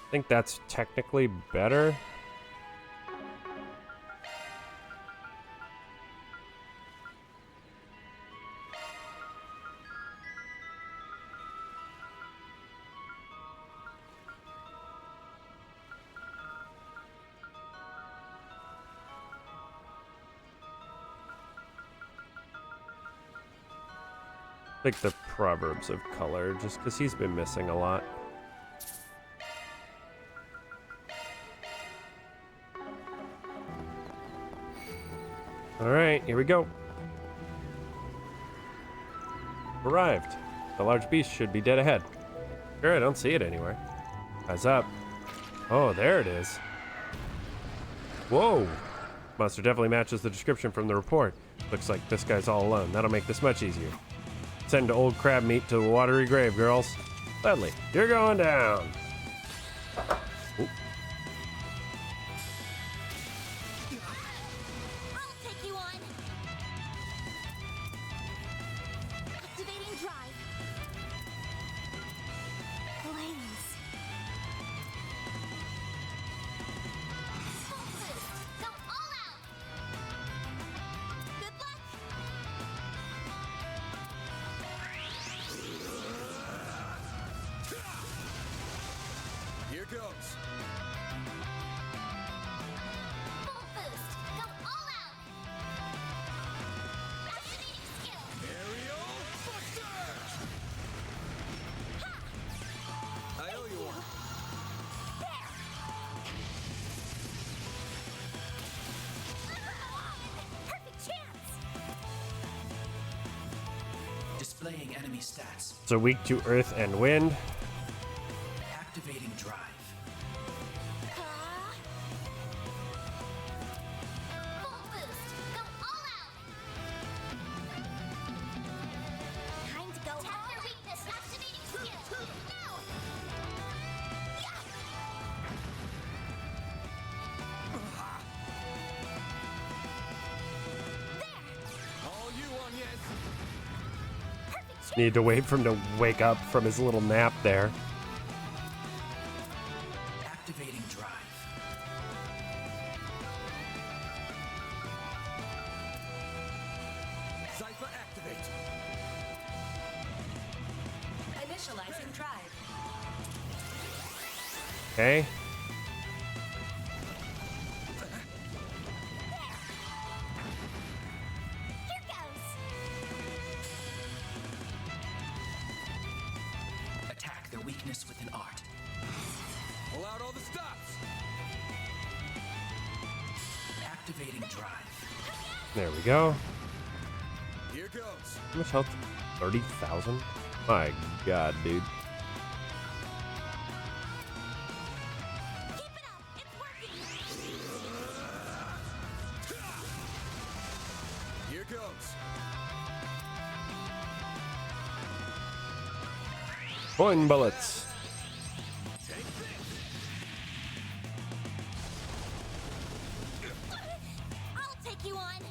I think that's technically better. Like the Proverbs of Color, just because he's been missing a lot. Alright, here we go. Arrived. The large beast should be dead ahead. Sure, I don't see it anywhere. Eyes up. Oh, there it is. Whoa! Monster definitely matches the description from the report. Looks like this guy's all alone. That'll make this much easier. Send old crab meat to the watery grave, girls. Gladly, you're going down. Ooh. I'll take you on. Activating drive. Blaze. Full boost. Go all out. Good luck. Here goes. Full boost. Go all out. Activating skill. Aerial Buster! I owe you one. Perfect chance. Displaying enemy stats. So weak to earth and wind. Activating drive. Full boost. Go all out. Time to go all out. Weakness. Activating skill. No. All you on, yes. Need to wait for him to wake up from his little nap there. Activating drive. Cypher activate. Initializing drive. Okay. Here goes. Attack their weakness with an art. Pull out all the stops. Activating drive. There we go. Here goes. How much health? 30,000? My god, dude. Here goes. Coin bullets. I'll take you on.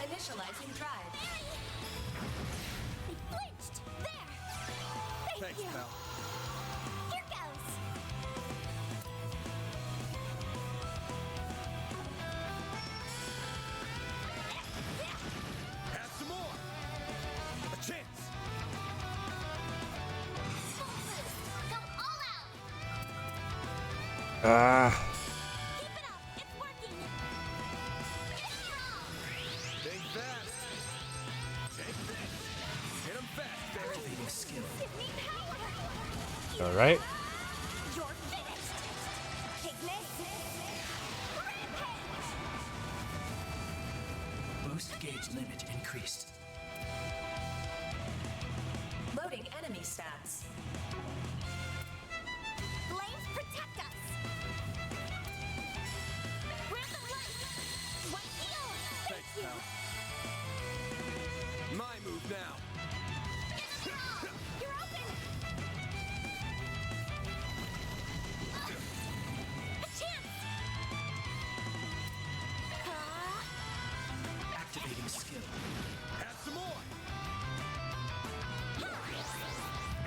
Initializing drive. They flinched. There. Thank Thanks, you. pal. Here goes. Have some more. A chance. Full boost. Go all out. Ah. Keep it up. It's working. Think fast. Take this. Hit him fast, baby. Activating skill. Give me power. All right. You're finished. Take this. Rampage. Boost gauge limit increased. Loading enemy stats. Flames protect us. Random light. One heal. Thank Thanks, you. pal. My move now. You're open.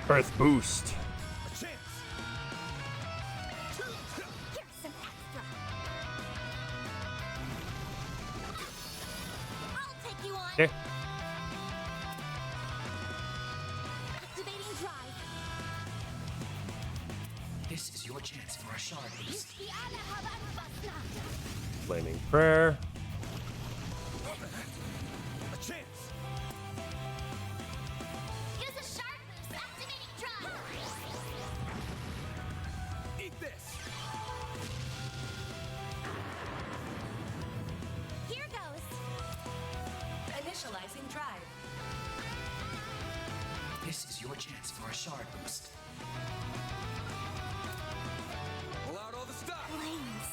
Earth boost. A chance. Here's some extra. I'll take you on. Okay. Activating drive. This is your chance for a shard boost. Flaming prayer. A chance. Use a shard boost. Activating drive. Eat this. Here goes. Initializing drive. This is your chance for a shard boost. Pull out all the stuff. Flames.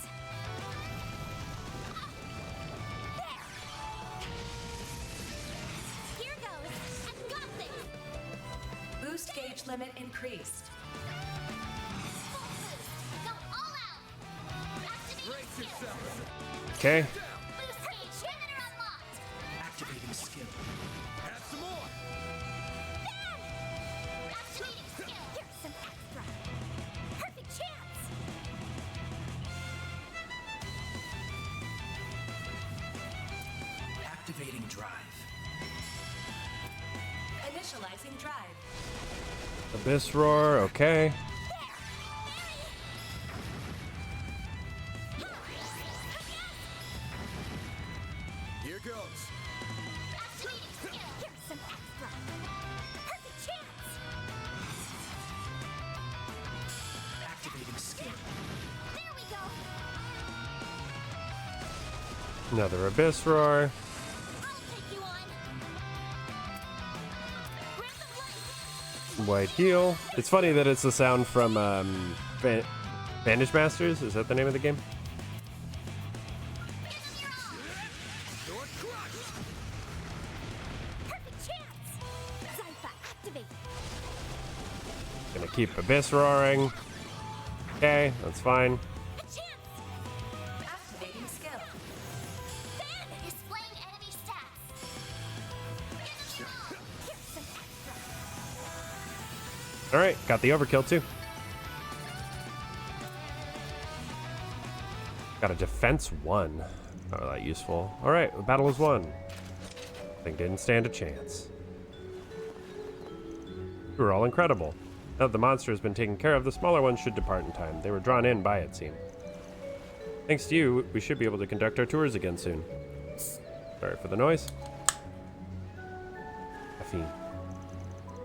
Here goes. I've got this. Boost gauge limit increased. Full boost. Go all out. Activating Brace skill. yourself. Okay. Boost gauge limiter unlocked. Activating skill. Have some more. Activating skill. Here's some extra. Perfect chance. Activating drive. Initializing drive. Abyss roar. Okay. Here goes. Activating skill. Here's some extra. Perfect chance. Activating skill. There we go. Another abyss roar. I'll take you on. Grab the light. White heal. It's funny that it's the sound from Bandage Masters. Is that the name of the game? You're crushed. Perfect chance. Zypha, activate. Gonna keep abyss roaring. Okay, that's fine. A chance. Activating skill. Fan, displaying enemy stats. Here's some extra. All right, got the overkill too. Got a defense 1. Oh, that useful. All right, the battle is won. Thing didn't stand a chance. You were all incredible. Now that the monster has been taken care of, the smaller ones should depart in time. They were drawn in by it, seemed. Thanks to you, we should be able to conduct our tours again soon. Sorry for the noise. Caffeine.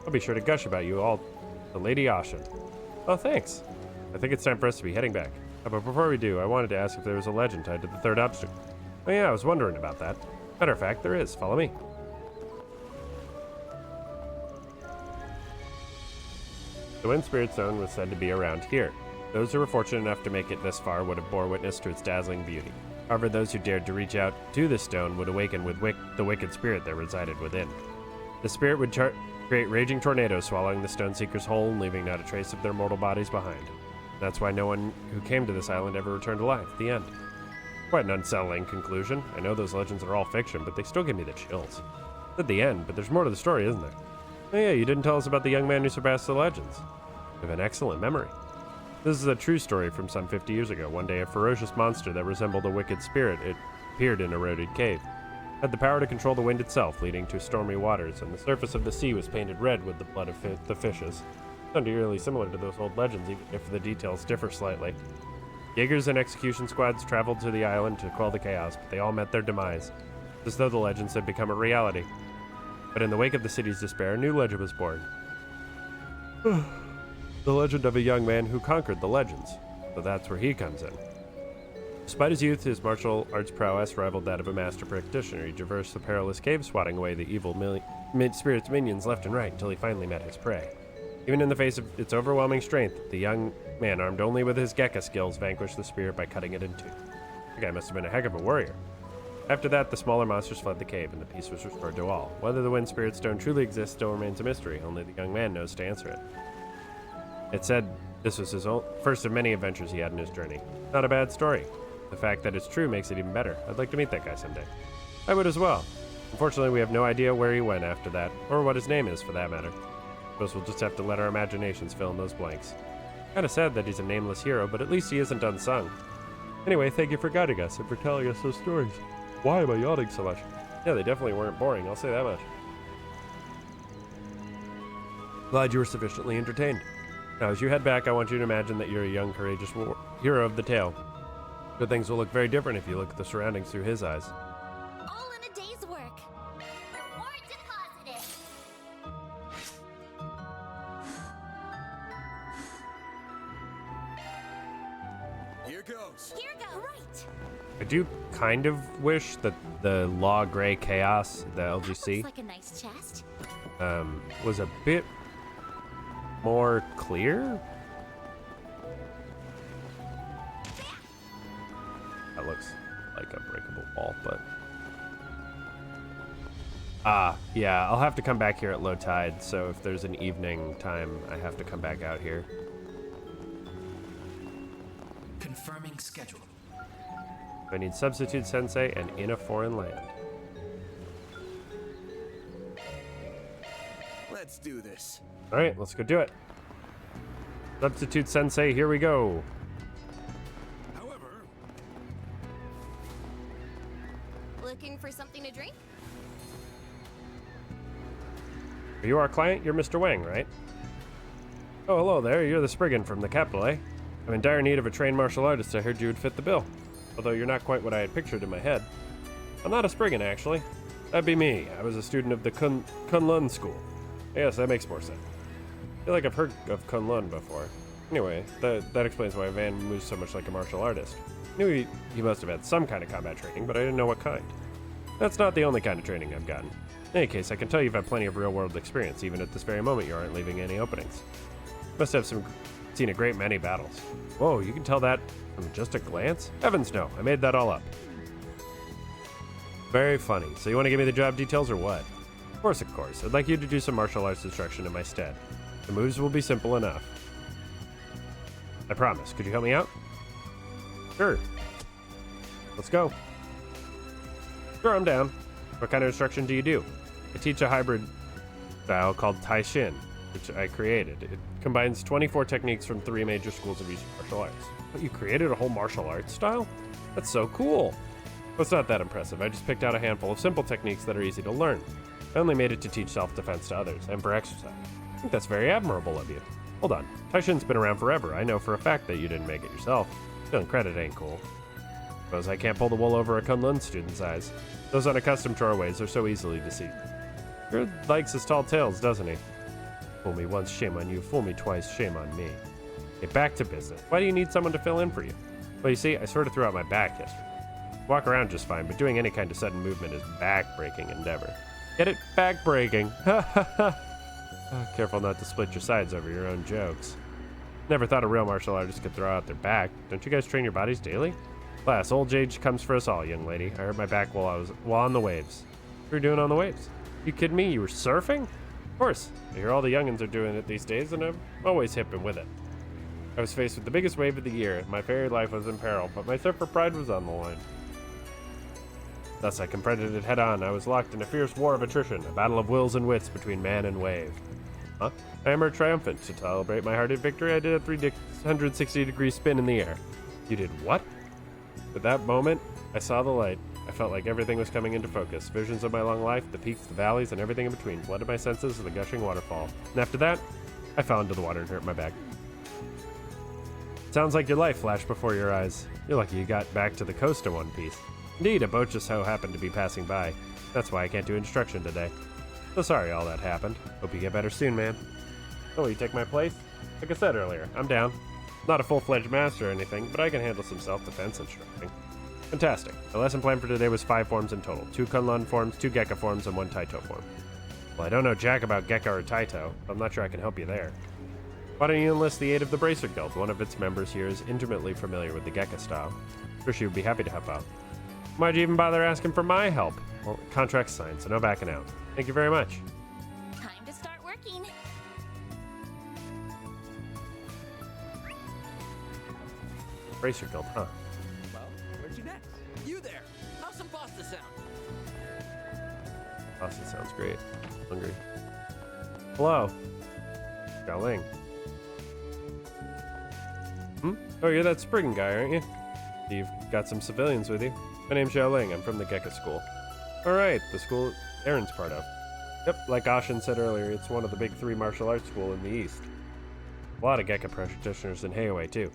I'll be sure to gush about you all to Lady Ashen. Oh, thanks. I think it's time for us to be heading back. But before we do, I wanted to ask if there was a legend tied to the third obstacle. Oh yeah, I was wondering about that. Matter of fact, there is. Follow me. The Wind Spirit Stone was said to be around here. Those who were fortunate enough to make it this far would have bore witness to its dazzling beauty. However, those who dared to reach out to the stone would awaken with the wicked spirit that resided within. The spirit would create raging tornadoes, swallowing the stone seekers whole and leaving not a trace of their mortal bodies behind. That's why no one who came to this island ever returned alive. The end. Quite an unsettling conclusion. I know those legends are all fiction, but they still give me the chills. At the end, but there's more to the story, isn't there? Oh yeah, you didn't tell us about the young man who surpassed the legends. You have an excellent memory. This is a true story from some 50 years ago. One day, a ferocious monster that resembled a wicked spirit appeared in a eroded cave. It had the power to control the wind itself, leading to stormy waters, and the surface of the sea was painted red with the blood of the fishes. Sound eerily similar to those old legends, even if the details differ slightly. Jaegers and execution squads traveled to the island to quell the chaos, but they all met their demise, as though the legends had become a reality. But in the wake of the city's despair, a new legend was born. The legend of a young man who conquered the legends. So that's where he comes in. Despite his youth, his martial arts prowess rivaled that of a master practitioner. He traversed the perilous cave, swatting away the evil spirit's minions left and right until he finally met his prey. Even in the face of its overwhelming strength, the young man, armed only with his Gekka skills, vanquished the spirit by cutting it in two. The guy must have been a heck of a warrior. After that, the smaller monsters fled the cave, and the peace was restored to all. Whether the Wind Spirit Stone truly exists still remains a mystery. Only the young man knows to answer it. It said this was his first of many adventures he had in his journey. Not a bad story. The fact that it's true makes it even better. I'd like to meet that guy someday. I would as well. Unfortunately, we have no idea where he went after that, or what his name is, for that matter. Suppose we'll just have to let our imaginations fill in those blanks. Kinda sad that he's a nameless hero, but at least he isn't unsung. Anyway, thank you for guiding us and for telling us those stories. Why am I yawning so much? Yeah, they definitely weren't boring, I'll say that much. Glad you were sufficiently entertained. Now, as you head back, I want you to imagine that you're a young, courageous hero of the tale. But things will look very different if you look at the surroundings through his eyes. All in a day's work. Reward deposited. Here goes. Here goes. Right. I do kind of wish that the Law Grey Chaos, the LGC, Looks like a nice chest. was a bit more clear. That looks like a breakable wall, but... yeah, I'll have to come back here at low tide, so if there's an evening time, I have to come back out here. Confirming schedule. I need Substitute Sensei and in a foreign land. Let's do this. Alright, let's go do it. Substitute Sensei, here we go. Looking for something to drink? Are you our client? You're Mr. Wang, right? Oh, hello there. You're the Spriggan from the capital, eh? I'm in dire need of a trained martial artist. I heard you would fit the bill. Although you're not quite what I had pictured in my head. I'm not a Spriggan, actually. That'd be me. I was a student of the Kunlun school. Yes, that makes more sense. I feel like I've heard of Kunlun before. Anyway, that explains why Van moves so much like a martial artist. I knew he must have had some kind of combat training, but I didn't know what kind. That's not the only kind of training I've gotten. In any case, I can tell you've had plenty of real-world experience. Even at this very moment, you aren't leaving any openings. Must have seen a great many battles. Whoa, you can tell that from just a glance? Heavens no, I made that all up. Very funny. So you want to give me the job details or what? Of course. I'd like you to do some martial arts instruction in my stead. The moves will be simple enough. I promise. Could you help me out? Sure. Let's go. Sure, I'm down. What kind of instruction do you do? I teach a hybrid style called Taishin, which I created. It combines 24 techniques from 3 major schools of martial arts. But you created a whole martial arts style? That's so cool. Well, it's not that impressive. I just picked out a handful of simple techniques that are easy to learn. I only made it to teach self-defense to others, and for exercise. I think that's very admirable of you. Hold on. Taishin's been around forever. I know for a fact that you didn't make it yourself. Feeling credit ain't cool. Suppose I can't pull the wool over a Kunlun student's eyes. Those unaccustomed to our ways are so easily deceived. He likes his tall tales, doesn't he? Fool me once, shame on you. Fool me twice, shame on me. Okay, back to business. Why do you need someone to fill in for you? Well, you see, I sort of threw out my back yesterday. Walk around just fine, but doing any kind of sudden movement is back-breaking endeavor. Get it? Back-breaking. Ha ha ha. Careful not to split your sides over your own jokes. Never thought a real martial artist could throw out their back. Don't you guys train your bodies daily? Class, old age comes for us all, young lady. I hurt my back while on the waves. What were you doing on the waves? You kidding me? You were surfing? Of course. I hear all the youngins are doing it these days, and I'm always hip and with it. I was faced with the biggest wave of the year. My very life was in peril, but my surfer pride was on the line. Thus, I confronted it head-on. I was locked in a fierce war of attrition, a battle of wills and wits between man and wave. Huh? I emerged triumphant. To celebrate my hearted victory, I did a 360-degree spin in the air. You did what? At that moment, I saw the light. I felt like everything was coming into focus. Visions of my long life, the peaks, the valleys, and everything in between flooded my senses as a gushing waterfall. And after that, I fell into the water and hurt my back. Sounds like your life flashed before your eyes. You're lucky you got back to the coast in one piece. Indeed, a boat just so happened to be passing by. That's why I can't do instruction today. So sorry all that happened. Hope you get better soon, man. Oh, you take my place? Like I said earlier, I'm down. Not a full-fledged master or anything, but I can handle some self-defense instructing. Fantastic. The lesson plan for today was 5 forms in total. 2 Kunlun forms, 2 Gekka forms, and 1 Taito form. Well, I don't know jack about Gekka or Taito, but I'm not sure I can help you there. Why don't you enlist the aid of the Bracer Guild? One of its members here is intimately familiar with the Gekka style. Sure, she would be happy to help out. Why'd you even bother asking for my help? Well, contract's signed, so no backing out. Thank you very much. Time to start working. Bracer Guild, huh? Well, where'd you next? You there! How's some pasta sound? Pasta sounds great. Hungry. Hello. Xiaoling. Oh, you're that Spriggan guy, aren't you? You've got some civilians with you. My name's Xiaoling. I'm from the Gekka School. Alright, the school Aaron's part of. Yep, like Ashin said earlier, it's one of the big 3 martial arts school in the East. A lot of Gekka practitioners in Heiwei, too.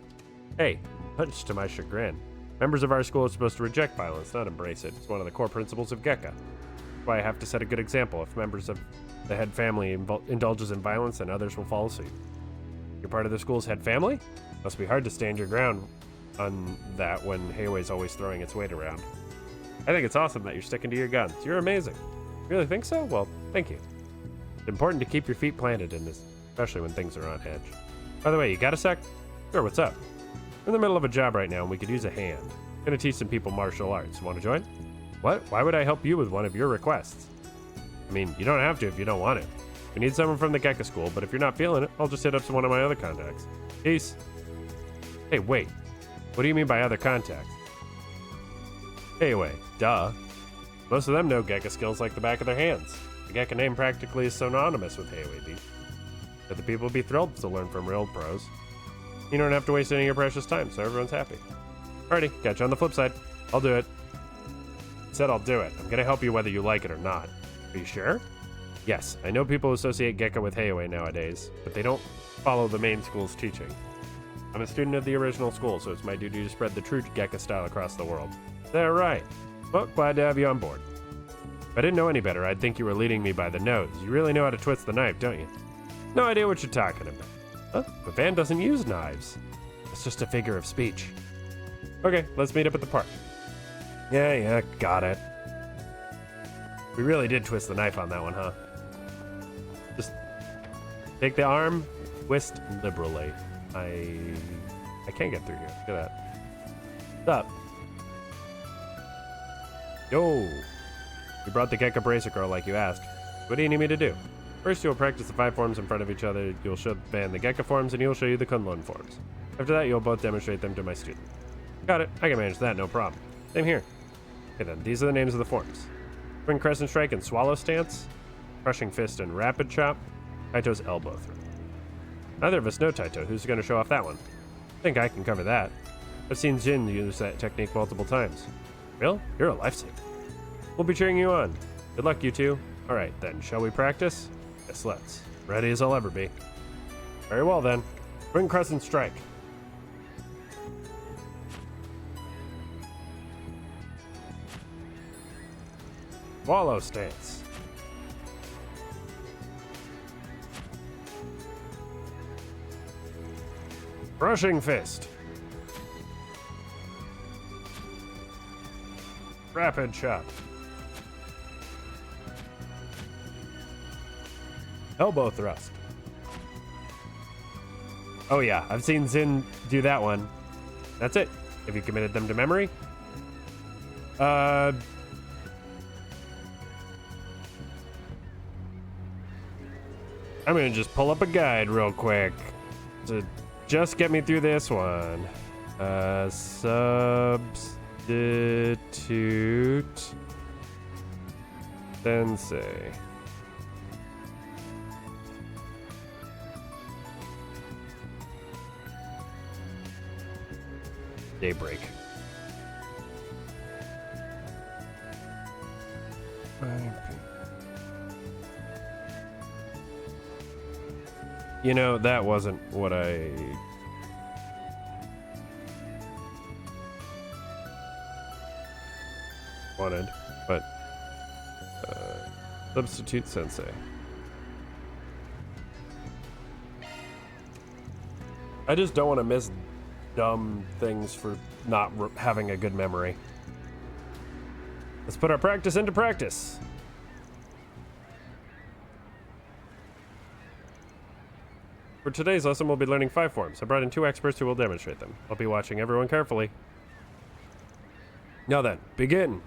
Hey, much to my chagrin, members of our school are supposed to reject violence, not embrace it. It's one of the core principles of Gekka. That's why I have to set a good example. If members of the head family indulges in violence, then others will follow suit. You're part of the school's head family? Must be hard to stand your ground on that when Heiwei's always throwing its weight around. I think it's awesome that you're sticking to your guns. You're amazing. Really think so? Well, thank you. It's important to keep your feet planted in this, especially when things are on edge. By the way, you got a sec? Sure, what's up? We're in the middle of a job right now and we could use a hand. I'm gonna teach some people martial arts. Want to join? What? Why would I help you with one of your requests? I mean, you don't have to if you don't want it. We need someone from the Gekka School, but if you're not feeling it, I'll just hit up one of my other contacts. Peace. Hey, wait. What do you mean by other contacts? Heiwei, duh. Most of them know Gekka skills like the back of their hands. The Gekka name practically is synonymous with Heiwei Beat. But the people would be thrilled to learn from real pros. You don't have to waste any of your precious time, so everyone's happy. Alrighty, catch you on the flip side. I'll do it. Said I'll do it. I'm gonna help you whether you like it or not. Are you sure? Yes, I know people associate Gekka with Heiwei nowadays, but they don't follow the main school's teaching. I'm a student of the original school, so it's my duty to spread the true Gekka style across the world. Is that right? Well, glad to have you on board. If I didn't know any better, I'd think you were leading me by the nose. You really know how to twist the knife, don't you? No idea what you're talking about. Huh? But Van doesn't use knives. It's just a figure of speech. Okay, let's meet up at the park. Yeah, got it. We really did twist the knife on that one, huh? Just take the arm, twist liberally. I can't get through here. Look at that. What's up? Yo! You brought the Gekka Bracer Girl like you asked. What do you need me to do? First, you'll practice the 5 forms in front of each other. You'll show Van the Gekka forms, and he'll show you the Kunlun forms. After that, you'll both demonstrate them to my student. Got it. I can manage that, no problem. Same here. Okay then, these are the names of the forms. Twin Crescent Strike and Swallow Stance. Crushing Fist and Rapid Chop. Taito's Elbow Throw. Neither of us know Taito. Who's going to show off that one? I think I can cover that. I've seen Jin use that technique multiple times. Real? You're a lifesaver. We'll be cheering you on. Good luck, you two. Alright then, shall we practice? Yes, let's. Ready as I'll ever be. Very well then. Twin Crescent Strike. Swallow Stance. Crushing Fist. Rapid Chop. Elbow Thrust. Oh yeah, I've seen Zin do that one. That's it. Have you committed them to memory? I'm gonna just pull up a guide real quick to just get me through this one. Substitute Sensei. Daybreak. You know, that wasn't what I wanted, but substitute Sensei. I just don't want to miss dumb things for not having a good memory. Let's put our practice into practice. For today's lesson, we'll be learning 5 forms. I brought in 2 experts who will demonstrate them. I'll be watching everyone carefully. Now then, begin.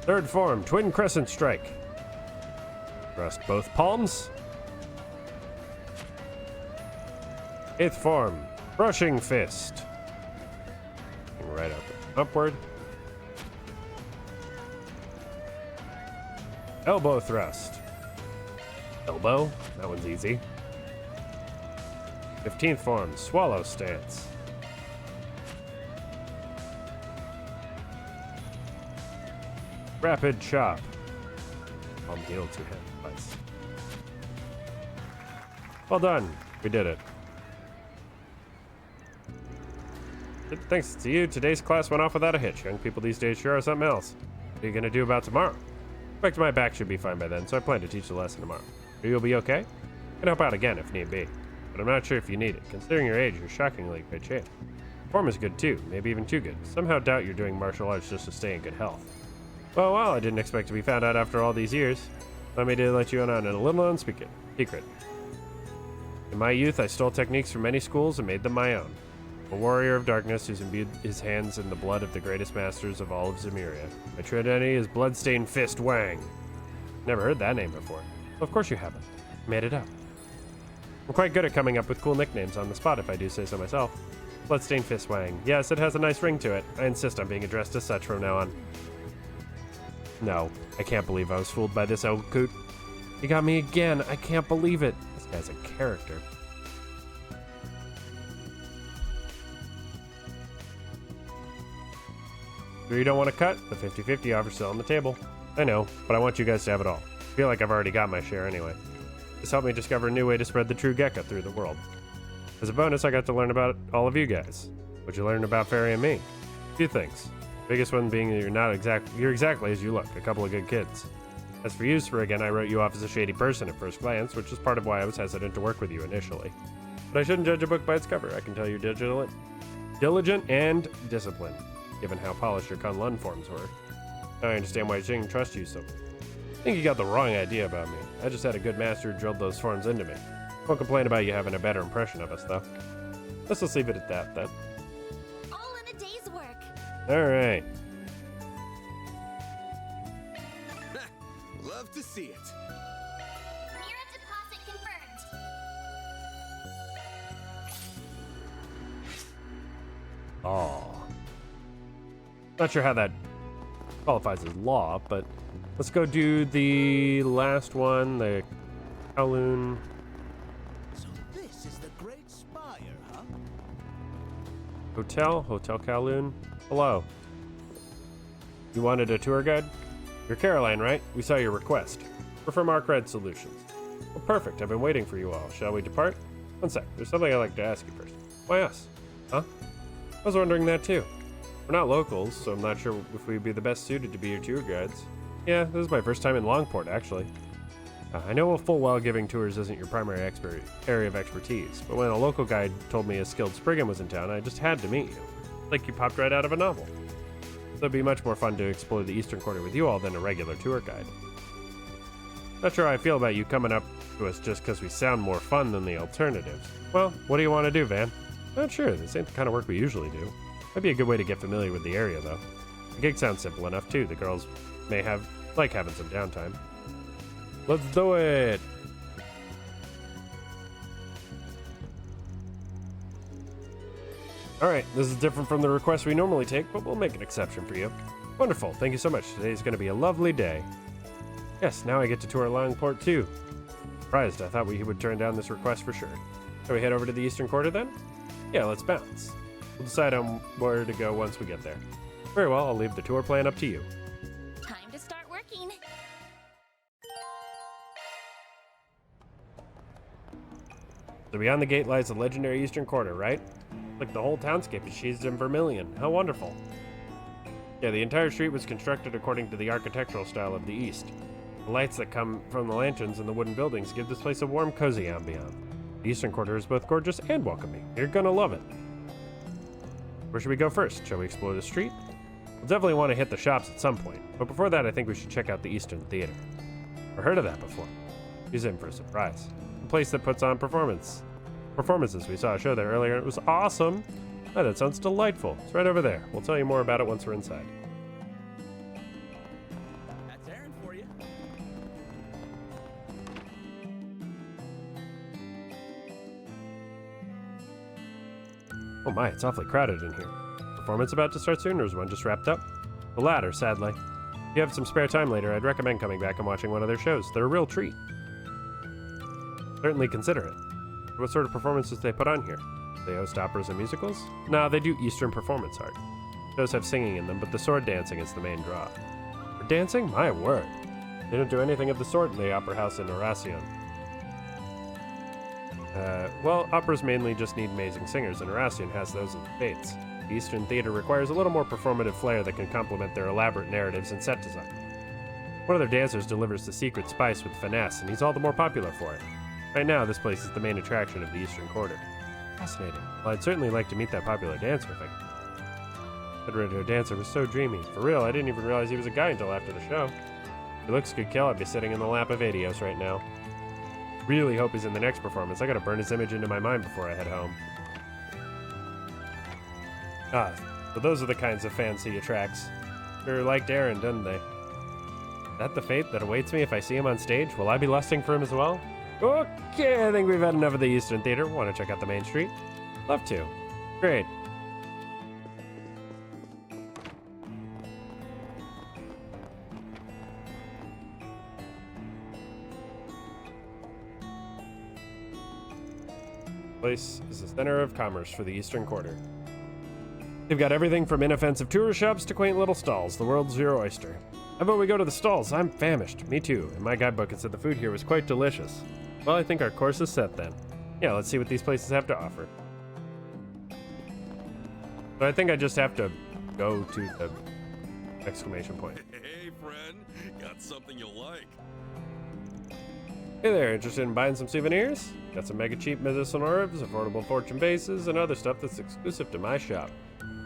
3rd form, Twin Crescent Strike. Thrust both palms. 8th form, Crushing Fist. Right up, upward. Elbow Thrust. Elbow. That one's easy. 15th form, swallow stance. Rapid chop. Palm heel, two-hand device. Well done. We did it. Thanks to you, today's class went off without a hitch. Young people these days sure are something else. What are you going to do about tomorrow? I expect my back should be fine by then, so I plan to teach the lesson tomorrow. You'll be okay? I can help out again if need be, but I'm not sure if you need it. Considering your age, you're shockingly good shape. Form is good too, maybe even too good. Somehow doubt you're doing martial arts just to stay in good health. Well, I didn't expect to be found out after all these years. Let me let you in on a little known secret. In my youth, I stole techniques from many schools and made them my own. A warrior of darkness who's imbued his hands in the blood of the greatest masters of all of Zemuria. My true identity is Bloodstained Fist Wang. Never heard that name before. Well, of course you haven't. Made it up. I'm quite good at coming up with cool nicknames on the spot, if I do say so myself. Bloodstained Fist Wang. Yes, it has a nice ring to it. I insist on being addressed as such from now on. No, I can't believe I was fooled by this old coot. He got me again. I can't believe it. This guy's a character. Sure you don't want to cut? The 50-50 offer's still on the table. I know, but I want you guys to have it all. I feel like I've already got my share anyway. This helped me discover a new way to spread the true Gekka through the world. As a bonus, I got to learn about all of you guys. What'd you learn about Fairy and me? A few things. Biggest one being that you're exactly as you look, a couple of good kids. As for you, Spriggan, I wrote you off as a shady person at first glance, which is part of why I was hesitant to work with you initially. But I shouldn't judge a book by its cover. I can tell you're diligent and disciplined, given how polished your Kunlun forms were. Now I understand why Jing trusts you so much. I think you got the wrong idea about me. I just had a good master who drilled those forms into me. Won't complain about you having a better impression of us, though. Let's just leave it at that, then. All in a day's work. Alright. Love to see it. Mirror deposit confirmed. Oh. Not sure how that qualifies as law, but let's go do the last one, the Kowloon. So this is the Great Spire, huh? Hotel Kowloon. Hello. You wanted a tour guide? You're Caroline, right? We saw your request. We're from Arkwright Solutions. Well, perfect. I've been waiting for you all. Shall we depart? One sec. There's something I'd like to ask you first. Why us? Huh? I was wondering that too. We're not locals, so I'm not sure if we'd be the best suited to be your tour guides. Yeah, this is my first time in Longport, actually. I know full well giving tours isn't your primary area of expertise, but when a local guide told me a skilled Spriggan was in town, I just had to meet you. Like you popped right out of a novel. So it'd be much more fun to explore the Eastern Quarter with you all than a regular tour guide. Not sure how I feel about you coming up to us just because we sound more fun than the alternatives. Well, what do you want to do, Van? Not sure, this ain't the kind of work we usually do. Might be a good way to get familiar with the area, though. The gig sounds simple enough, too. The girls may like having some downtime. Let's do it! Alright, this is different from the request we normally take, but we'll make an exception for you. Wonderful, thank you so much. Today's going to be a lovely day. Yes, now I get to tour Longport, too. Surprised, I thought we would turn down this request for sure. Shall we head over to the Eastern Quarter, then? Yeah, let's bounce. We'll decide on where to go once we get there. Very well, I'll leave the tour plan up to you. Time to start working. So beyond the gate lies the legendary Eastern Quarter, right? Like the whole townscape is sheathed in vermilion. How wonderful. Yeah, the entire street was constructed according to the architectural style of the East. The lights that come from the lanterns and the wooden buildings give this place a warm, cozy ambiance. The Eastern Quarter is both gorgeous and welcoming. You're gonna love it. Where should we go first? Shall we explore the street? We'll definitely want to hit the shops at some point, but before that I think we should check out the Eastern Theater. I've heard of that before. He's in for a surprise. A place that puts on performances. We saw a show there earlier and it was awesome. Oh, that sounds delightful. It's right over there. We'll tell you more about it once we're inside. That's Aaron for you. Oh my, it's awfully crowded in here. Performance about to start soon, or is one just wrapped up? The latter, sadly. If you have some spare time later, I'd recommend coming back and watching one of their shows. They're a real treat. Certainly consider it. What sort of performances do they put on here? Do they host operas and musicals? Nah, they do Eastern performance art. Shows have singing in them, but the sword dancing is the main draw. For dancing? My word. They don't do anything of the sort in the opera house in Horacion. Well, operas mainly just need amazing singers, and Horacion has those in spades. The Eastern theater requires a little more performative flair that can complement their elaborate narratives and set design. One of their dancers delivers the secret spice with finesse, and he's all the more popular for it. Right now, this place is the main attraction of the Eastern Quarter. Fascinating. Well, I'd certainly like to meet that popular dancer if I could. That radio dancer was so dreamy. For real, I didn't even realize he was a guy until after the show. If he looks good kill, I'd be sitting in the lap of Adios right now. Really hope he's in the next performance. I gotta burn his image into my mind before I head home. Ah, so those are the kinds of fans he attracts. Sure liked Aaron, didn't they? Is that the fate that awaits me if I see him on stage? Will I be lusting for him as well? Okay, I think we've had enough of the Eastern Theater. Want to check out the main street? Love to. Great. Place is the center of commerce for the Eastern Quarter. They've got everything from inoffensive tourist shops to quaint little stalls. The world's your oyster. How about we go to the stalls? I'm famished. Me too. In my guidebook, it said the food here was quite delicious. Well, I think our course is set then. Yeah, let's see what these places have to offer. So I think I just have to go to the exclamation point. Hey, friend. Got something you'll like. Hey there, interested in buying some souvenirs? Got some mega cheap medicinal herbs, affordable fortune bases, and other stuff that's exclusive to my shop.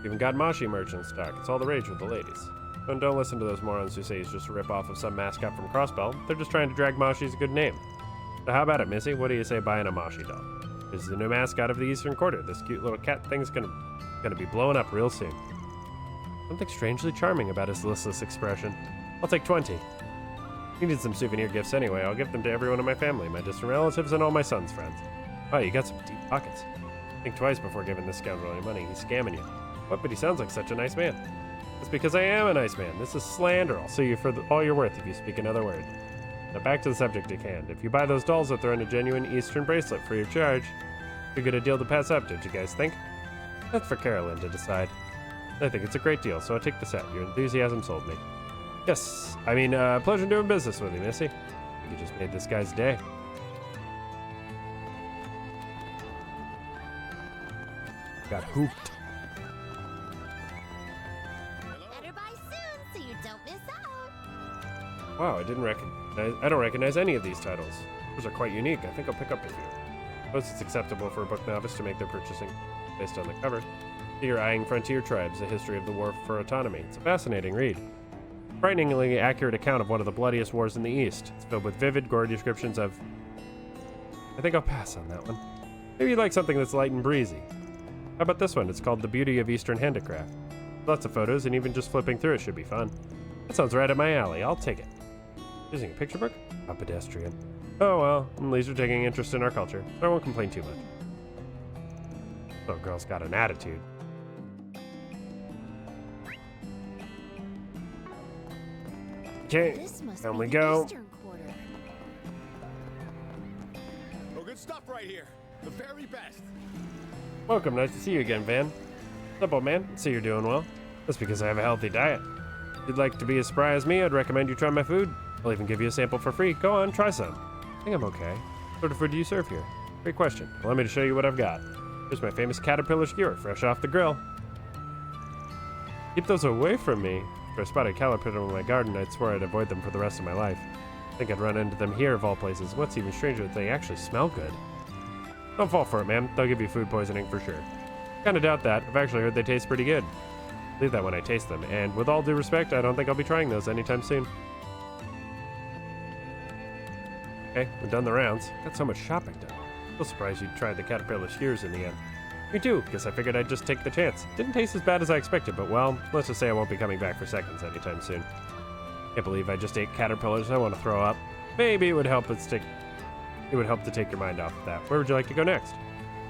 Even got Moshi merch in stock. It's all the rage with the ladies. And don't listen to those morons who say he's just a rip-off of some mascot from Crossbell. They're just trying to drag Moshi's good name. So how about it, Missy? What do you say buying a Moshi doll? This is the new mascot of the Eastern Quarter. This cute little cat thing's gonna be blowing up real soon. Something strangely charming about his listless expression. I'll take 20. Needed some souvenir gifts anyway. I'll give them to everyone in my family, my distant relatives, and all my son's friends. Wow, you got some deep pockets. Think twice before giving this scoundrel any money. He's scamming you. What? But he sounds like such a nice man. It's because I am a nice man. This is slander. I'll sue you for all you're worth if you speak another word. Now back to the subject at hand. If you buy those dolls, I'll throw in a genuine Eastern bracelet free of charge. Too good a deal to pass up, don't you guys think? That's for Carolyn to decide. I think it's a great deal, so I'll take the set. Your enthusiasm sold me. Yes, I mean, pleasure doing business with you, Missy. You just made this guy's day. Got hooped. Better buy soon so you don't miss out. Wow, I don't recognize any of these titles. Those are quite unique. I think I'll pick up a few. Most it's acceptable for a book novice to make their purchasing based on the cover. You're eyeing Frontier Tribes, a history of the war for autonomy. It's a fascinating read. Frighteningly accurate account of one of the bloodiest wars in the East. It's filled with vivid, gory descriptions of... I think I'll pass on that one. Maybe you'd like something that's light and breezy. How about this one? It's called The Beauty of Eastern Handicraft. Lots of photos, and even just flipping through it should be fun. That sounds right up my alley. I'll take it. Using a picture book? A pedestrian. Oh well, at least you're taking interest in our culture, so I won't complain too much. Oh, girl's got an attitude. Okay, down we go. Oh, good stuff right here. The very best. Welcome, nice to see you again, Van. What's up, old man? See you're doing well. That's because I have a healthy diet. If you'd like to be as spry as me, I'd recommend you try my food. I'll even give you a sample for free. Go on, try some. I think I'm okay. What sort of food do you serve here? Great question. Allow me to show you what I've got. Here's my famous caterpillar skewer, fresh off the grill. Keep those away from me. If I spotted caterpillar in my garden, I'd swear I'd avoid them for the rest of my life. I think I'd run into them here of all places. What's even stranger, they actually smell good. Don't fall for it, man. They'll give you food poisoning for sure. Kinda doubt that. I've actually heard they taste pretty good. Leave that when I taste them, and with all due respect, I don't think I'll be trying those anytime soon. Okay, we've done the rounds. Got so much shopping done. Still surprised you tried the caterpillar skewers in the end. Me too, guess I figured I'd just take the chance. Didn't taste as bad as I expected, but well, let's just say I won't be coming back for seconds anytime soon. Can't believe I just ate caterpillars. I want to throw up. Maybe it would help to take your mind off of that. Where would you like to go next?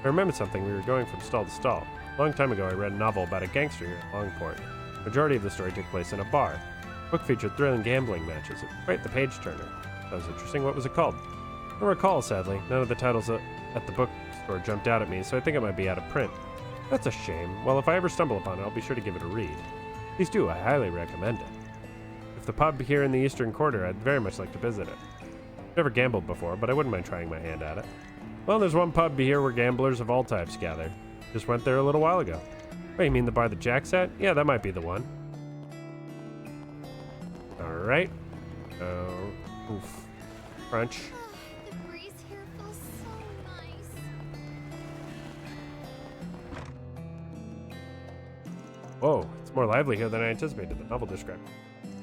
I remembered something. We were going from stall to stall. A long time ago, I read a novel about a gangster here at Longport. The majority of the story took place in a bar. The book featured thrilling gambling matches. It was quite the page-turner. That was interesting. What was it called? I don't recall, sadly. None of the titles at the bookstore jumped out at me, so I think it might be out of print. That's a shame. Well, if I ever stumble upon it, I'll be sure to give it a read. Please do, I highly recommend it. If the pub here in the Eastern Quarter, I'd very much like to visit it. Never gambled before, but I wouldn't mind trying my hand at it. Well, there's one pub here where gamblers of all types gather. Just went there a little while ago. Oh, you mean the bar that Jack's at? Yeah, that might be the one. Alright. Oof. Crunch. The breeze here feels so nice. Whoa, it's more lively here than I anticipated, the novel described.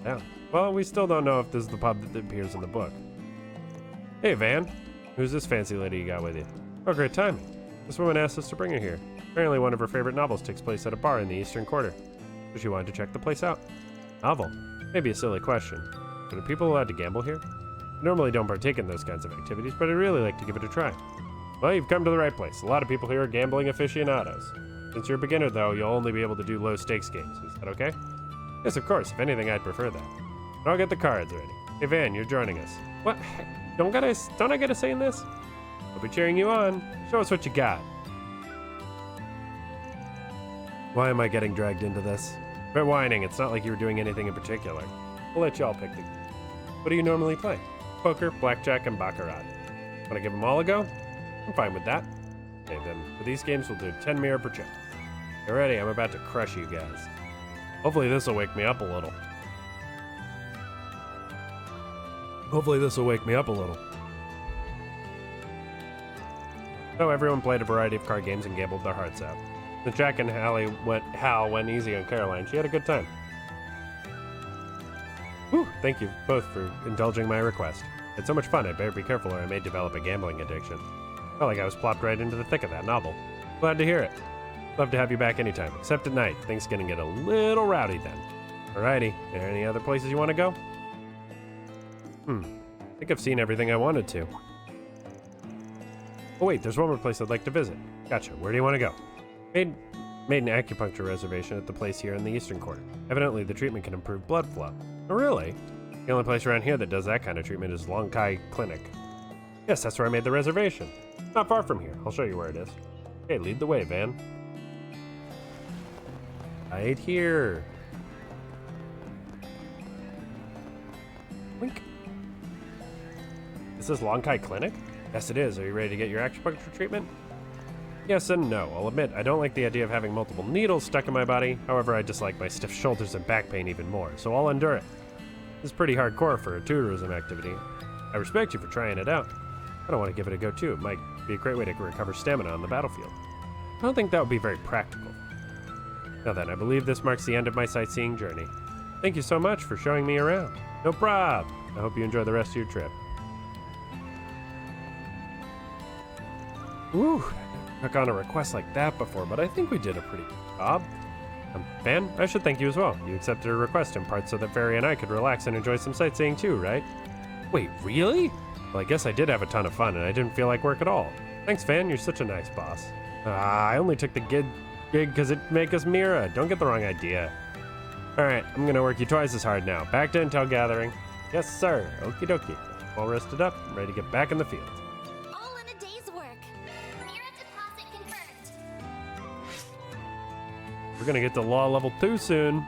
Yeah. Well, we still don't know if this is the pub that appears in the book. Hey, Van. Who's this fancy lady you got with you? Oh, great timing. This woman asked us to bring her here. Apparently one of her favorite novels takes place at a bar in the Eastern Quarter. So she wanted to check the place out. Novel? Maybe a silly question. But are people allowed to gamble here? I normally don't partake in those kinds of activities, but I'd really like to give it a try. Well, you've come to the right place. A lot of people here are gambling aficionados. Since you're a beginner, though, you'll only be able to do low-stakes games. Is that okay? Yes, of course. If anything, I'd prefer that. But I'll get the cards ready. Hey, Van, you're joining us. What? Don't I get a say in this? I'll be cheering you on. Show us what you got. Why am I getting dragged into this? Quit whining. It's not like you were doing anything in particular. We'll let y'all pick the... What do you normally play? Poker, blackjack, and baccarat. Want to give them all a go? I'm fine with that. Okay, then for these games, we'll do 10 mirror per chip. Get ready. I'm about to crush you guys. Hopefully this will wake me up a little. So everyone played a variety of card games and gambled their hearts out. When Jack and Hal went easy on Caroline, she had a good time. Whew, thank you both for indulging my request. It's so much fun, I better be careful or I may develop a gambling addiction. Felt like I was plopped right into the thick of that novel. Glad to hear it. Love to have you back anytime, except at night. Things gonna get a little rowdy then. Alrighty, are there any other places you want to go? I think I've seen everything I wanted to. Oh wait, there's one more place I'd like to visit. Gotcha, where do you want to go? Made an acupuncture reservation at the place here in the Eastern Quarter. Evidently, the treatment can improve blood flow. Oh, really? The only place around here that does that kind of treatment is Lonkai Clinic. Yes, that's where I made the reservation. Not far from here. I'll show you where it is. Okay, lead the way, Van. Right here. Wink. Is this Lonkai Clinic? Yes, it is. Are you ready to get your acupuncture treatment? Yes and no. I'll admit, I don't like the idea of having multiple needles stuck in my body. However, I dislike my stiff shoulders and back pain even more, so I'll endure it. This is pretty hardcore for a tourism activity. I respect you for trying it out. I don't want to give it a go too. It might be a great way to recover stamina on the battlefield. I don't think that would be very practical. Now then, I believe this marks the end of my sightseeing journey. Thank you so much for showing me around. No prob. I hope you enjoy the rest of your trip. Woo! Took on a request like that before, but I think we did a pretty good job. Van, I should thank you as well. You accepted a request in part so that Fairy and I could relax and enjoy some sightseeing too, right? Wait, really? Well, I guess I did have a ton of fun and I didn't feel like work at all. Thanks, Van. You're such a nice boss. I only took the gig because it'd make us Mira. Don't get the wrong idea. Alright, I'm gonna work you twice as hard now. Back to Intel Gathering. Yes, sir. Okie dokie. All rested up. I'm ready to get back in the field. All in a day's work. Mira deposit confirmed. We're gonna get to Law Level 2 soon.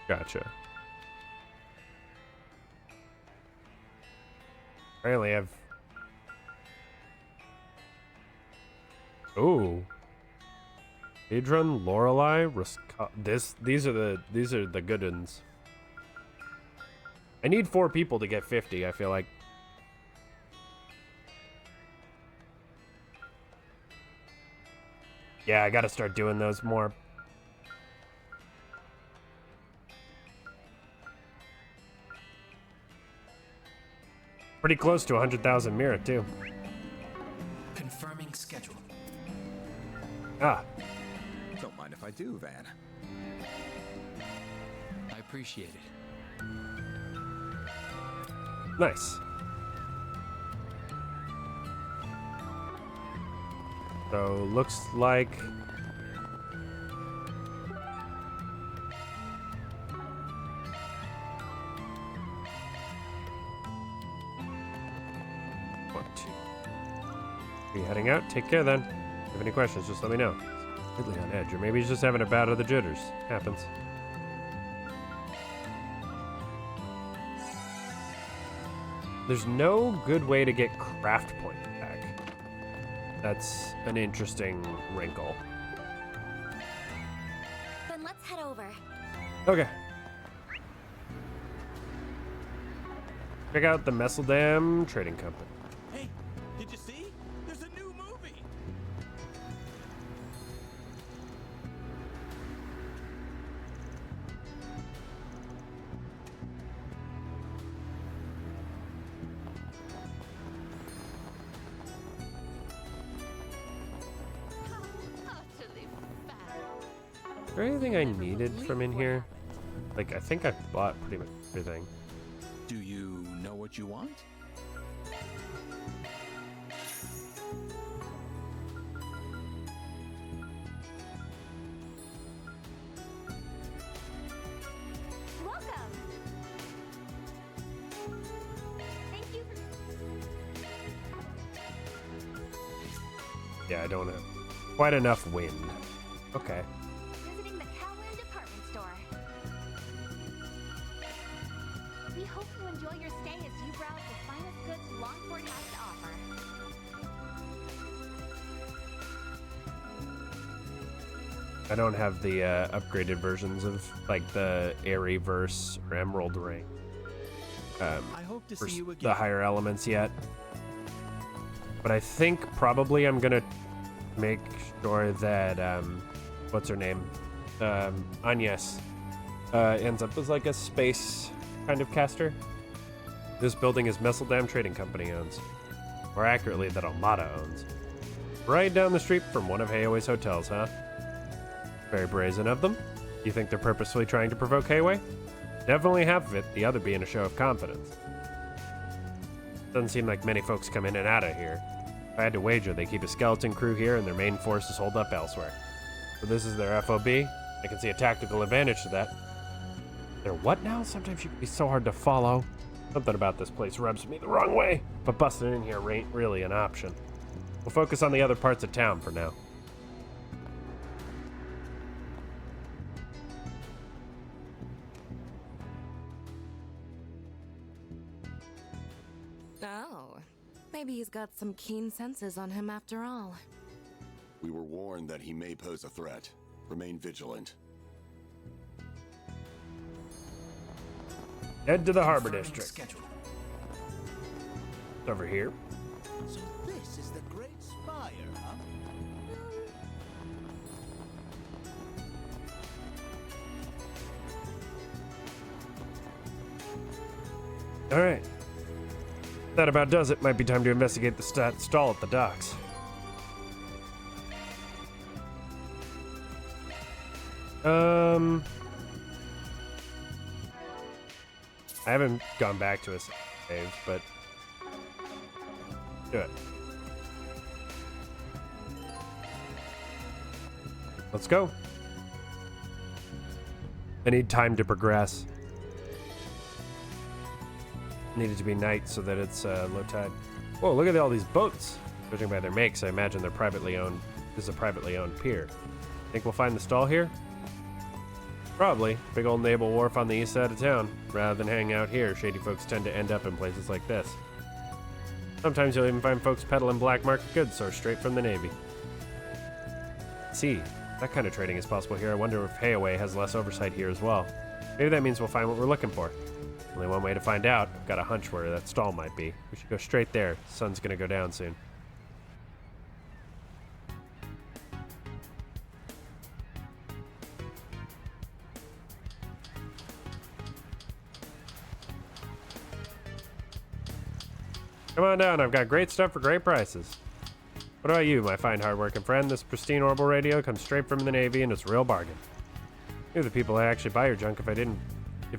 Gotcha. Apparently I've... Ooh. Adron, Lorelei, these are the good ones. I need 4 people to get 50, I feel like. Yeah, I gotta start doing those more. Pretty close to 100,000 Mira, too. Confirming schedule. Ah. Don't mind if I do, Van. I appreciate it. Nice. So, looks like... Are you heading out? Take care then. If you have any questions, just let me know. Completely on edge, or maybe he's just having a bout of the jitters. Happens. There's no good way to get craft points back. That's an interesting wrinkle. Then let's head over. Okay. Check out the Messeldam Trading Company. Hey, did you see? There's a new movie. Is there anything I needed from in here? Like, I think I bought pretty much everything. Do you know what you want? Welcome. Thank you for... Yeah, I don't have quite enough wind. Okay. Visiting the Cowland department store. We hope you enjoy your stay as you browse the finest goods Longport has to offer. I don't have the upgraded versions of like the Airy Verse or Emerald Ring. I hope to for see you the again. higher elements yet. But I think probably I'm gonna make sure that what's her name? Agnes ends up as like a space kind of caster. This building is Messeldam Trading Company owns. More accurately, that Almada owns. Right down the street from one of Hayaway's hotels, huh? Very brazen of them. You think they're purposefully trying to provoke Hayway? Definitely half of it, the other being a show of confidence. Doesn't seem like many folks come in and out of here. If I had to wager, they keep a skeleton crew here and their main force is holed up elsewhere. So this is their FOB. I can see a tactical advantage to that. They're what now? Sometimes you can be so hard to follow. Something about this place rubs me the wrong way, but busting in here ain't really an option. We'll focus on the other parts of town for now. Oh, maybe he's got some keen senses on him after all. We were warned that he may pose a threat. Remain vigilant. Head to the Harbor Confirming District. schedule. It's over here. So this is the Great Spire, huh? Alright. That about does it. Might be time to investigate the stall at the docks. I haven't gone back to a save, but do it. Let's go. I need time to progress. Needed to be night so that it's low tide. Whoa, look at all these boats. Judging by their makes, I imagine they're privately owned. This is a privately owned pier. Think we'll find the stall here? Probably. Big old naval wharf on the east side of town. Rather than hang out here, shady folks tend to end up in places like this. Sometimes you'll even find folks peddling black market goods sourced straight from the Navy. See, that kind of trading is possible here. I wonder if Hayaway has less oversight here as well. Maybe that means we'll find what we're looking for. Only one way to find out. I've got a hunch where that stall might be. We should go straight there. The sun's gonna go down soon. Come on down, I've got great stuff for great prices. What about you, my fine hard-working friend? This pristine orbital radio comes straight from the Navy and it's a real bargain. You're the people that actually buy your junk if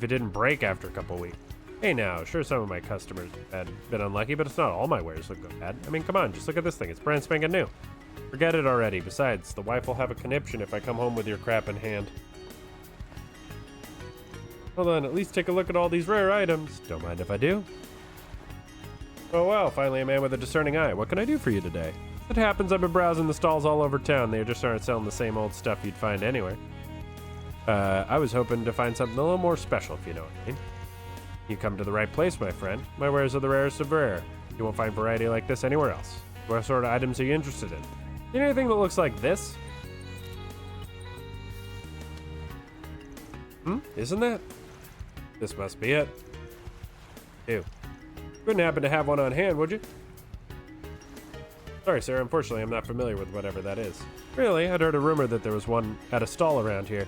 it didn't break after a couple weeks. Hey now, sure some of my customers have been unlucky, but it's not all my wares look bad. I mean, come on, just look at this thing. It's brand spanking new. Forget it already. Besides, the wife will have a conniption if I come home with your crap in hand. Hold on, at least take a look at all these rare items. Don't mind if I do. Oh well, finally a man with a discerning eye. What can I do for you today? It happens I've been browsing the stalls all over town. They just aren't selling the same old stuff you'd find anywhere. I was hoping to find something a little more special, if you know what I mean. You come to the right place, my friend. My wares are the rarest of rare. You won't find variety like this anywhere else. What sort of items are you interested in? Anything that looks like this? Isn't that? This must be it. Ew. Wouldn't happen to have one on hand, would you? Sorry, sir. Unfortunately, I'm not familiar with whatever that is. Really? I'd heard a rumor that there was one at a stall around here.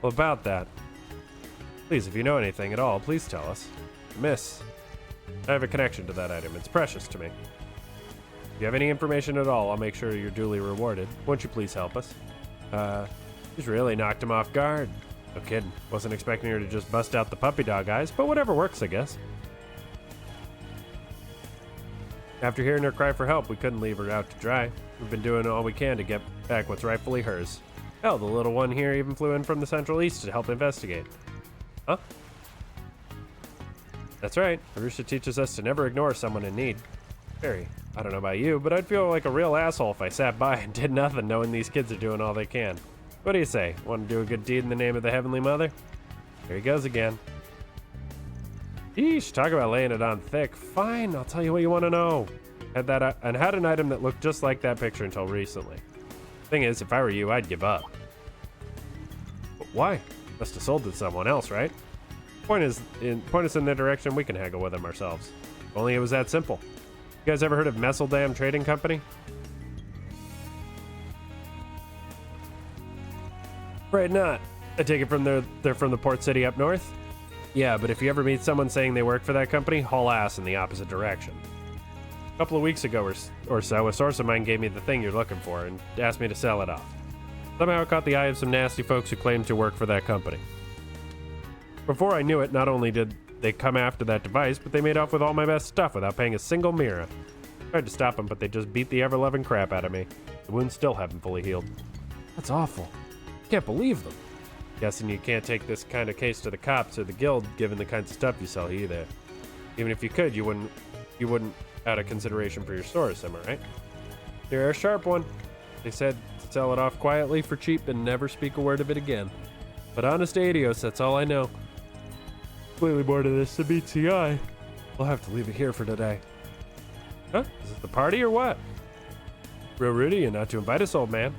Well, about that. Please, if you know anything at all, please tell us. Miss, I have a connection to that item. It's precious to me. If you have any information at all, I'll make sure you're duly rewarded. Won't you please help us? She's really knocked him off guard. No kidding. Wasn't expecting her to just bust out the puppy dog eyes, but whatever works, I guess. After hearing her cry for help, we couldn't leave her out to dry. We've been doing all we can to get back what's rightfully hers. Hell, the little one here even flew in from the Central East to help investigate. Huh? That's right. Arusha teaches us to never ignore someone in need. Harry, I don't know about you, but I'd feel like a real asshole if I sat by and did nothing knowing these kids are doing all they can. What do you say? Want to do a good deed in the name of the Heavenly Mother? Here he goes again. Eesh, talk about laying it on thick. Fine, I'll tell you what you want to know. Had an item that looked just like that picture until recently. Thing is, if I were you, I'd give up. But why? Must have sold it to someone else, right? Point us in the direction we can haggle with them ourselves. If only it was that simple. You guys ever heard of Messeldam Trading Company? Right, not. I take it from they're from the port city up north? Yeah, but if you ever meet someone saying they work for that company, haul ass in the opposite direction. A couple of weeks ago or so, a source of mine gave me the thing you're looking for and asked me to sell it off. Somehow it caught the eye of some nasty folks who claimed to work for that company. Before I knew it, not only did they come after that device, but they made off with all my best stuff without paying a single mirror. Tried to stop them, but they just beat the ever-loving crap out of me. The wounds still haven't fully healed. That's awful. Can't believe them. Guessing you can't take this kind of case to the cops or the guild, given the kinds of stuff you sell either. Even if you could, you wouldn't out of consideration for your source, am I right? You're a sharp one. They said sell it off quietly for cheap and never speak a word of it again. But honest adios, that's all I know. Completely bored of this to beats the eye. We'll have to leave it here for today. Huh? Is it the party or what? Real Rudy, and not to invite us, old man.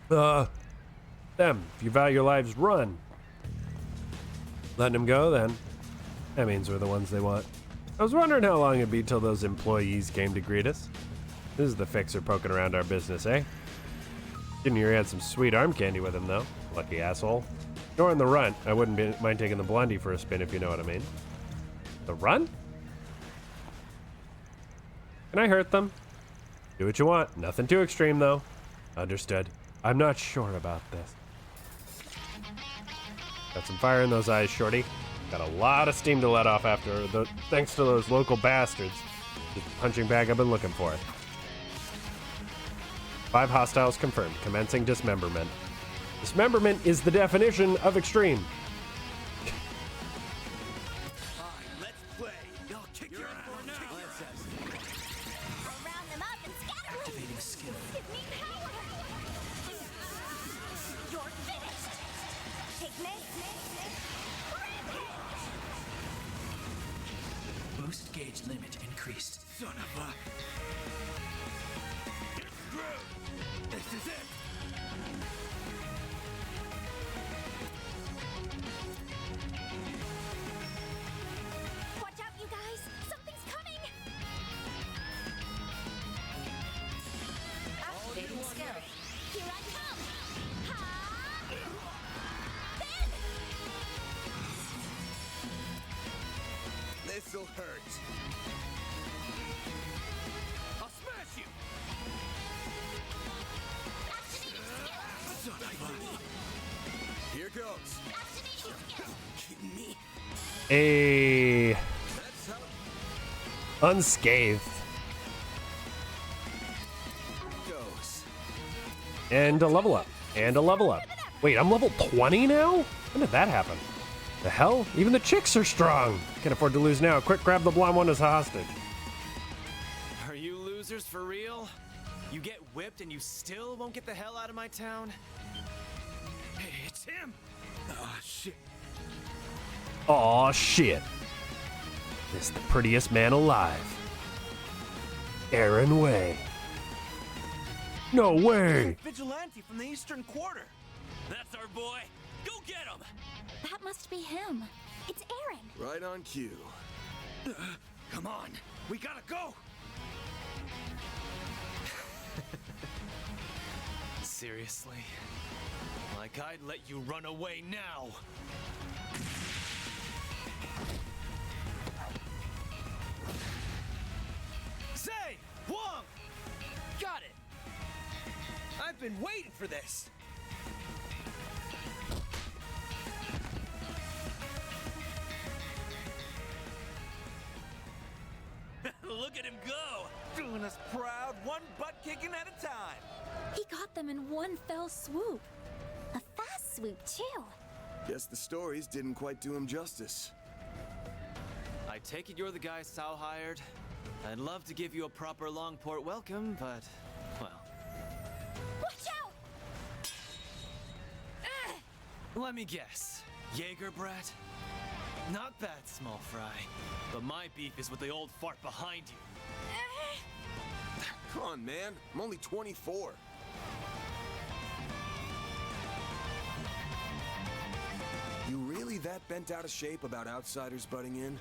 Them. If you value your lives, run. Letting them go, then. That means we're the ones they want. I was wondering how long it'd be till those employees came to greet us. This is the fixer poking around our business, eh? Didn't hear he had some sweet arm candy with him, though. Lucky asshole. Nor in the run. I wouldn't mind taking the blondie for a spin, if you know what I mean. The run? Can I hurt them? Do what you want. Nothing too extreme, though. Understood. I'm not sure about this. Got some fire in those eyes, shorty. Got a lot of steam to let off thanks to those local bastards. Just the punching bag I've been looking for. 5 hostiles confirmed. Commencing dismemberment. Dismemberment is the definition of extreme. Activating skill. You're finished. Take me. Boost gauge limit increased. Son of a... This is it! Watch out, you guys! Something's coming! Activating skill. Here I come! Ha! Then! This'll hurt. I'll smash you! Here goes. Kidding me? A unscathed. Goes. And a level up. And a level up. Wait, I'm level 20 now? When did that happen? The hell? Even the chicks are strong. Can't afford to lose now. Quick, grab the blonde one as a hostage. Are you losers for real? You get whipped and you still won't get the hell out of my town? Hey, it's him! Ah, shit. Aw, shit. This the prettiest man alive. Aaron Way. No way! Vigilante from the Eastern Quarter. That's our boy. Go get him! That must be him. It's Aaron. Right on cue. Come on, we gotta go. Seriously? Like I'd let you run away now. Say, Wong! Got it! I've been waiting for this! Look at him go! Doing us proud, one butt kicking at a time! He got them in one fell swoop. A fast swoop, too. Guess the stories didn't quite do him justice. I take it you're the guy Sal hired? I'd love to give you a proper Longport welcome, but, well... Watch out! Let me guess. Jaeger brat? Not bad, small fry. But my beef is with the old fart behind you. Come on, man. I'm only 24. You really that bent out of shape about outsiders butting in?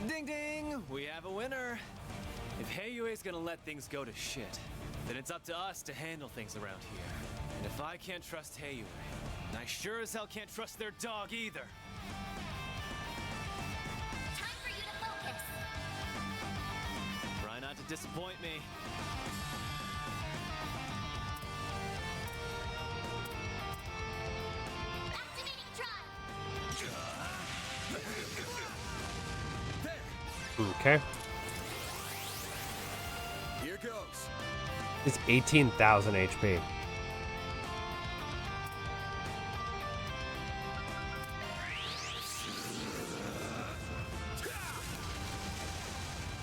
Ding ding! We have a winner. If Heiyue's gonna let things go to shit, then it's up to us to handle things around here. And if I can't trust Heiyue, I sure as hell can't trust their dog either. Time for you to focus. Try not to disappoint me. Activating drive. Okay. Here goes. It's 18,000 HP.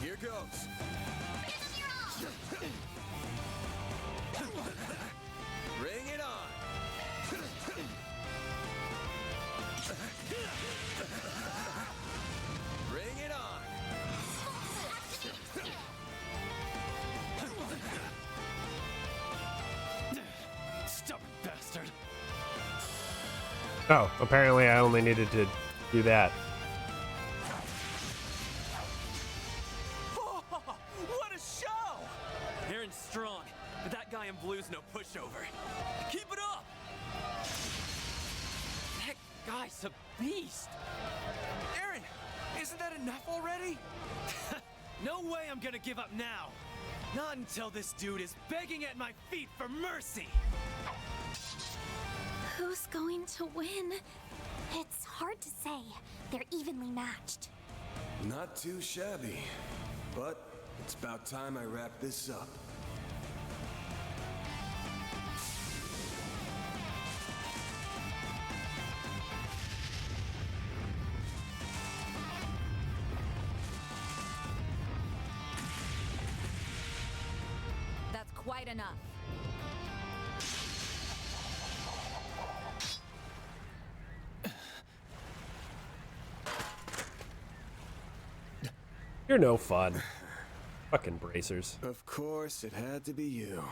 Here goes. Bring it on. Bring it on. Stubborn bastard. Oh, apparently I only needed to do that. Oh, what a show! Aaron's strong, but that guy in blue's no pushover. Keep it up! That guy's a beast! Aaron, isn't that enough already? No way I'm gonna give up now! Not until this dude is begging at my feet for mercy! Who's going to win? It's hard to say. They're evenly matched. Not too shabby. But it's about time I wrap this up. That's quite enough. You're no fun. Fucking bracers. Of course, it had to be you.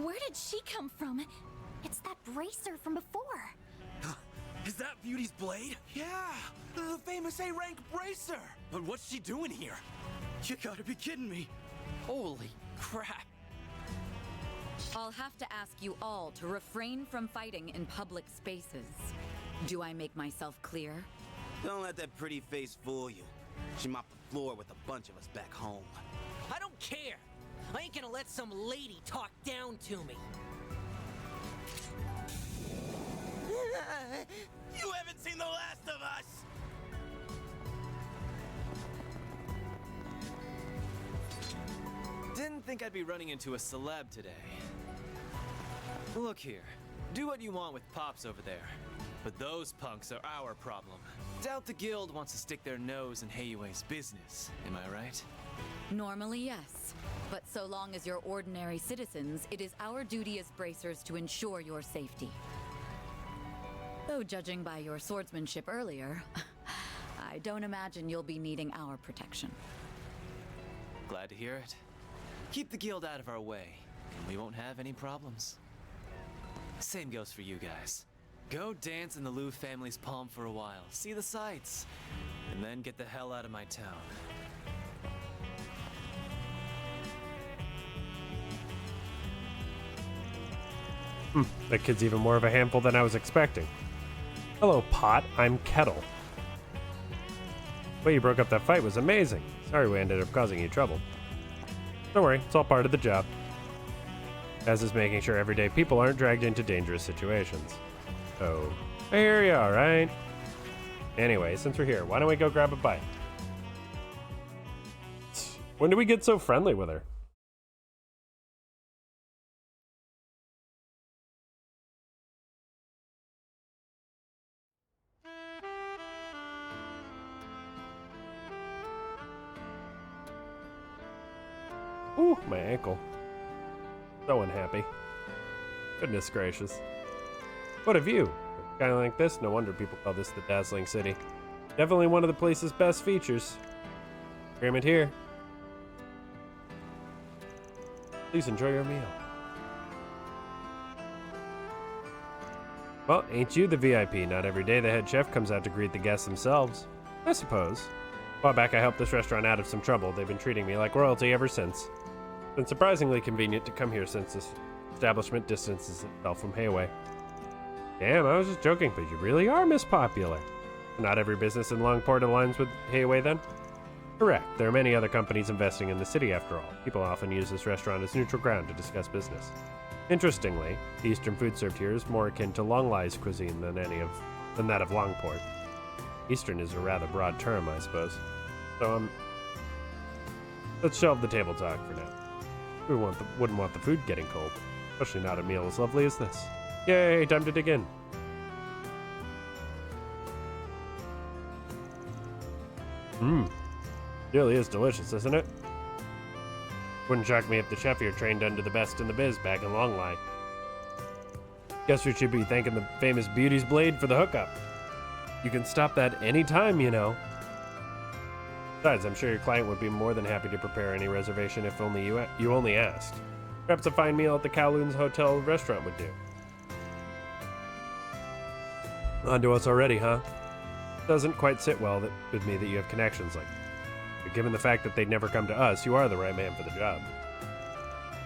Where did she come from? It's that bracer from before. Is that Beauty's blade? Yeah, the famous A-rank bracer. But what's she doing here? You gotta be kidding me. Holy crap. I'll have to ask you all to refrain from fighting in public spaces. Do I make myself clear? Don't let that pretty face fool you. She's my floor with a bunch of us back home. I don't care. I ain't gonna let some lady talk down to me. You haven't seen the last of us! Didn't think I'd be running into a celeb today. Look here, do what you want with Pops over there, but those punks are our problem. Doubt the guild wants to stick their nose in Heiyue's business, am I right? Normally, yes. But so long as you're ordinary citizens, it is our duty as bracers to ensure your safety. Though judging by your swordsmanship earlier, I don't imagine you'll be needing our protection. Glad to hear it. Keep the guild out of our way, and we won't have any problems. Same goes for you guys. Go dance in the Liu family's palm for a while, see the sights, and then get the hell out of my town. That kid's even more of a handful than I was expecting. Hello, Pot. I'm Kettle. The way you broke up that fight was amazing. Sorry we ended up causing you trouble. Don't worry, it's all part of the job. As is making sure everyday people aren't dragged into dangerous situations. Oh, I hear you, alright? Anyway, since we're here, why don't we go grab a bite? When did we get so friendly with her? Ooh, my ankle. So unhappy. Goodness gracious. What a view. Kind of like this, no wonder people call this the dazzling city. Definitely one of the place's best features. Pyramid here. Please enjoy your meal. Well, ain't you the VIP? Not every day the head chef comes out to greet the guests themselves. I suppose. A while back I helped this restaurant out of some trouble. They've been treating me like royalty ever since. It's been surprisingly convenient to come here since this establishment distances itself from Heiyue. Damn, I was just joking, but you really are Miss Popular. Not every business in Longport aligns with Heiyue then? Correct. There are many other companies investing in the city after all. People often use this restaurant as neutral ground to discuss business. Interestingly, the Eastern food served here is more akin to Longlai's cuisine than that of Longport. Eastern is a rather broad term, I suppose. So, let's shelve the table talk for now. We wouldn't want the food getting cold, especially not a meal as lovely as this. Yay, time to dig in. Really is delicious, isn't it? Wouldn't shock me if the chef here trained under the best in the biz back in Longlai. Guess we should be thanking the famous Beauty's Blade for the hookup. You can stop that any time, you know. Besides, I'm sure your client would be more than happy to prepare any reservation if only you only asked. Perhaps a fine meal at the Kowloon's Hotel restaurant would do. On to us already, huh? Doesn't quite sit well with me that you have connections like that. But given the fact that they'd never come to us, you are the right man for the job.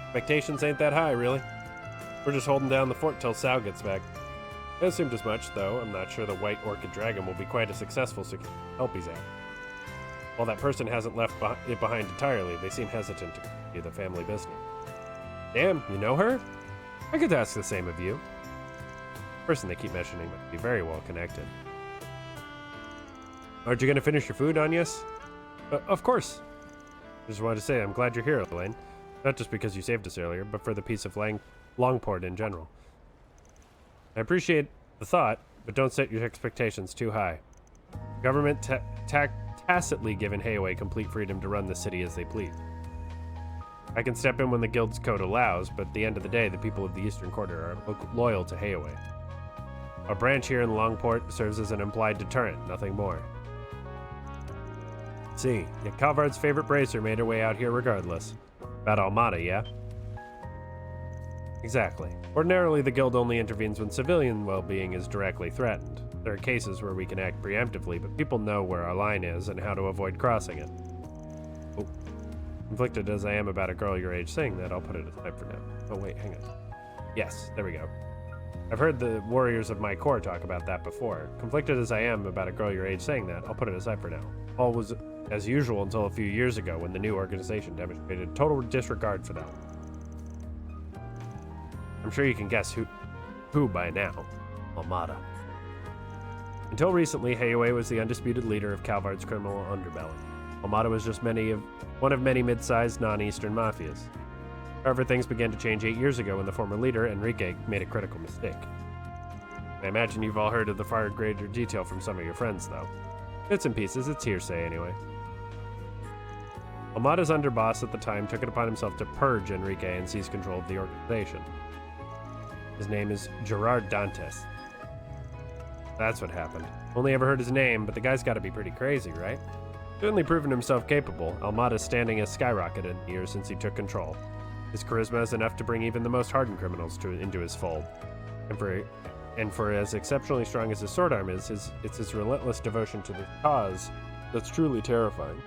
Expectations ain't that high, really. We're just holding down the fort till Sal gets back. I assumed as much, though I'm not sure the White Orchid Dragon will be quite as successful as help he's at. While that person hasn't left it behind entirely, they seem hesitant to do the family business. Damn, you know her? I could ask the same of you. The person they keep mentioning must be very well connected. Aren't you going to finish your food, Agnes? Of course. I just wanted to say I'm glad you're here, Elaine. Not just because you saved us earlier, but for the peace of Longport in general. I appreciate the thought, but don't set your expectations too high. The government tacitly given Heiyue complete freedom to run the city as they please. I can step in when the guild's code allows, but at the end of the day, the people of the Eastern Quarter are loyal to Heiyue. Our branch here in Longport serves as an implied deterrent, nothing more. See, yet Calvard's favorite bracer made her way out here regardless. About Almada, yeah? Exactly. Ordinarily, the guild only intervenes when civilian well-being is directly threatened. There are cases where we can act preemptively, but people know where our line is and how to avoid crossing it. Oh. Conflicted as I am about a girl your age saying that, I'll put it aside for now. Oh wait, hang on. Yes, there we go. I've heard the warriors of my corps talk about that before. Conflicted as I am about a girl your age saying that, I'll put it aside for now. as usual until a few years ago when the new organization demonstrated total disregard for them. I'm sure you can guess who by now. Almada. Until recently, Heiue was the undisputed leader of Calvard's criminal underbelly. Almada was just one of many mid-sized non-Eastern mafias. However, things began to change 8 years ago when the former leader, Enrique, made a critical mistake. I imagine you've all heard of the far greater detail from some of your friends, though. Bits and pieces, it's hearsay anyway. Almada's underboss at the time took it upon himself to purge Enrique and seize control of the organization. His name is Gerard Dantes. That's what happened. Only ever heard his name, but the guy's gotta be pretty crazy, right? Certainly proven himself capable, Almada's standing has skyrocketed in the years since he took control. His charisma is enough to bring even the most hardened criminals into his fold. And for as exceptionally strong as his sword arm is, it's his relentless devotion to the cause that's truly terrifying.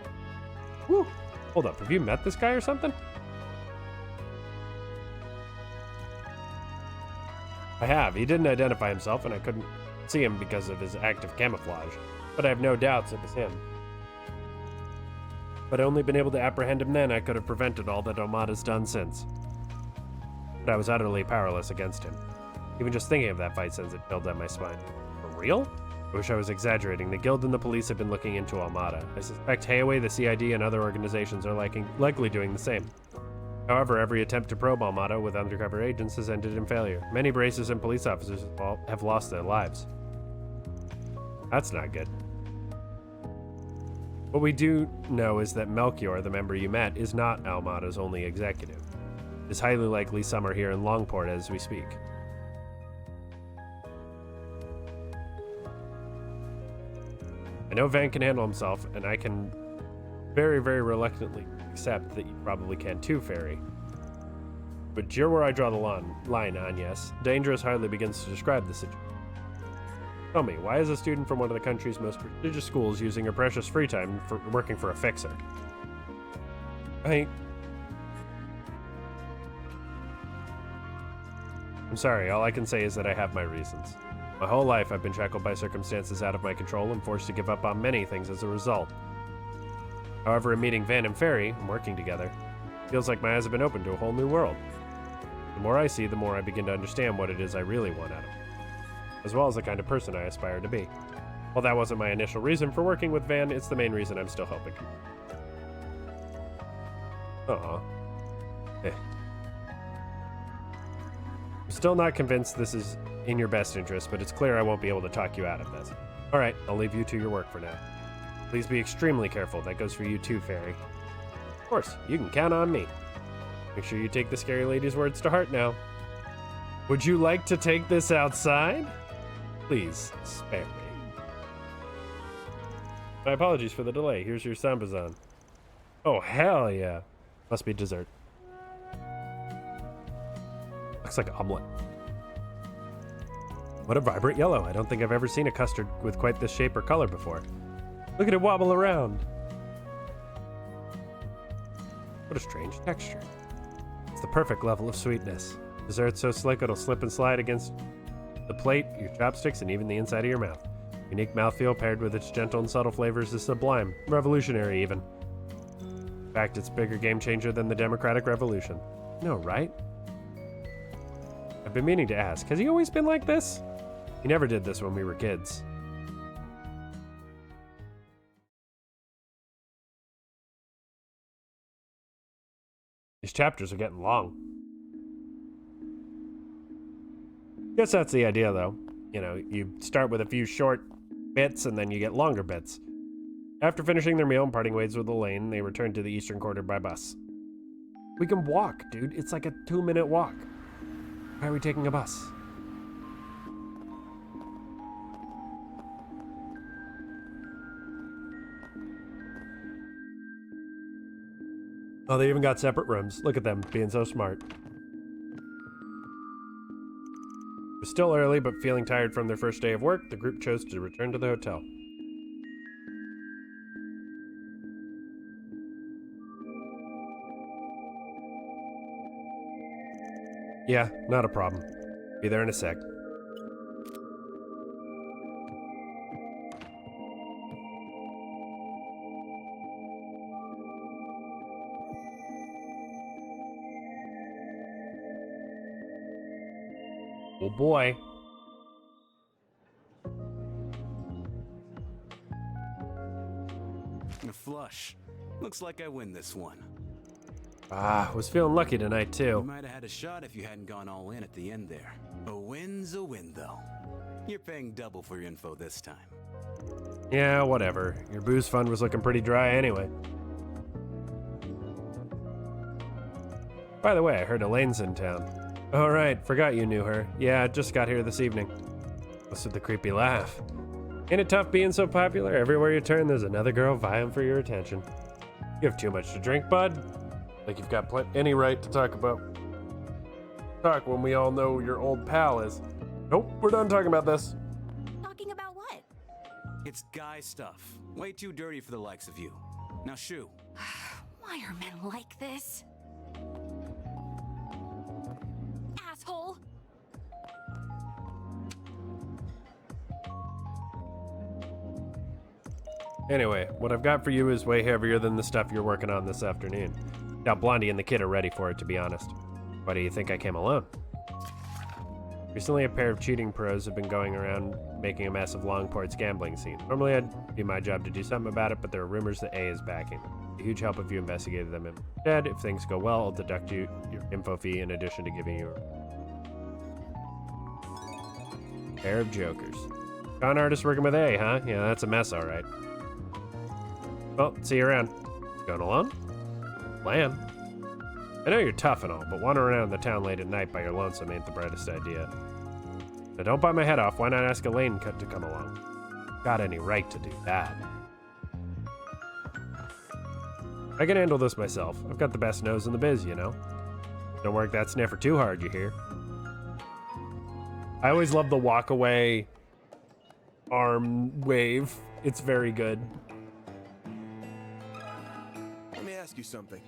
Whew! Hold up, have you met this guy or something? I have. He didn't identify himself, and I couldn't see him because of his active camouflage, but I have no doubts it was him. But I'd only been able to apprehend him then, I could have prevented all that Almada's done since. But I was utterly powerless against him. Even just thinking of that fight sends a chill down my spine. For real? I wish I was exaggerating. The Guild and the police have been looking into Almada. I suspect Heiue, the CID, and other organizations are likely doing the same. However, every attempt to probe Almada with undercover agents has ended in failure. Many bracers and police officers have lost their lives. That's not good. What we do know is that Melchior, the member you met, is not Almada's only executive. It's highly likely some are here in Longport as we speak. I know Van can handle himself, and I can very, very reluctantly accept that you probably can too, Fairy. But you're where I draw the line, Agnes. Dangerous hardly begins to describe the situation. Tell me, why is a student from one of the country's most prestigious schools using her precious free time for working for a fixer? I'm sorry, all I can say is that I have my reasons. My whole life I've been shackled by circumstances out of my control and forced to give up on many things as a result. However, in meeting Van and Fairy, and working together, it feels like my eyes have been opened to a whole new world. The more I see, the more I begin to understand what it is I really want out of it, as well as the kind of person I aspire to be. While that wasn't my initial reason for working with Van, it's the main reason I'm still helping. Aw. I'm still not convinced this is in your best interest, but it's clear I won't be able to talk you out of this. Alright, I'll leave you to your work for now. Please be extremely careful. That goes for you too, Fairy. Of course, you can count on me. Make sure you take the scary lady's words to heart now. Would you like to take this outside? Please, spare me. My apologies for the delay. Here's your sambazan. Oh, hell yeah. Must be dessert. Looks like omelet. What a vibrant yellow. I don't think I've ever seen a custard with quite this shape or color before. Look at it wobble around. What a strange texture. It's the perfect level of sweetness. Dessert so slick it'll slip and slide against the plate, your chopsticks, and even the inside of your mouth. Unique mouthfeel paired with its gentle and subtle flavors is sublime. Revolutionary, even. In fact, it's a bigger game changer than the Democratic Revolution. No, right? I've been meaning to ask, has he always been like this? He never did this when we were kids. These chapters are getting long. Guess that's the idea, though. You know, you start with a few short bits, and then you get longer bits. After finishing their meal and parting ways with Elaine, they return to the eastern quarter by bus. We can walk, dude. It's like a 2-minute walk. Why are we taking a bus? Oh, they even got separate rooms. Look at them, being so smart. It was still early, but feeling tired from their first day of work, the group chose to return to the hotel. Yeah, not a problem. Be there in a sec. Oh boy. A flush. Looks like I win this one. Ah, was feeling lucky tonight You too. might have had a shot if you hadn't gone all in at the end there. A win's a win, though. You're paying double for your info this time. Yeah, whatever. Your booze fund was looking pretty dry anyway. By the way, I heard Elaine's in town. All right, forgot you knew her. Yeah, just got here this evening. What's with the creepy laugh? Ain't it tough being so popular? Everywhere you turn, there's another girl vying for your attention. You have too much to drink, bud? Like you've got any right to talk when we all know your old pal is. Nope, we're done talking about this. Talking about what? It's guy stuff. Way too dirty for the likes of you. Now shoo. Why are men like this? Asshole! Anyway, what I've got for you is way heavier than the stuff you're working on this afternoon. Doubt Blondie and the kid are ready for it, to be honest. Why do you think I came alone? Recently, a pair of cheating pros have been going around making a mess of Longport's gambling scene. Normally, it'd be my job to do something about it, but there are rumors that A is backing them. It's a huge help if you investigated them instead. If things go well, I'll deduct you your info fee in addition to giving you a pair of jokers. Con artist working with A, huh? Yeah, that's a mess, all right. Well, see you around. Going alone? Plan. I know you're tough and all, but wandering around the town late at night by your lonesome ain't the brightest idea. Now don't bite my head off, why not ask Elaine to come along? Got any right to do that. I can handle this myself. I've got the best nose in the biz, you know. Don't work that sniffer too hard, you hear? I always love the walk away arm wave. It's very good. Let me ask you something.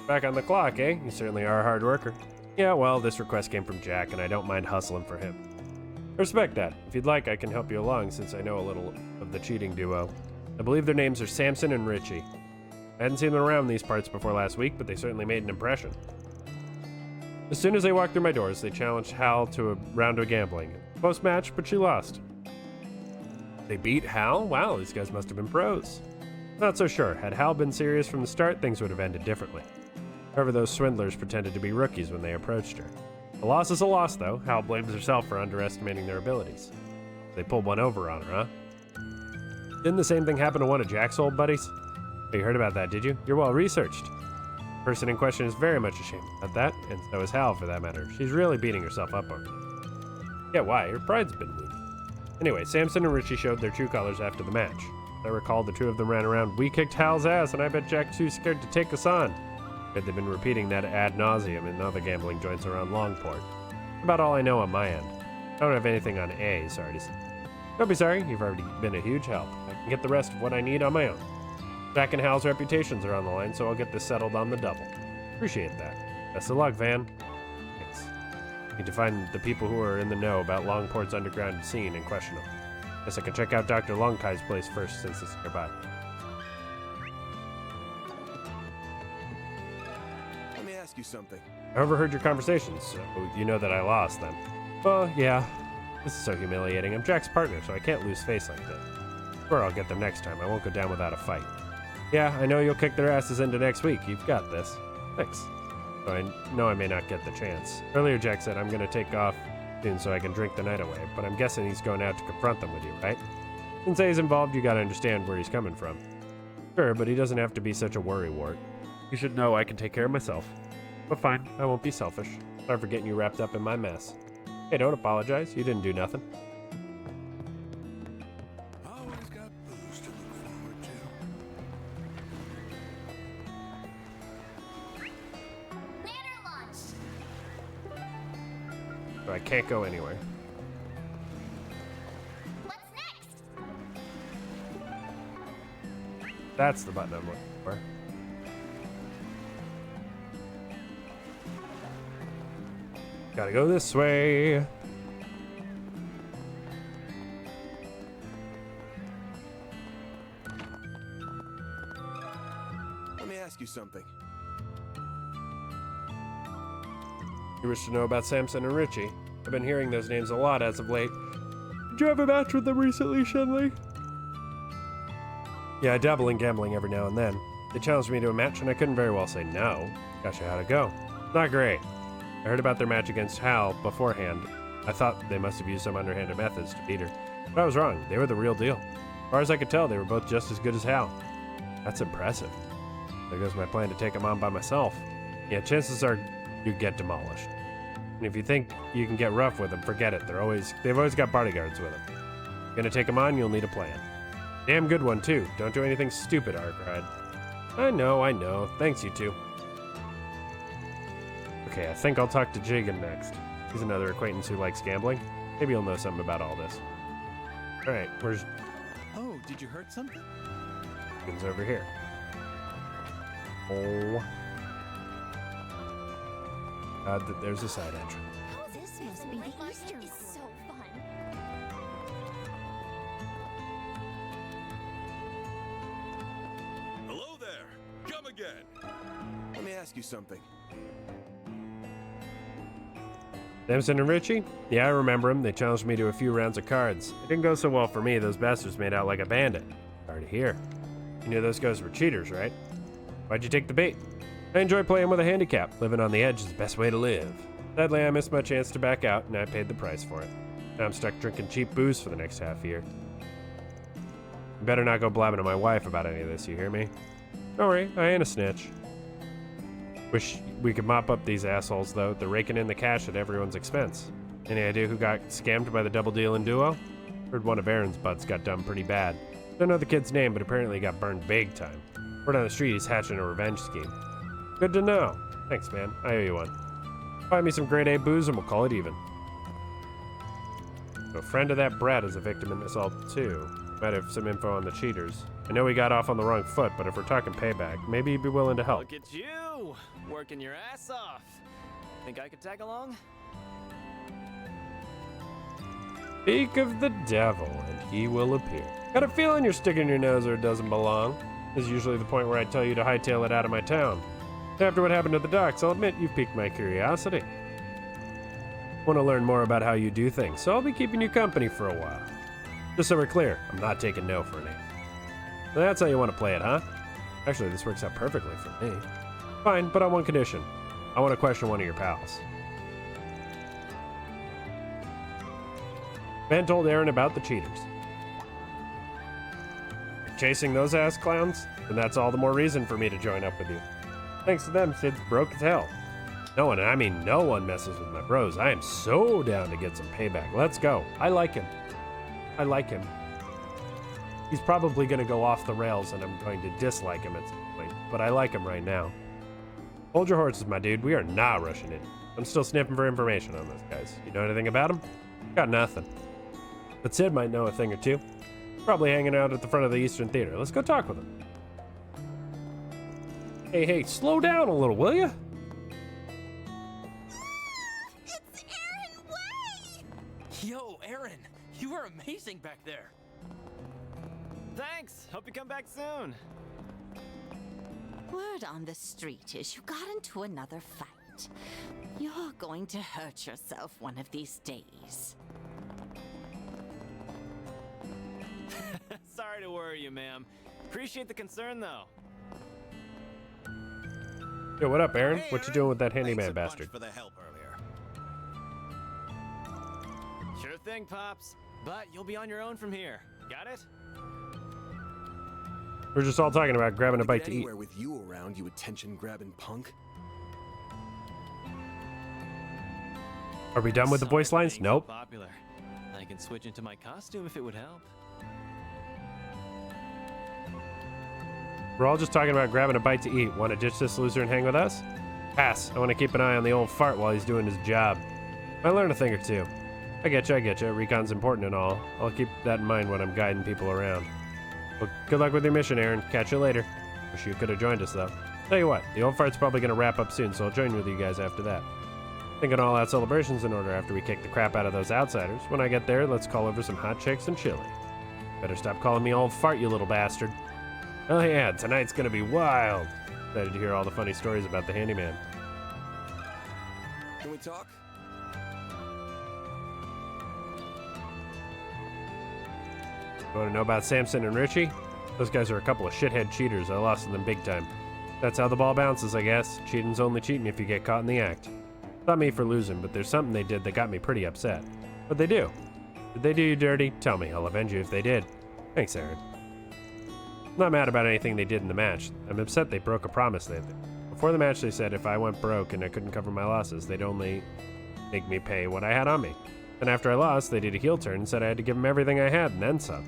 Back on the clock, eh? You certainly are a hard worker. Yeah, well, this request came from Jack, and I don't mind hustling for him. I respect that. If you'd like, I can help you along, since I know a little of the cheating duo. I believe their names are Samson and Richie. I hadn't seen them around these parts before last week, but they certainly made an impression. As soon as they walked through my doors, they challenged Hal to a round of gambling. Close match, but she lost. They beat Hal? Wow, these guys must have been pros. Not so sure. Had Hal been serious from the start, things would have ended differently. However, those swindlers pretended to be rookies when they approached her. A loss is a loss, though. Hal blames herself for underestimating their abilities. They pulled one over on her, huh? Didn't the same thing happen to one of Jack's old buddies? Oh, you heard about that, did you? You're well researched. The person in question is very much ashamed about that, and so is Hal, for that matter. She's really beating herself up over it. Yeah, why? Her pride's been wounded. Anyway, Samson and Richie showed their true colors after the match. As I recall, the two of them ran around, "We kicked Hal's ass, and I bet Jack's too scared to take us on." But they've been repeating that ad nauseum in other gambling joints around Longport. About all I know on my end. I don't have anything on A, sorry to say. Don't be sorry, you've already been a huge help. I can get the rest of what I need on my own. Jack and Hal's reputations are on the line, so I'll get this settled on the double. Appreciate that. Best of luck, Van. Thanks. Need to find the people who are in the know about Longport's underground scene and question them. Guess I can check out Dr. Longkai's place first since it's nearby. Let me ask you something. I overheard your conversations, so you know that I lost then. Well, yeah. This is so humiliating. I'm Jack's partner, so I can't lose face like this. Sure, I'll get them next time. I won't go down without a fight. Yeah, I know you'll kick their asses into next week. You've got this. Thanks. So I know I may not get the chance. Earlier, Jack said I'm going to take off soon so I can drink the night away, but I'm guessing he's going out to confront them with you, right? Since A's involved, you gotta understand where he's coming from. Sure, but he doesn't have to be such a worrywart. You should know I can take care of myself. But fine, I won't be selfish. Sorry for getting you wrapped up in my mess. Hey, don't apologize. You didn't do nothing. Always got booze to look forward to. Banner launched. So I can't go anywhere. What's next? That's the button I'm looking for. Gotta go this way. Let me ask you something. You wish to know about Samson and Richie? I've been hearing those names a lot as of late. Did you have a match with them recently, Shenley? Yeah, I dabble in gambling every now and then. They challenged me to a match and I couldn't very well say no. Gosh, how'd it go? Not great. I heard about their match against Hal beforehand. I thought they must have used some underhanded methods to beat her. But I was wrong. They were the real deal. As far as I could tell, they were both just as good as Hal. That's impressive. There goes my plan to take them on by myself. Yeah, chances are you get demolished. And if you think you can get rough with them, forget it. They've always got bodyguards with them. Gonna take them on, you'll need a plan. Damn good one, too. Don't do anything stupid, Arkride. I know. Thanks, you two. Okay, I think I'll talk to Jigen next. He's another acquaintance who likes gambling. Maybe he'll know something about all this. Alright, where's... Oh, did you hurt something? Jigen's over here. Oh. There's a side entrance. This must be the Easter. It's so fun. Hello there! Come again! Let me ask you something. Samson and Richie? Yeah, I remember them. They challenged me to a few rounds of cards. It didn't go so well for me. Those bastards made out like a bandit. Hard to hear. You knew those guys were cheaters, right? Why'd you take the bait? I enjoy playing with a handicap. Living on the edge is the best way to live. Sadly, I missed my chance to back out, and I paid the price for it. Now I'm stuck drinking cheap booze for the next half year. You better not go blabbing to my wife about any of this, you hear me? Don't worry, I ain't a snitch. Wish we could mop up these assholes, though. They're raking in the cash at everyone's expense. Any idea who got scammed by the double deal in Duo? Heard one of Aaron's buds got done pretty bad. Don't know the kid's name, but apparently he got burned big time. Word on the street he's hatching a revenge scheme. Good to know. Thanks, man. I owe you one. Buy me some grade A booze and we'll call it even. A friend of that brat is a victim in this all, too. Might have some info on the cheaters. I know we got off on the wrong foot, but if we're talking payback, maybe you'd be willing to help. Look at you! Working your ass off. Think I could tag along? Speak of the devil, and he will appear. Got a feeling you're sticking your nose where it doesn't belong. This is usually the point where I tell you to hightail it out of my town. After what happened to the docks, I'll admit you've piqued my curiosity. Want to learn more about how you do things, so I'll be keeping you company for a while. Just so we're clear, I'm not taking no for an A. That's how you want to play it, huh? Actually, this works out perfectly for me. Fine, but on one condition. I want to question one of your pals. Ben told Aaron about the cheaters. You're chasing those ass clowns? Then that's all the more reason for me to join up with you. Thanks to them, Sid's broke as hell. No one, and I mean no one, messes with my bros. I am so down to get some payback. Let's go. I like him. He's probably going to go off the rails and I'm going to dislike him at some point, but I like him right now. Hold your horses, my dude. We are not rushing in. I'm still sniffing for information on those guys. You know anything about them? Got nothing. But Sid might know a thing or two. Probably hanging out at the front of the Eastern Theater. Let's go talk with him. Hey, slow down a little, will ya? It's Aaron Way! Yo, Aaron, you were amazing back there. Thanks. Hope you come back soon. Word on the street is you got into another fight. You're going to hurt yourself one of these days. Sorry to worry you, ma'am. Appreciate the concern, though. Yo, what up, Aaron? What you doing with that handyman bastard? For the help earlier. Sure thing, Pops. But you'll be on your own from here. Got it? We're just all talking about grabbing a bite to eat. Anywhere with you around, you attention-grabbing punk. Are we done with the voice lines? Nope. Popular. I can switch into my costume if it would help. We're all just talking about grabbing a bite to eat. Want to ditch this loser and hang with us? Pass. I want to keep an eye on the old fart while he's doing his job. I learn a thing or two. I get you. Recon's important and all. I'll keep that in mind when I'm guiding people around. Well, good luck with your mission, Aaron. Catch you later. Wish you could have joined us, though. Tell you what, the old fart's probably going to wrap up soon, so I'll join with you guys after that. Thinking all out celebrations in order after we kick the crap out of those outsiders. When I get there, let's call over some hot chicks and chili. Better stop calling me old fart, you little bastard. Oh yeah, tonight's gonna be wild. Excited to hear all the funny stories about the handyman. Can we talk? You want to know about Samson and Richie? Those guys are a couple of shithead cheaters. I lost to them big time. That's how the ball bounces, I guess. Cheating's only cheating if you get caught in the act. Not me for losing, but there's something they did that got me pretty upset. What'd they do? Did they do you dirty? Tell me, I'll avenge you if they did. Thanks, Aaron. I'm not mad about anything they did in the match. I'm upset they broke a promise they did. Before the match, they said if I went broke and I couldn't cover my losses, they'd only make me pay what I had on me. Then after I lost, they did a heel turn and said I had to give them everything I had and then some.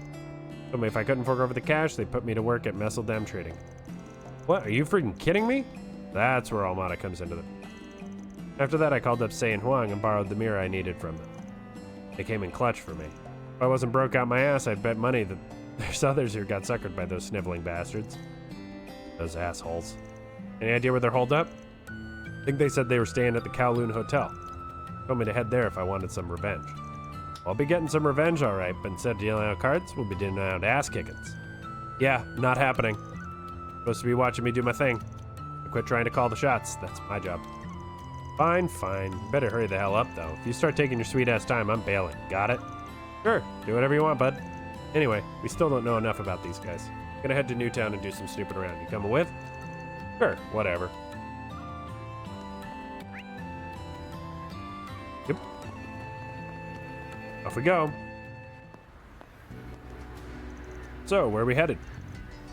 Told me if I couldn't fork over the cash, they'd put me to work at Messeldam Trading. What, are you freaking kidding me? That's where Almada comes into it. After that, I called up Sei and Huang and borrowed the mirror I needed from them. They came in clutch for me. If I wasn't broke out my ass, I'd bet money that there's others who got suckered by those sniveling bastards. Those assholes. Any idea where they're holed up? I think they said they were staying at the Kowloon Hotel. Told me to head there if I wanted some revenge. I'll be getting some revenge, alright, but instead of dealing out cards, we'll be dealing out ass-kickings. Yeah, not happening. Supposed to be watching me do my thing. I quit trying to call the shots. That's my job. Fine, fine. Better hurry the hell up, though. If you start taking your sweet-ass time, I'm bailing. Got it? Sure. Do whatever you want, bud. Anyway, we still don't know enough about these guys. Gonna head to Newtown and do some snooping around. You coming with? Sure, whatever. Yep. Off we go. So, where are we headed?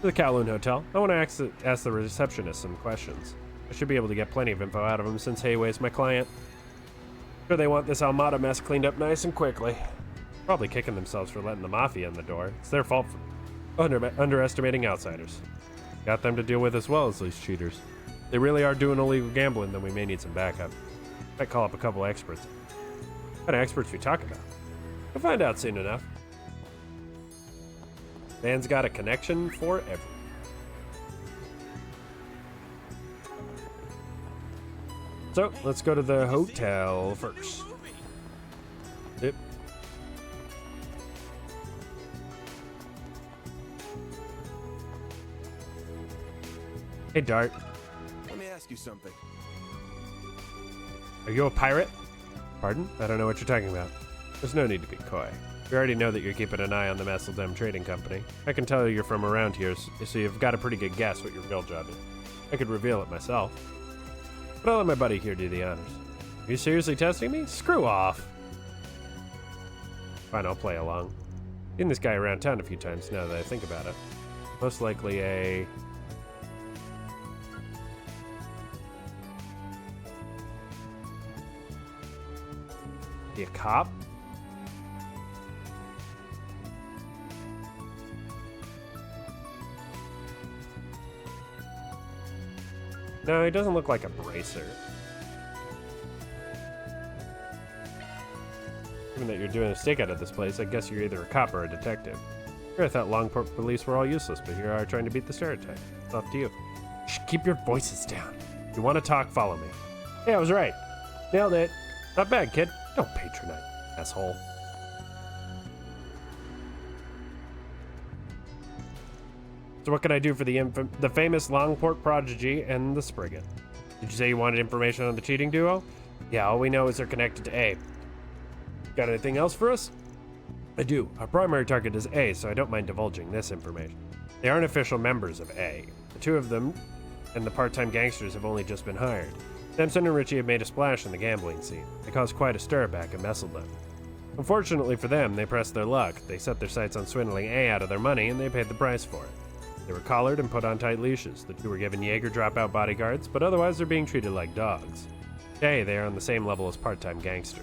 To the Kowloon Hotel. I want to ask the receptionist some questions. I should be able to get plenty of info out of him since Heiwei's my client. Sure, they want this Almada mess cleaned up nice and quickly. Probably kicking themselves for letting the Mafia in the door. It's their fault for underestimating outsiders. Got them to deal with as well as these cheaters. If they really are doing illegal gambling, then we may need some backup. Might call up a couple experts. What kind of experts we talk about? We'll find out soon enough. Man's got a connection for everyone. So, let's go to the hotel first. Yep. Hey, Dart. Let me ask you something. Are you a pirate? Pardon? I don't know what you're talking about. There's no need to be coy. We already know that you're keeping an eye on the Messeldam Trading Company. I can tell you're from around here, so you've got a pretty good guess what your real job is. I could reveal it myself. But I'll let my buddy here do the honors. Are you seriously testing me? Screw off! Fine, I'll play along. Seen this guy around town a few times now that I think about it. Most likely a... a cop? No, he doesn't look like a bracer. Given that you're doing a stakeout at this place, I guess you're either a cop or a detective. Sure, I thought Longport police were all useless, but here you are trying to beat the stereotype. It's up to you. Shh, keep your voices down. If you want to talk, follow me. Hey, I was right. Nailed it. Not bad, kid. Don't patronize, asshole. So what can I do for the famous Longport prodigy and the Spriggan? Did you say you wanted information on the cheating duo? Yeah, all we know is they're connected to A. Got anything else for us? I do. Our primary target is A, so I don't mind divulging this information. They aren't official members of A. The two of them and the part-time gangsters have only just been hired. Samson and Richie have made a splash in the gambling scene. They caused quite a stir back in Messeldam. Unfortunately for them, they pressed their luck. They set their sights on swindling A out of their money, and they paid the price for it. They were collared and put on tight leashes. The two were given Jaeger dropout bodyguards, but otherwise they're being treated like dogs. Today, they are on the same level as part-time gangsters.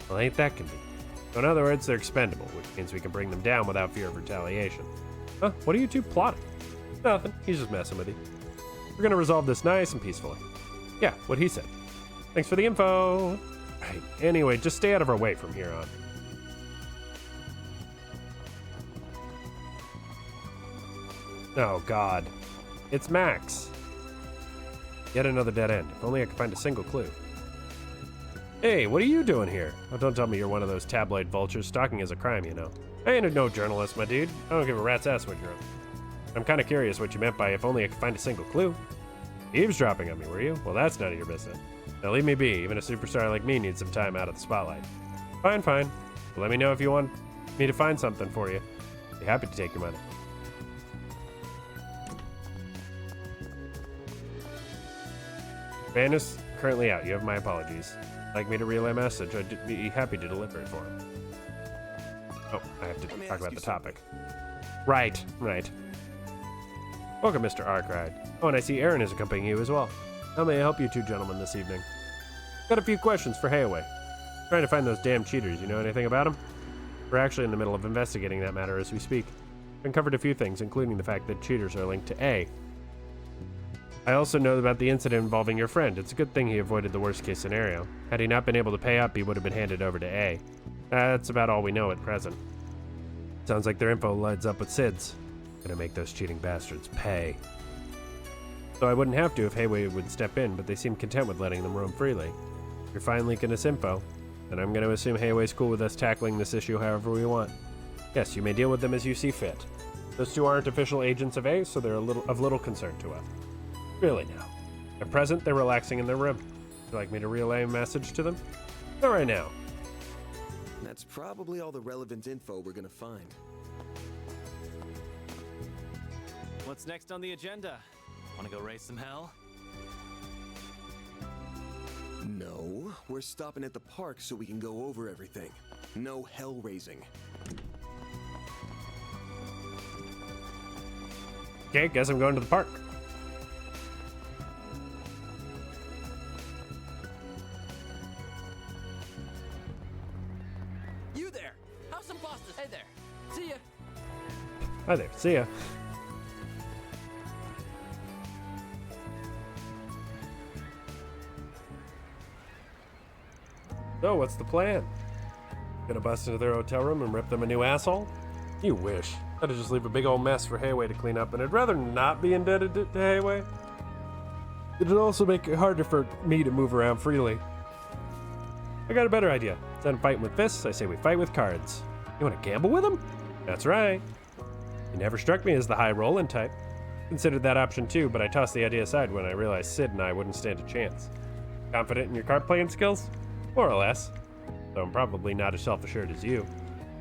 Well, ain't that convenient? So in other words, they're expendable, which means we can bring them down without fear of retaliation. Huh? What are you two plotting? Nothing. He's just messing with you. We're gonna resolve this nice and peacefully. Yeah, what he said. Thanks for the info. Right. Anyway, just stay out of our way from here on. Oh, God. It's Max. Yet another dead end. If only I could find a single clue. Hey, what are you doing here? Oh, don't tell me you're one of those tabloid vultures. Stalking is a crime, you know. I ain't no journalist, my dude. I don't give a rat's ass what you're on. I'm kind of curious what you meant by if only I could find a single clue. Eavesdropping on me, were you? Well, that's none of your business. Now leave me be. Even a superstar like me needs some time out of the spotlight. Fine, fine. Well, let me know if you want me to find something for you. Be happy to take your money. Van is currently out. You have my apologies. Like me to relay a message, I'd be happy to deliver it for him. Oh, I have to talk about the topic. Right. Welcome, Mr. Arkwright. Oh, and I see Aaron is accompanying you as well. How may I help you two gentlemen this evening? Got a few questions for Hayaway. Trying to find those damn cheaters. You know anything about them? We're actually in the middle of investigating that matter as we speak. Uncovered a few things, including the fact that cheaters are linked to A. I also know about the incident involving your friend. It's a good thing he avoided the worst case scenario. Had he not been able to pay up, he would have been handed over to A. That's about all we know at present. Sounds like their info lines up with Sid's. Gonna make those cheating bastards pay. So I wouldn't have to if Hayway would step in, but they seem content with letting them roam freely. If you're fine leaking us info, then I'm gonna assume Hayway's cool with us tackling this issue however we want. Yes, you may deal with them as you see fit. Those two aren't official agents of A, so they're of little concern to us. Really now. At present, they're relaxing in their room. Would you like me to relay a message to them? Not right now. That's probably all the relevant info we're gonna find. What's next on the agenda? Wanna go raise some hell? No, we're stopping at the park so we can go over everything. No hell raising. Okay, guess I'm going to the park. You there! Have some pasta. Hey there. See ya. Hi there, see ya. So, what's the plan? Gonna bust into their hotel room and rip them a new asshole? You wish. I'd just leave a big old mess for Hayway to clean up, and I'd rather not be indebted to Hayway. It'd also make it harder for me to move around freely. I got a better idea. Instead of fighting with fists, I say we fight with cards. You wanna gamble with them? That's right. You never struck me as the high-rolling type. Considered that option too, but I tossed the idea aside when I realized Sid and I wouldn't stand a chance. Confident in your card playing skills? More or less. Though I'm probably not as self-assured as you.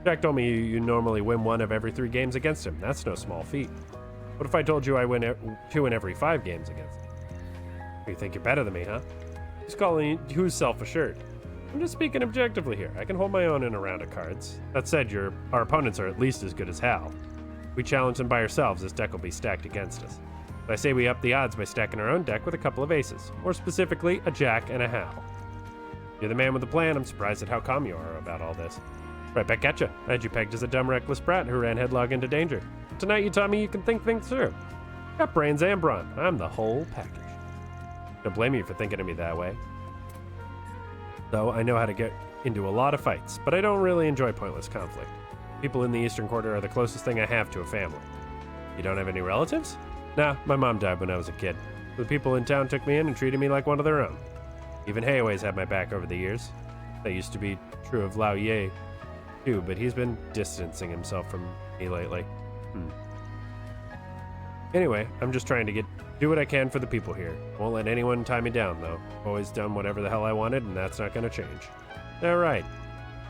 Jack told me you normally win 1 of every 3 games against him. That's no small feat. What if I told you I win 2 in every 5 games against him? You think you're better than me, huh? Who's self-assured? I'm just speaking objectively here. I can hold my own in a round of cards. That said, our opponents are at least as good as Hal. If we challenge them by ourselves, this deck will be stacked against us. But I say we up the odds by stacking our own deck with a couple of aces. More specifically, a Jack and a Hal. You're the man with the plan. I'm surprised at how calm you are about all this. Right back at you. I had you pegged as a dumb, reckless brat who ran headlong into danger. Tonight you taught me you can think things through. Got brains and brawn. I'm the whole package. Don't blame you for thinking of me that way. Though I know how to get into a lot of fights, but I don't really enjoy pointless conflict. People in the Eastern Quarter are the closest thing I have to a family. You don't have any relatives? Nah, my mom died when I was a kid. The people in town took me in and treated me like one of their own. Even Hayway's had my back over the years. That used to be true of Lao Ye, too, but he's been distancing himself from me lately. Anyway, I'm just trying to do what I can for the people here. Won't let anyone tie me down, though. Always done whatever the hell I wanted, and that's not gonna change. Alright.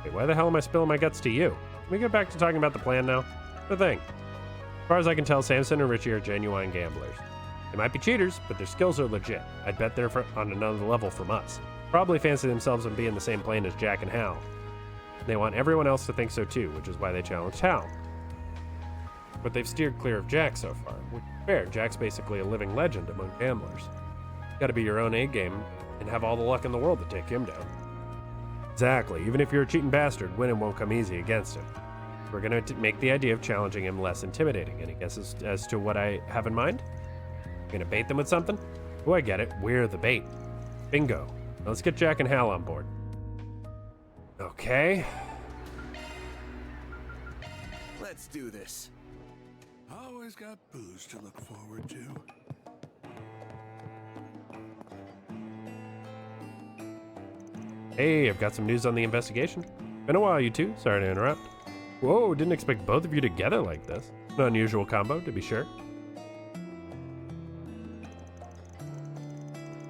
Hey, why the hell am I spilling my guts to you? Can we get back to talking about the plan now? The thing. As far as I can tell, Samson and Richie are genuine gamblers. They might be cheaters, but their skills are legit. I'd bet they're on another level from us. Probably fancy themselves on being the same plane as Jack and Hal. They want everyone else to think so too, which is why they challenged Hal. But they've steered clear of Jack so far, which is fair. Jack's basically a living legend among gamblers. Gotta be your own A-game and have all the luck in the world to take him down. Exactly. Even if you're a cheating bastard, winning won't come easy against him. We're gonna make the idea of challenging him less intimidating. Any guesses as to what I have in mind? Gonna bait them with something? Oh, I get it. We're the bait. Bingo. Now let's get Jack and Hal on board. Okay. Let's do this. Always got booze to look forward to. Hey, I've got some news on the investigation. Been a while, you two. Sorry to interrupt. Whoa, didn't expect both of you together like this. An unusual combo, to be sure.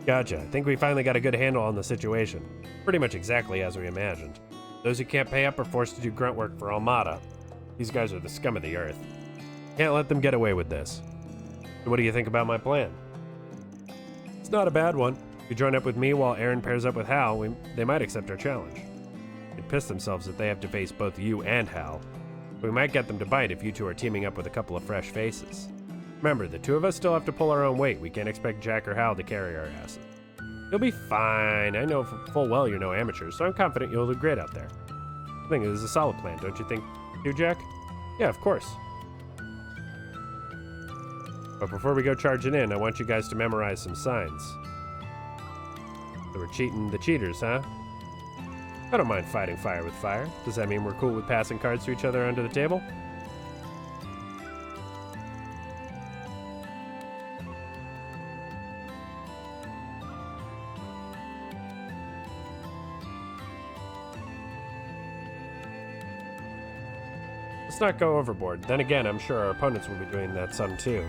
Gotcha. I think we finally got a good handle on the situation. Pretty much exactly as we imagined. Those who can't pay up are forced to do grunt work for Almada. These guys are the scum of the earth. Can't let them get away with this. So what do you think about my plan? It's not a bad one. If you join up with me while Aaron pairs up with Hal, they might accept our challenge. They'd piss themselves if they have to face both you and Hal. We might get them to bite if you two are teaming up with a couple of fresh faces. Remember, the two of us still have to pull our own weight. We can't expect Jack or Hal to carry our asses. You'll be fine. I know full well you're no amateurs, so I'm confident you'll do great out there. I think this is a solid plan, don't you think, too, Jack? Yeah, of course. But before we go charging in, I want you guys to memorize some signs. So we're cheating the cheaters, huh? I don't mind fighting fire with fire. Does that mean we're cool with passing cards to each other under the table? Let's not go overboard. Then again, I'm sure our opponents will be doing that some too.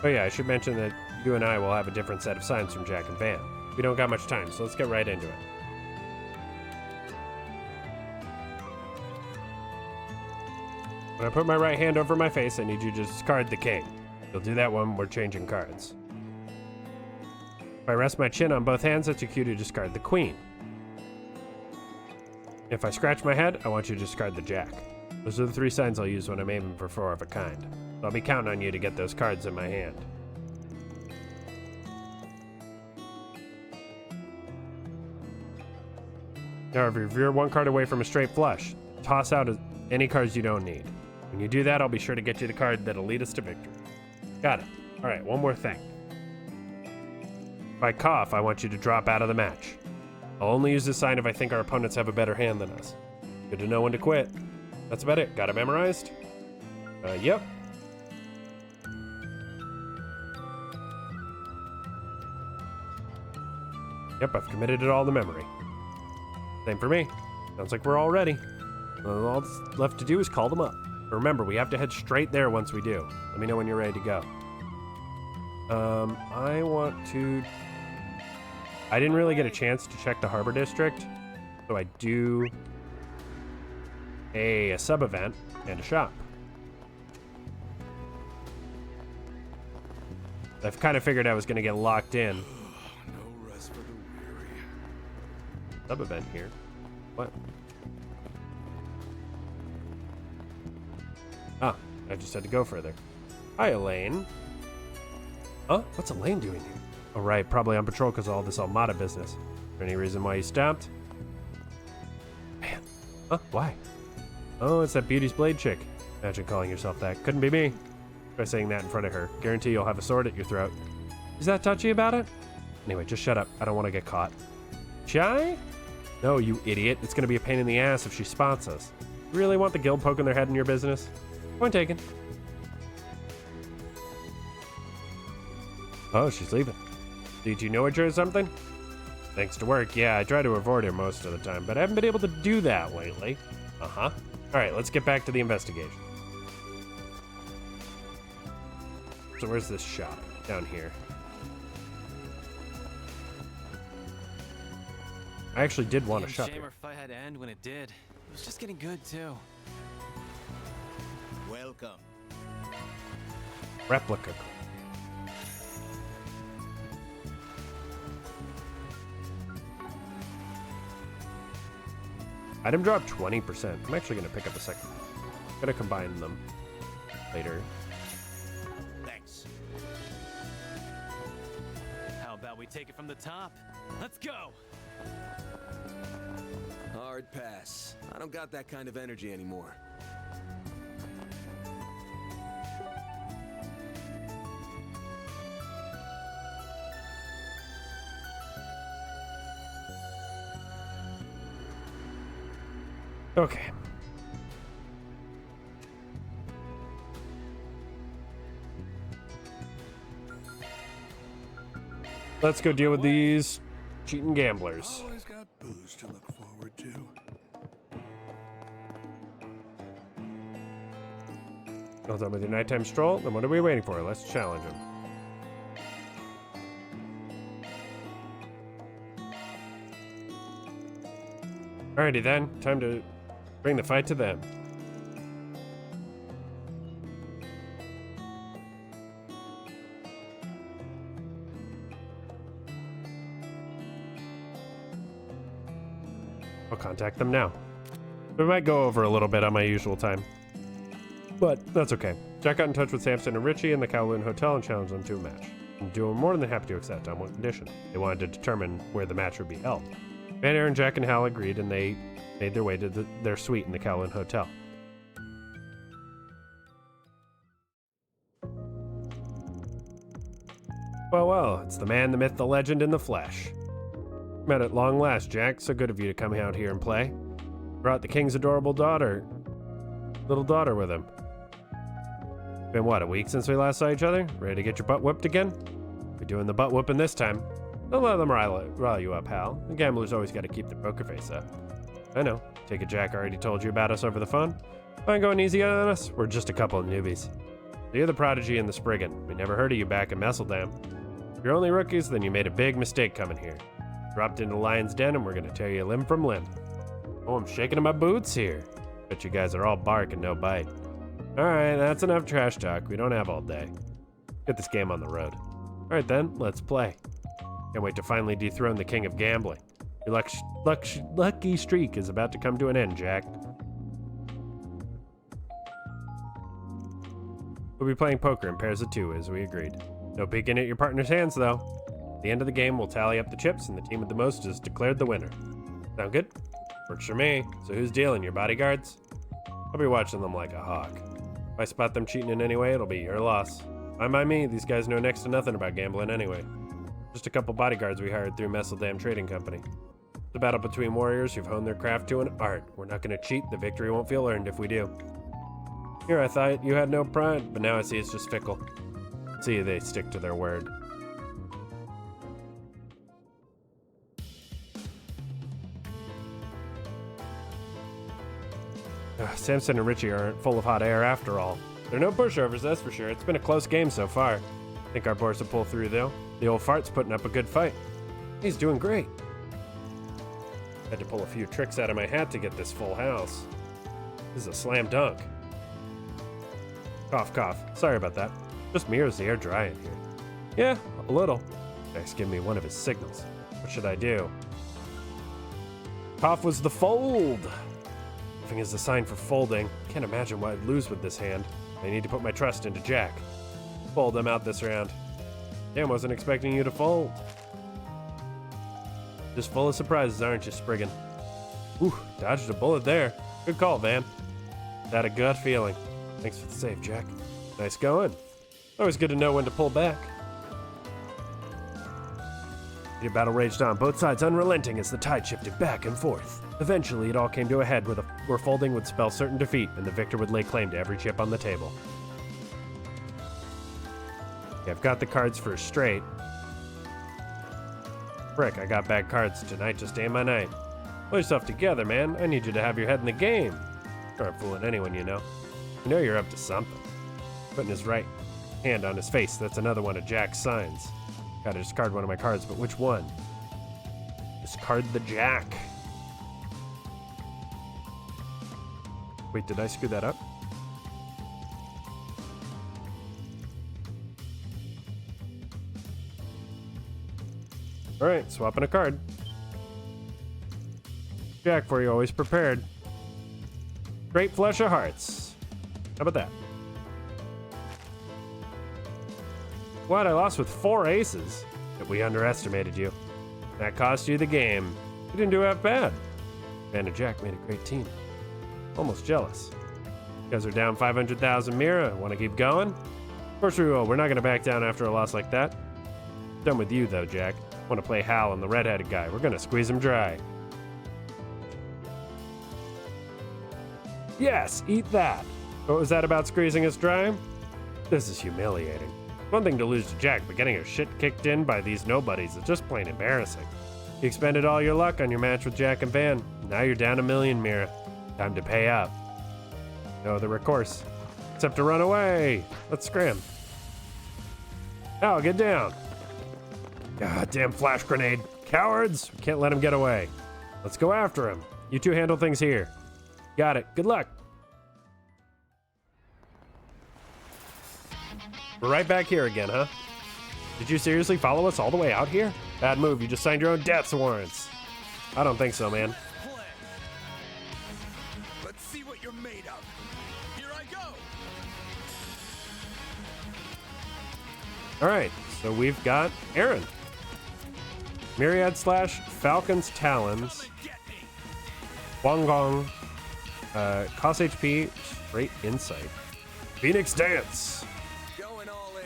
Oh yeah, I should mention that you and I will have a different set of signs from Jack and Van. We don't got much time, so let's get right into it. When I put my right hand over my face, I need you to discard the king. You'll do that when we're changing cards. If I rest my chin on both hands, that's your cue to discard the queen. If I scratch my head, I want you to discard the jack. Those are the three signs I'll use when I'm aiming for 4 of a kind. So I'll be counting on you to get those cards in my hand. Now, if you're one card away from a straight flush, toss out any cards you don't need. When you do that, I'll be sure to get you the card that'll lead us to victory. Got it. All right, one more thing. If I cough, I want you to drop out of the match. I'll only use this sign if I think our opponents have a better hand than us. Good to know when to quit. That's about it. Got it memorized? Yep. Yep, I've committed it all to memory. Same for me. Sounds like we're all ready. All that's left to do is call them up. But remember, we have to head straight there once we do. Let me know when you're ready to go. I didn't really get a chance to check the Harbor District, so I do a sub-event and a shop. I've kind of figured I was going to get locked in. No rest for the weary. Sub-event here. What? Ah, I just had to go further. Hi, Elaine. Huh? What's Elaine doing here? Oh, right. Probably on patrol because of all this Almada business. Is there any reason why you stopped? Man. Huh? Why? Oh, it's that Beauty's Blade chick. Imagine calling yourself that. Couldn't be me. Try saying that in front of her. Guarantee you'll have a sword at your throat. Is that touchy about it? Anyway, just shut up. I don't want to get caught. Shy? No, you idiot. It's going to be a pain in the ass if she spots us. You really want the guild poking their head in your business? Point taken. Oh, she's leaving. Did you know her or something? Thanks to work, yeah, I try to avoid her most of the time, but I haven't been able to do that lately. Uh-huh. Alright, let's get back to the investigation. So where's this shop? Down here. I actually did want a shop Shame here. our fight had to end when it did. It was just getting good, too. Welcome. Replica. Item drop 20%. I'm actually going to pick up a second. I'm going to combine them later. Thanks. How about we take it from the top? Let's go! Hard pass. I don't got that kind of energy anymore. Okay. Let's go deal with these cheating gamblers. Always got booze to look forward to. All done with your nighttime stroll? Then what are we waiting for? Let's challenge them. Alrighty then, time to bring the fight to them. I'll contact them now. We might go over a little bit on my usual time, but that's okay. Jack got in touch with Samson and Richie in the Kowloon Hotel and challenged them to a match. And they were more than happy to accept on one condition. They wanted to determine where the match would be held. Van Aaron, Jack, and Hal agreed, and they made their way to their suite in the Kowloon Hotel. Well, well, it's the man, the myth, the legend in the flesh. Met at long last, Jack. So good of you to come out here and play. Brought the king's adorable little daughter with him. Been what, a week since we last saw each other? Ready to get your butt whipped again? We're doing the butt whooping this time. Don't let them rile you up, Hal. The gambler's always got to keep the poker face up. I know. Take it Jack already told you about us over the phone? Mind going easy on us? We're just a couple of newbies. So you're the prodigy and the Spriggan. We never heard of you back in Messeldam. If you're only rookies, then you made a big mistake coming here. Dropped into Lion's Den and we're gonna tear you limb from limb. Oh, I'm shaking in my boots here. Bet you guys are all bark and no bite. Alright, that's enough trash talk. We don't have all day. Get this game on the road. Alright then, let's play. Can't wait to finally dethrone the king of gambling. Your lucky streak is about to come to an end, Jack. We'll be playing poker in pairs of two, as we agreed. No peeking at your partner's hands, though. At the end of the game, we'll tally up the chips, and the team with the most is declared the winner. Sound good? Works for me. So who's dealing? Your bodyguards? I'll be watching them like a hawk. If I spot them cheating in any way, it'll be your loss. Fine by me. These guys know next to nothing about gambling anyway. Just a couple bodyguards we hired through Messeldam Trading Company. It's a battle between warriors who've honed their craft to an art. We're not going to cheat. The victory won't feel earned if we do. Here, I thought you had no pride, but now I see it's just fickle. See, they stick to their word. Samson and Richie aren't full of hot air after all. They're no pushovers, that's for sure. It's been a close game so far. Think our boys will pull through, though. The old fart's putting up a good fight. He's doing great. Had to pull a few tricks out of my hat to get this full house. This is a slam dunk. Cough, cough. Sorry about that. Just me or is the air dry in here? Yeah, a little. Jack's giving me one of his signals. What should I do? Cough was the fold. Coughing is the sign for folding. Can't imagine what I'd lose with this hand. I need to put my trust into Jack. Fold them out this round. Damn, wasn't expecting you to fold. Just full of surprises, aren't you, Spriggan? Ooh, dodged a bullet there. Good call, Van. Had a gut feeling. Thanks for the save, Jack. Nice going. Always good to know when to pull back. The battle raged on, both sides unrelenting as the tide shifted back and forth. Eventually, it all came to a head where folding would spell certain defeat, and the victor would lay claim to every chip on the table. Okay, I've got the cards for straight. Frick, I got bad cards. Tonight just ain't my night. Pull yourself together, man. I need you to have your head in the game. You aren't fooling anyone, you know. You know you're up to something. Putting his right hand on his face. That's another one of Jack's signs. Gotta discard one of my cards, but which one? Discard the Jack. Wait, did I screw that up? Alright, swapping a card. Jack for you, always prepared. Great flush of hearts. How about that? What? I lost with 4 aces? But we underestimated you. That cost you the game. You didn't do half bad. Van and Jack made a great team. Almost jealous. You guys are down 500,000 Mira. Want to keep going? Of course we will. We're not going to back down after a loss like that. Done with you, though, Jack. Want to play Hal and the redheaded guy. We're going to squeeze him dry. Yes, eat that. What was that about squeezing us dry? This is humiliating. One thing to lose to Jack, but getting your shit kicked in by these nobodies is just plain embarrassing. You expended all your luck on your match with Jack and Van. Now you're down $1 million, Mira. Time to pay up. No other recourse. Except to run away. Let's scram. Now get down. Goddamn flash grenade. Cowards! We can't let him get away. Let's go after him. You two handle things here. Got it. Good luck. We're right back here again, huh? Did you seriously follow us all the way out here? Bad move. You just signed your own death warrants. I don't think so, man. Let's see what you're made of. Here I go. All right, so we've got Aaron. Myriad Slash, Falcon's Talons, Wong Gong, Cost HP, Straight Insight, Phoenix Dance. Going all in.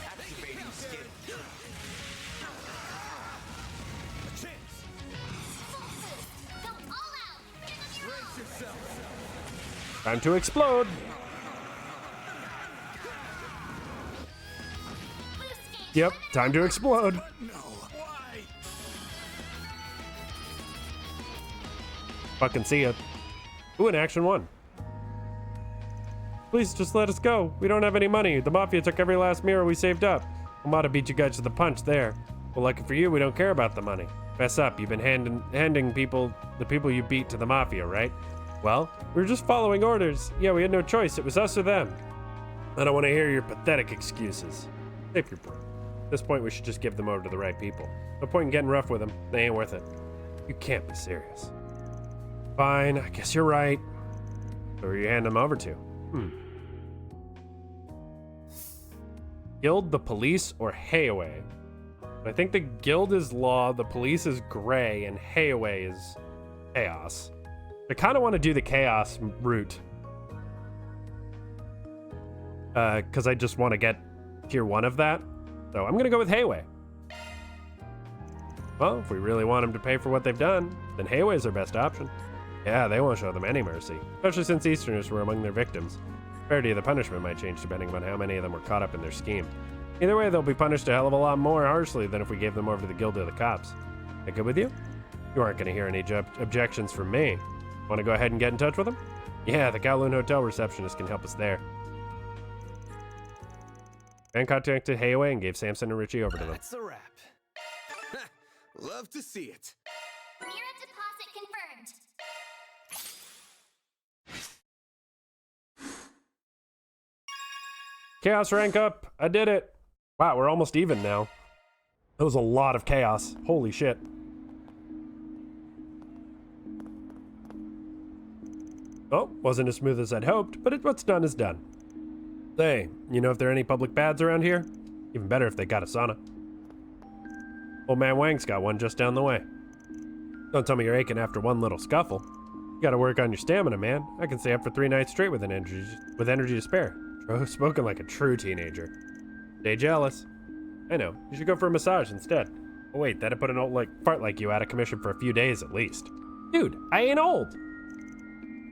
Activating skill. A chance. Go all out. Brace yourself. Time to explode. Yep, time to explode. No. Why? Fucking see ya. Ooh, an action 1. Please just let us go. We don't have any money. The Mafia took every last mirror we saved up. Amada beat you guys to the punch there. Well, lucky for you, we don't care about the money. Fess up. You've been handing the people you beat to the Mafia, right? Well, we were just following orders. Yeah, we had no choice. It was us or them. I don't want to hear your pathetic excuses. Save your breath. At this point, we should just give them over to the right people. No point in getting rough with them. They ain't worth it. You can't be serious. Fine, I guess you're right. So who are you handing them over to? Guild, the police, or Hayaway? I think the guild is law, the police is gray, and Hayaway is chaos. I kind of want to do the chaos route. Because I just want to get tier 1 of that. So I'm going to go with Hayway. Well, if we really want them to pay for what they've done, then Hayway's our best option. Yeah, they won't show them any mercy, especially since Easterners were among their victims. Severity of the punishment might change depending on how many of them were caught up in their scheme. Either way, they'll be punished a hell of a lot more harshly than if we gave them over to the Guild or the cops. That good with you? You aren't going to hear any objections from me. Want to go ahead and get in touch with them? Yeah, the Kowloon Hotel receptionist can help us there. And contacted Hayway and gave Samson and Richie over to them. That's a wrap. Love to see it. Mira deposit confirmed. Chaos rank up. I did it. Wow, we're almost even now. That was a lot of chaos. Holy shit. Oh, wasn't as smooth as I'd hoped, but what's done is done. Say, you know if there are any public baths around here? Even better if they got a sauna. Old man Wang's got one just down the way. Don't tell me you're aching after one little scuffle. You gotta work on your stamina, man. I can stay up for 3 nights straight with energy to spare. Spoken like a true teenager. Stay jealous. I know, you should go for a massage instead. Oh wait, that'd put an old fart like you out of commission for a few days at least. Dude, I ain't old!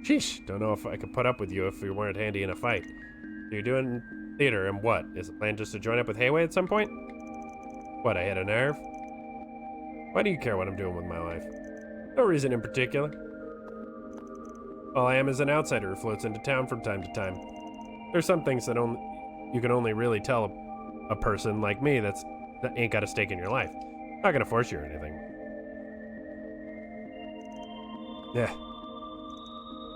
Sheesh, don't know if I could put up with you if you weren't handy in a fight. So you're doing theater, and what? Is the plan just to join up with Hayway at some point? What, I hit a nerve? Why do you care what I'm doing with my life? No reason in particular. All I am is an outsider who floats into town from time to time. There's some things that you can only really tell a person like me that ain't got a stake in your life. Not gonna force you or anything. Yeah.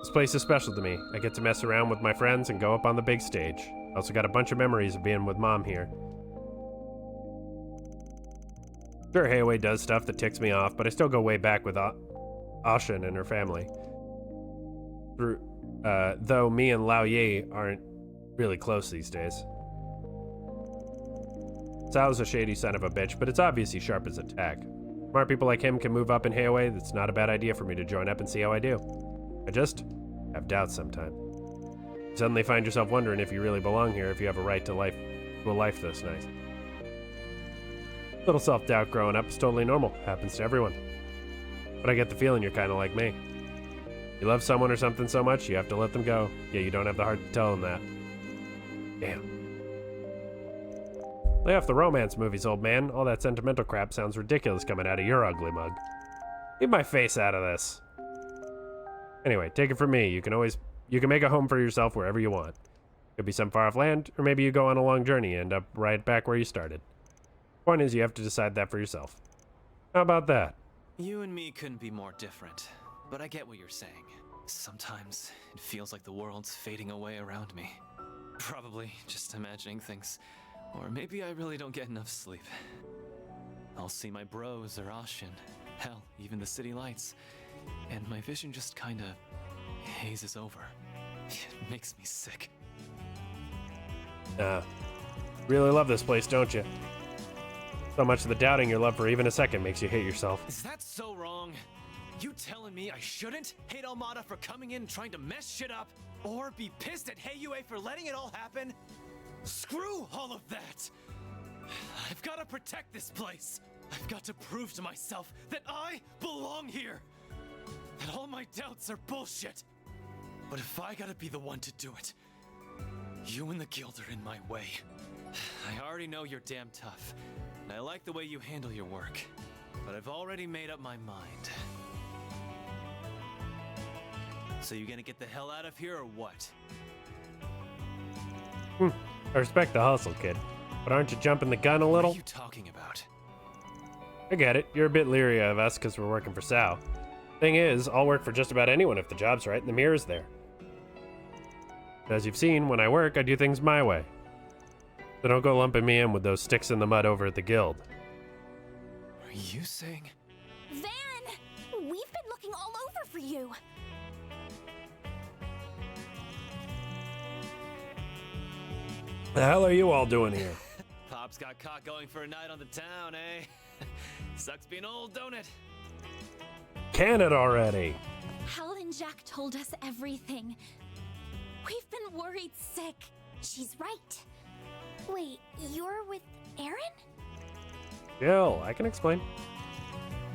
This place is special to me. I get to mess around with my friends and go up on the big stage. I also got a bunch of memories of being with Mom here. Sure, Hayway does stuff that ticks me off, but I still go way back with Ashin and her family. Though me and Lao Ye aren't really close these days. Sal's a shady son of a bitch, but it's obvious he's sharp as a tack. Smart people like him can move up in Hayway. That's not a bad idea for me to join up and see how I do. I just have doubts sometimes. You suddenly find yourself wondering if you really belong here, if you have a right to a life this nice. Little self-doubt growing up is totally normal. Happens to everyone. But I get the feeling you're kind of like me. You love someone or something so much, you have to let them go. Yeah, you don't have the heart to tell them that. Damn. Lay off the romance movies, old man. All that sentimental crap sounds ridiculous coming out of your ugly mug. Leave my face out of this. Anyway, take it from me. You can make a home for yourself wherever you want. Could be some far off land, or maybe you go on a long journey and end up right back where you started. Point is, you have to decide that for yourself. How about that? You and me couldn't be more different, but I get what you're saying. Sometimes it feels like the world's fading away around me. Probably just imagining things. Or maybe I really don't get enough sleep. I'll see my bros or Ashin, hell, even the city lights, and my vision just kinda hazes over. It makes me sick. Really love this place, don't you? So much of the doubting your love for even a second makes you hate yourself. Is that so wrong? You telling me I shouldn't hate Almada for coming in and trying to mess shit up? Or be pissed at Heiyue for letting it all happen? Screw all of that! I've got to protect this place. I've got to prove to myself that I belong here. That all my doubts are bullshit. But if I gotta be the one to do it, you and the guild are in my way. I already know you're damn tough, and I like the way you handle your work. But I've already made up my mind. So you gonna get the hell out of here or what? I respect the hustle, kid. But aren't you jumping the gun a little? What are you talking about? I get it. You're a bit leery of us because we're working for Sal. Thing is, I'll work for just about anyone if the job's right and the mirror's there. As you've seen, when I work, I do things my way. So don't go lumping me in with those sticks in the mud over at the guild. Are you saying? Van! We've been looking all over for you. The hell are you all doing here? Pop's got caught going for a night on the town, eh? Sucks being old, don't it? Can it already? Hal and Jack told us everything. We've been worried sick. She's right. Wait, you're with Aaron? Jill, I can explain.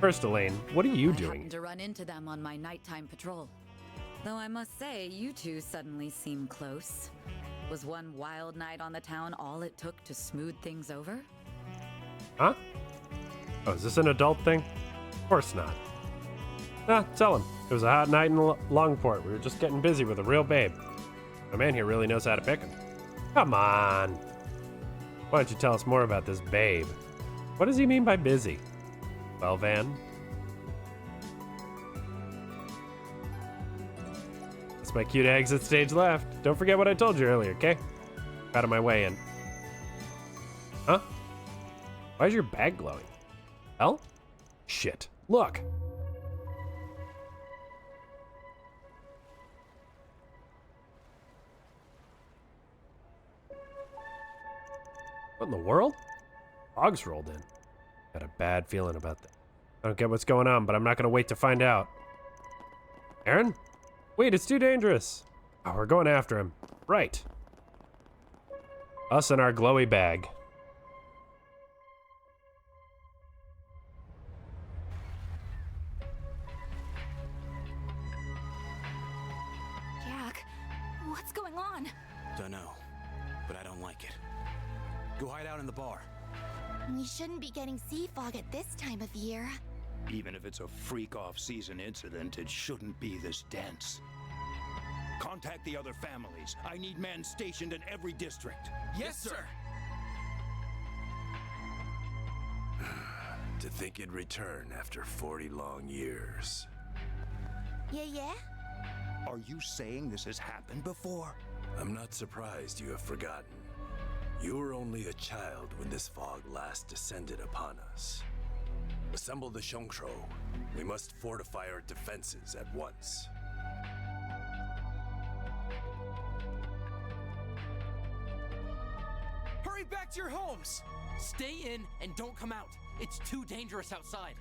First, Elaine, what are you I doing? happened to run into them on my nighttime patrol. Though I must say, you two suddenly seem close. Was one wild night on the town all it took to smooth things over? Huh? Oh, is this an adult thing? Of course not. Tell him. It was a hot night in Longport. We were just getting busy with a real babe. My man here really knows how to pick him. Come on. Why don't you tell us more about this babe? What does he mean by busy? Well, Van? That's my cue to exit stage left. Don't forget what I told you earlier, okay? Out of my way in. Huh? Why is your bag glowing? Hell? Shit. Look. What in the world? Fog's rolled in. Got a bad feeling about that. I don't get what's going on, but I'm not gonna wait to find out. Aaron? Wait, it's too dangerous. Oh, we're going after him. Right. Us and our glowy bag. Jack, what's going on? Dunno, but I don't like it. Go hide out in the bar. We shouldn't be getting sea fog at this time of year. Even if it's a freak off-season incident, it shouldn't be this dense. Contact the other families. I need men stationed in every district. Yes, sir. To think it'd return after 40 long years. Yeah? Are you saying this has happened before? I'm not surprised you have forgotten. You were only a child when this fog last descended upon us. Assemble the Shongtro. We must fortify our defenses at once. Hurry back to your homes! Stay in and don't come out. It's too dangerous outside.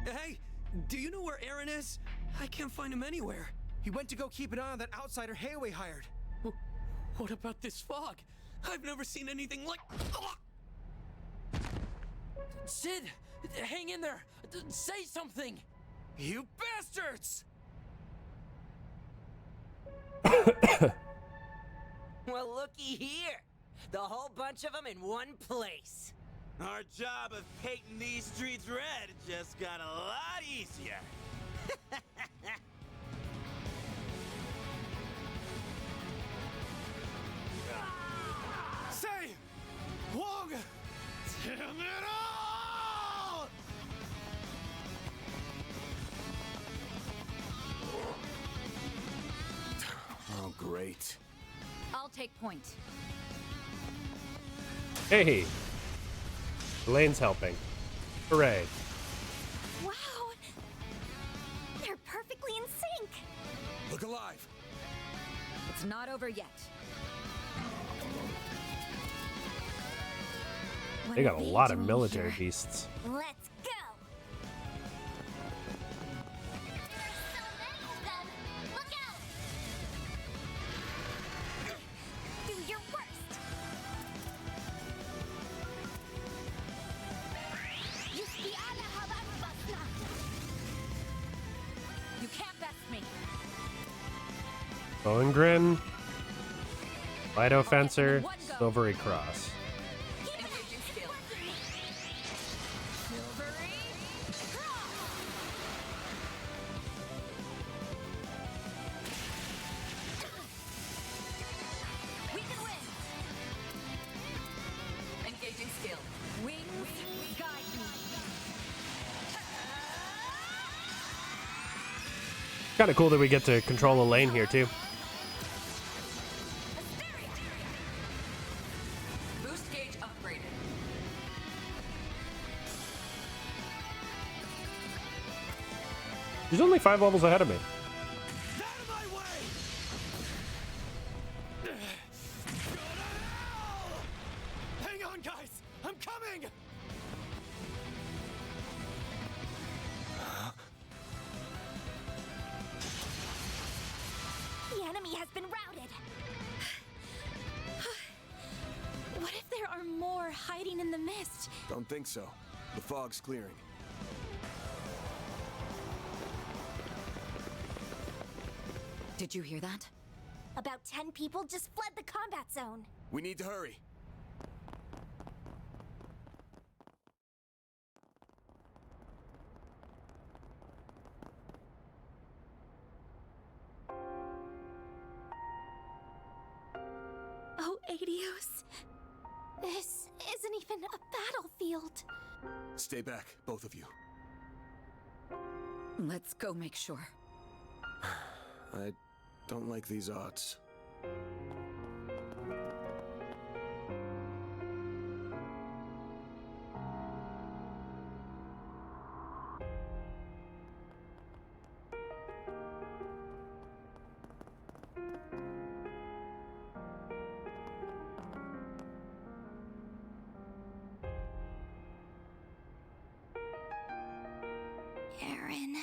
Hey, do you know where Aaron is? I can't find him anywhere. He went to go keep an eye on that outsider Heiyue hired. What about this fog? I've never seen anything like... Sid! Hang in there! Say something! You bastards! Well, looky here. The whole bunch of them in one place. Our job of painting these streets red just got a lot easier. Say! Wong! Damn it all! Oh, great. I'll take point. Hey, Elaine's helping. Hooray. Wow! They're perfectly in sync! Look alive. It's not over yet. They got a lot of military beasts. Let's go! Look out! Do your worst! You can't best me. Bowengrin, Lido Fencer, Silvery Cross. We can win. Engaging skill. Wings guide me. Kind of cool that we get to control a lane here too. Boost gauge upgraded. She's only 5 levels ahead of me. Hang on, guys! I'm coming! The enemy has been routed! What if there are more hiding in the mist? Don't think so. The fog's clearing. Did you hear that? About 10 people just fled the combat zone. We need to hurry. Oh, Adios. This isn't even a battlefield. Stay back, both of you. Let's go make sure. I don't like these odds. Aaron.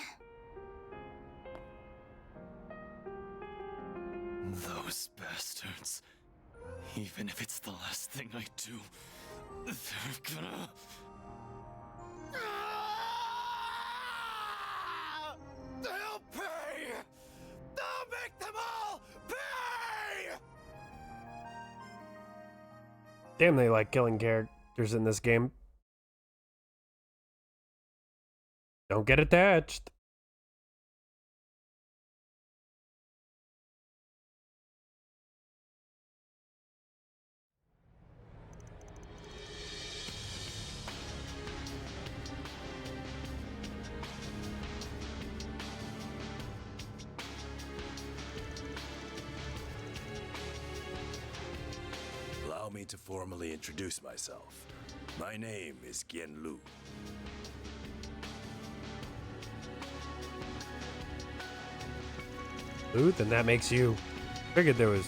Those bastards. Even if it's the last thing I do, they're gonna... They'll pay! They'll make them all pay! Damn, they like killing characters in this game. Don't get attached. Allow me to formally introduce myself. My name is Gian Lu. Ooh, then that makes you... Figured there was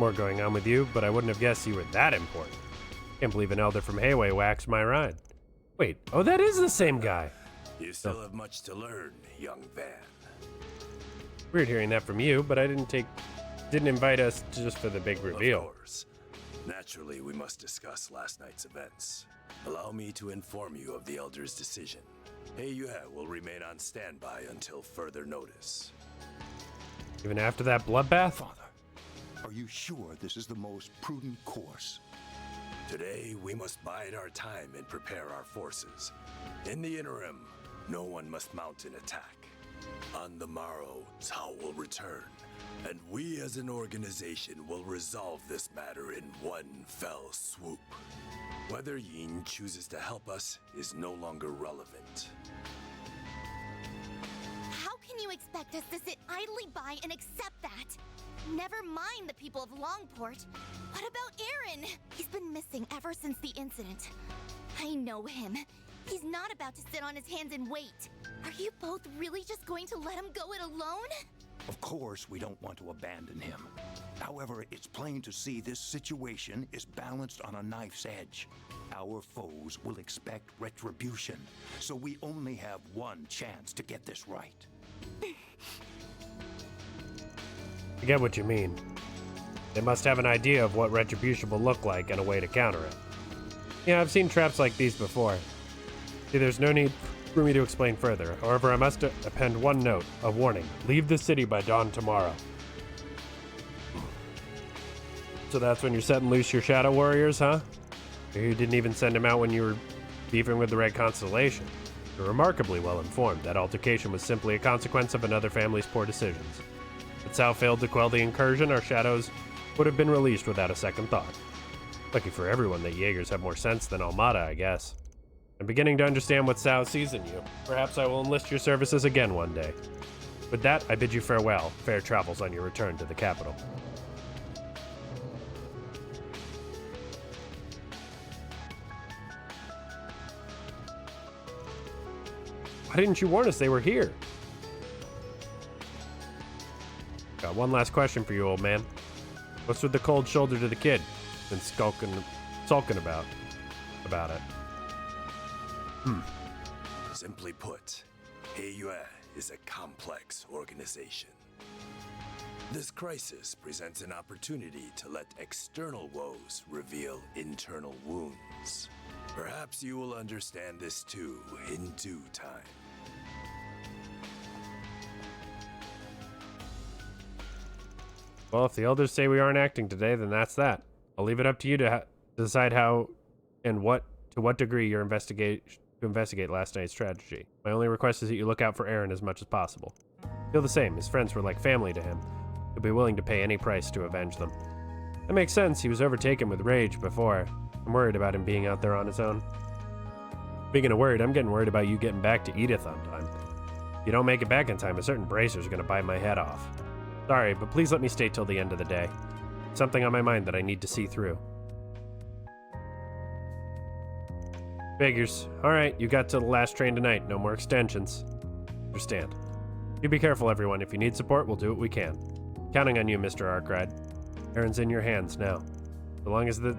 more going on with you, but I wouldn't have guessed you were that important. Can't believe an elder from Hayway waxed my ride. Wait, oh, that is the same guy. You still have much to learn, young Van. Weird hearing that from you, but I didn't invite us just for the big reveal. Of course. Naturally, we must discuss last night's events. Allow me to inform you of the Elder's decision. Heiyue will remain on standby until further notice. Even after that bloodbath? Father, are you sure this is the most prudent course? Today, we must bide our time and prepare our forces. In the interim, no one must mount an attack. On the morrow, Cao will return, and we as an organization will resolve this matter in one fell swoop. Whether Yin chooses to help us is no longer relevant. How can you expect us to sit idly by and accept that? Never mind the people of Longport. What about Aaron? He's been missing ever since the incident. I know him. He's not about to sit on his hands and wait. Are you both really just going to let him go it alone? Of course, we don't want to abandon him. However, it's plain to see this situation is balanced on a knife's edge. Our foes will expect retribution, so we only have one chance to get this right. I get what you mean. They must have an idea of what retribution will look like and a way to counter it. Yeah, I've seen traps like these before. See, there's no need for me to explain further. However, I must append one note of warning. Leave the city by dawn tomorrow. So that's when you're setting loose your Shadow Warriors, huh? You didn't even send him out when you were beefing with the Red Constellation. You're remarkably well informed. That altercation was simply a consequence of another family's poor decisions. If Cao failed to quell the incursion, our shadows would have been released without a second thought. Lucky for everyone that Jaegers have more sense than Almada, I guess. I'm beginning to understand what Cao sees in you. Perhaps I will enlist your services again one day. With that, I bid you farewell. Fair travels on your return to the capital. Why didn't you warn us they were here? Got one last question for you, old man. What's with the cold shoulder to the kid? Been sulking about it. Simply put, Heiyue is a complex organization. This crisis presents an opportunity to let external woes reveal internal wounds. Perhaps you will understand this too in due time. Well, if the elders say we aren't acting today, then that's that. I'll leave it up to you to decide how and to what degree you're investigate last night's tragedy. My only request is that you look out for Aaron as much as possible. Feel the same. His friends were like family to him. He'll be willing to pay any price to avenge them. That makes sense. He was overtaken with rage before. I'm worried about him being out there on his own. Speaking of worried, I'm getting worried about you getting back to Edith on time. If you don't make it back in time, a certain bracer's gonna bite my head off. Sorry, but please let me stay till the end of the day. Something on my mind that I need to see through. Figures. Alright, you got to the last train tonight. No more extensions. Understand. You be careful, everyone. If you need support, we'll do what we can. Counting on you, Mr. Arkride. Aaron's in your hands now. So long as the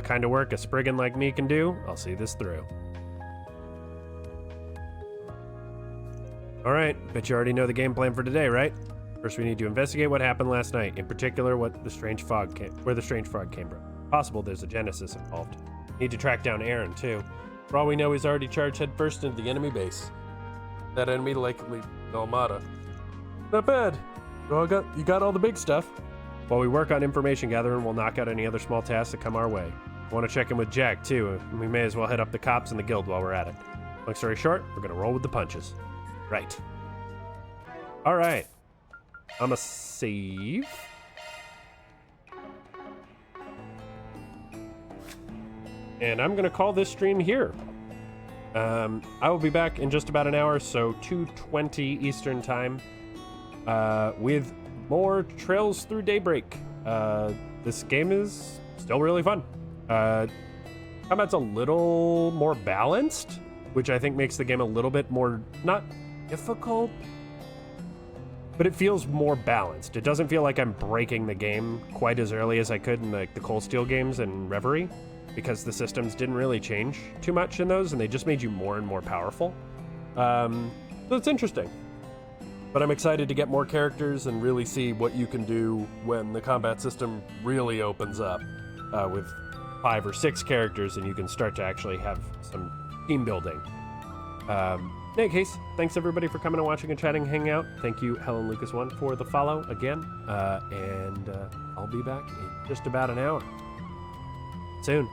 kind of work a Spriggan like me can do, I'll see this through. Alright, bet you already know the game plan for today, right? First, we need to investigate what happened last night, in particular where the strange fog came from. Possible there's a Genesis involved. Need to track down Aaron, too. For all we know, he's already charged headfirst into the enemy base. That enemy likely Almada. Not bad. You got all the big stuff. While we work on information gathering, we'll knock out any other small tasks that come our way. I want to check in with Jack, too, and we may as well hit up the cops and the guild while we're at it. Long story short, we're gonna roll with the punches. Right. Alright. I'm a save. And I'm gonna call this stream here. I will be back in just about an hour, so 2:20 Eastern time, with more Trails Through Daybreak. This game is still really fun. Combat's a little more balanced, which I think makes the game a little bit more, not difficult, but it feels more balanced. It doesn't feel like I'm breaking the game quite as early as I could in the Cold Steel games and Reverie, because the systems didn't really change too much in those, and they just made you more and more powerful. So it's interesting. But I'm excited to get more characters and really see what you can do when the combat system really opens up with 5 or 6 characters, and you can start to actually have some team building. In any case, thanks everybody for coming and watching and chatting, hanging out. Thank you, Helen Lucas 1, for the follow again. And I'll be back in just about an hour. Soon.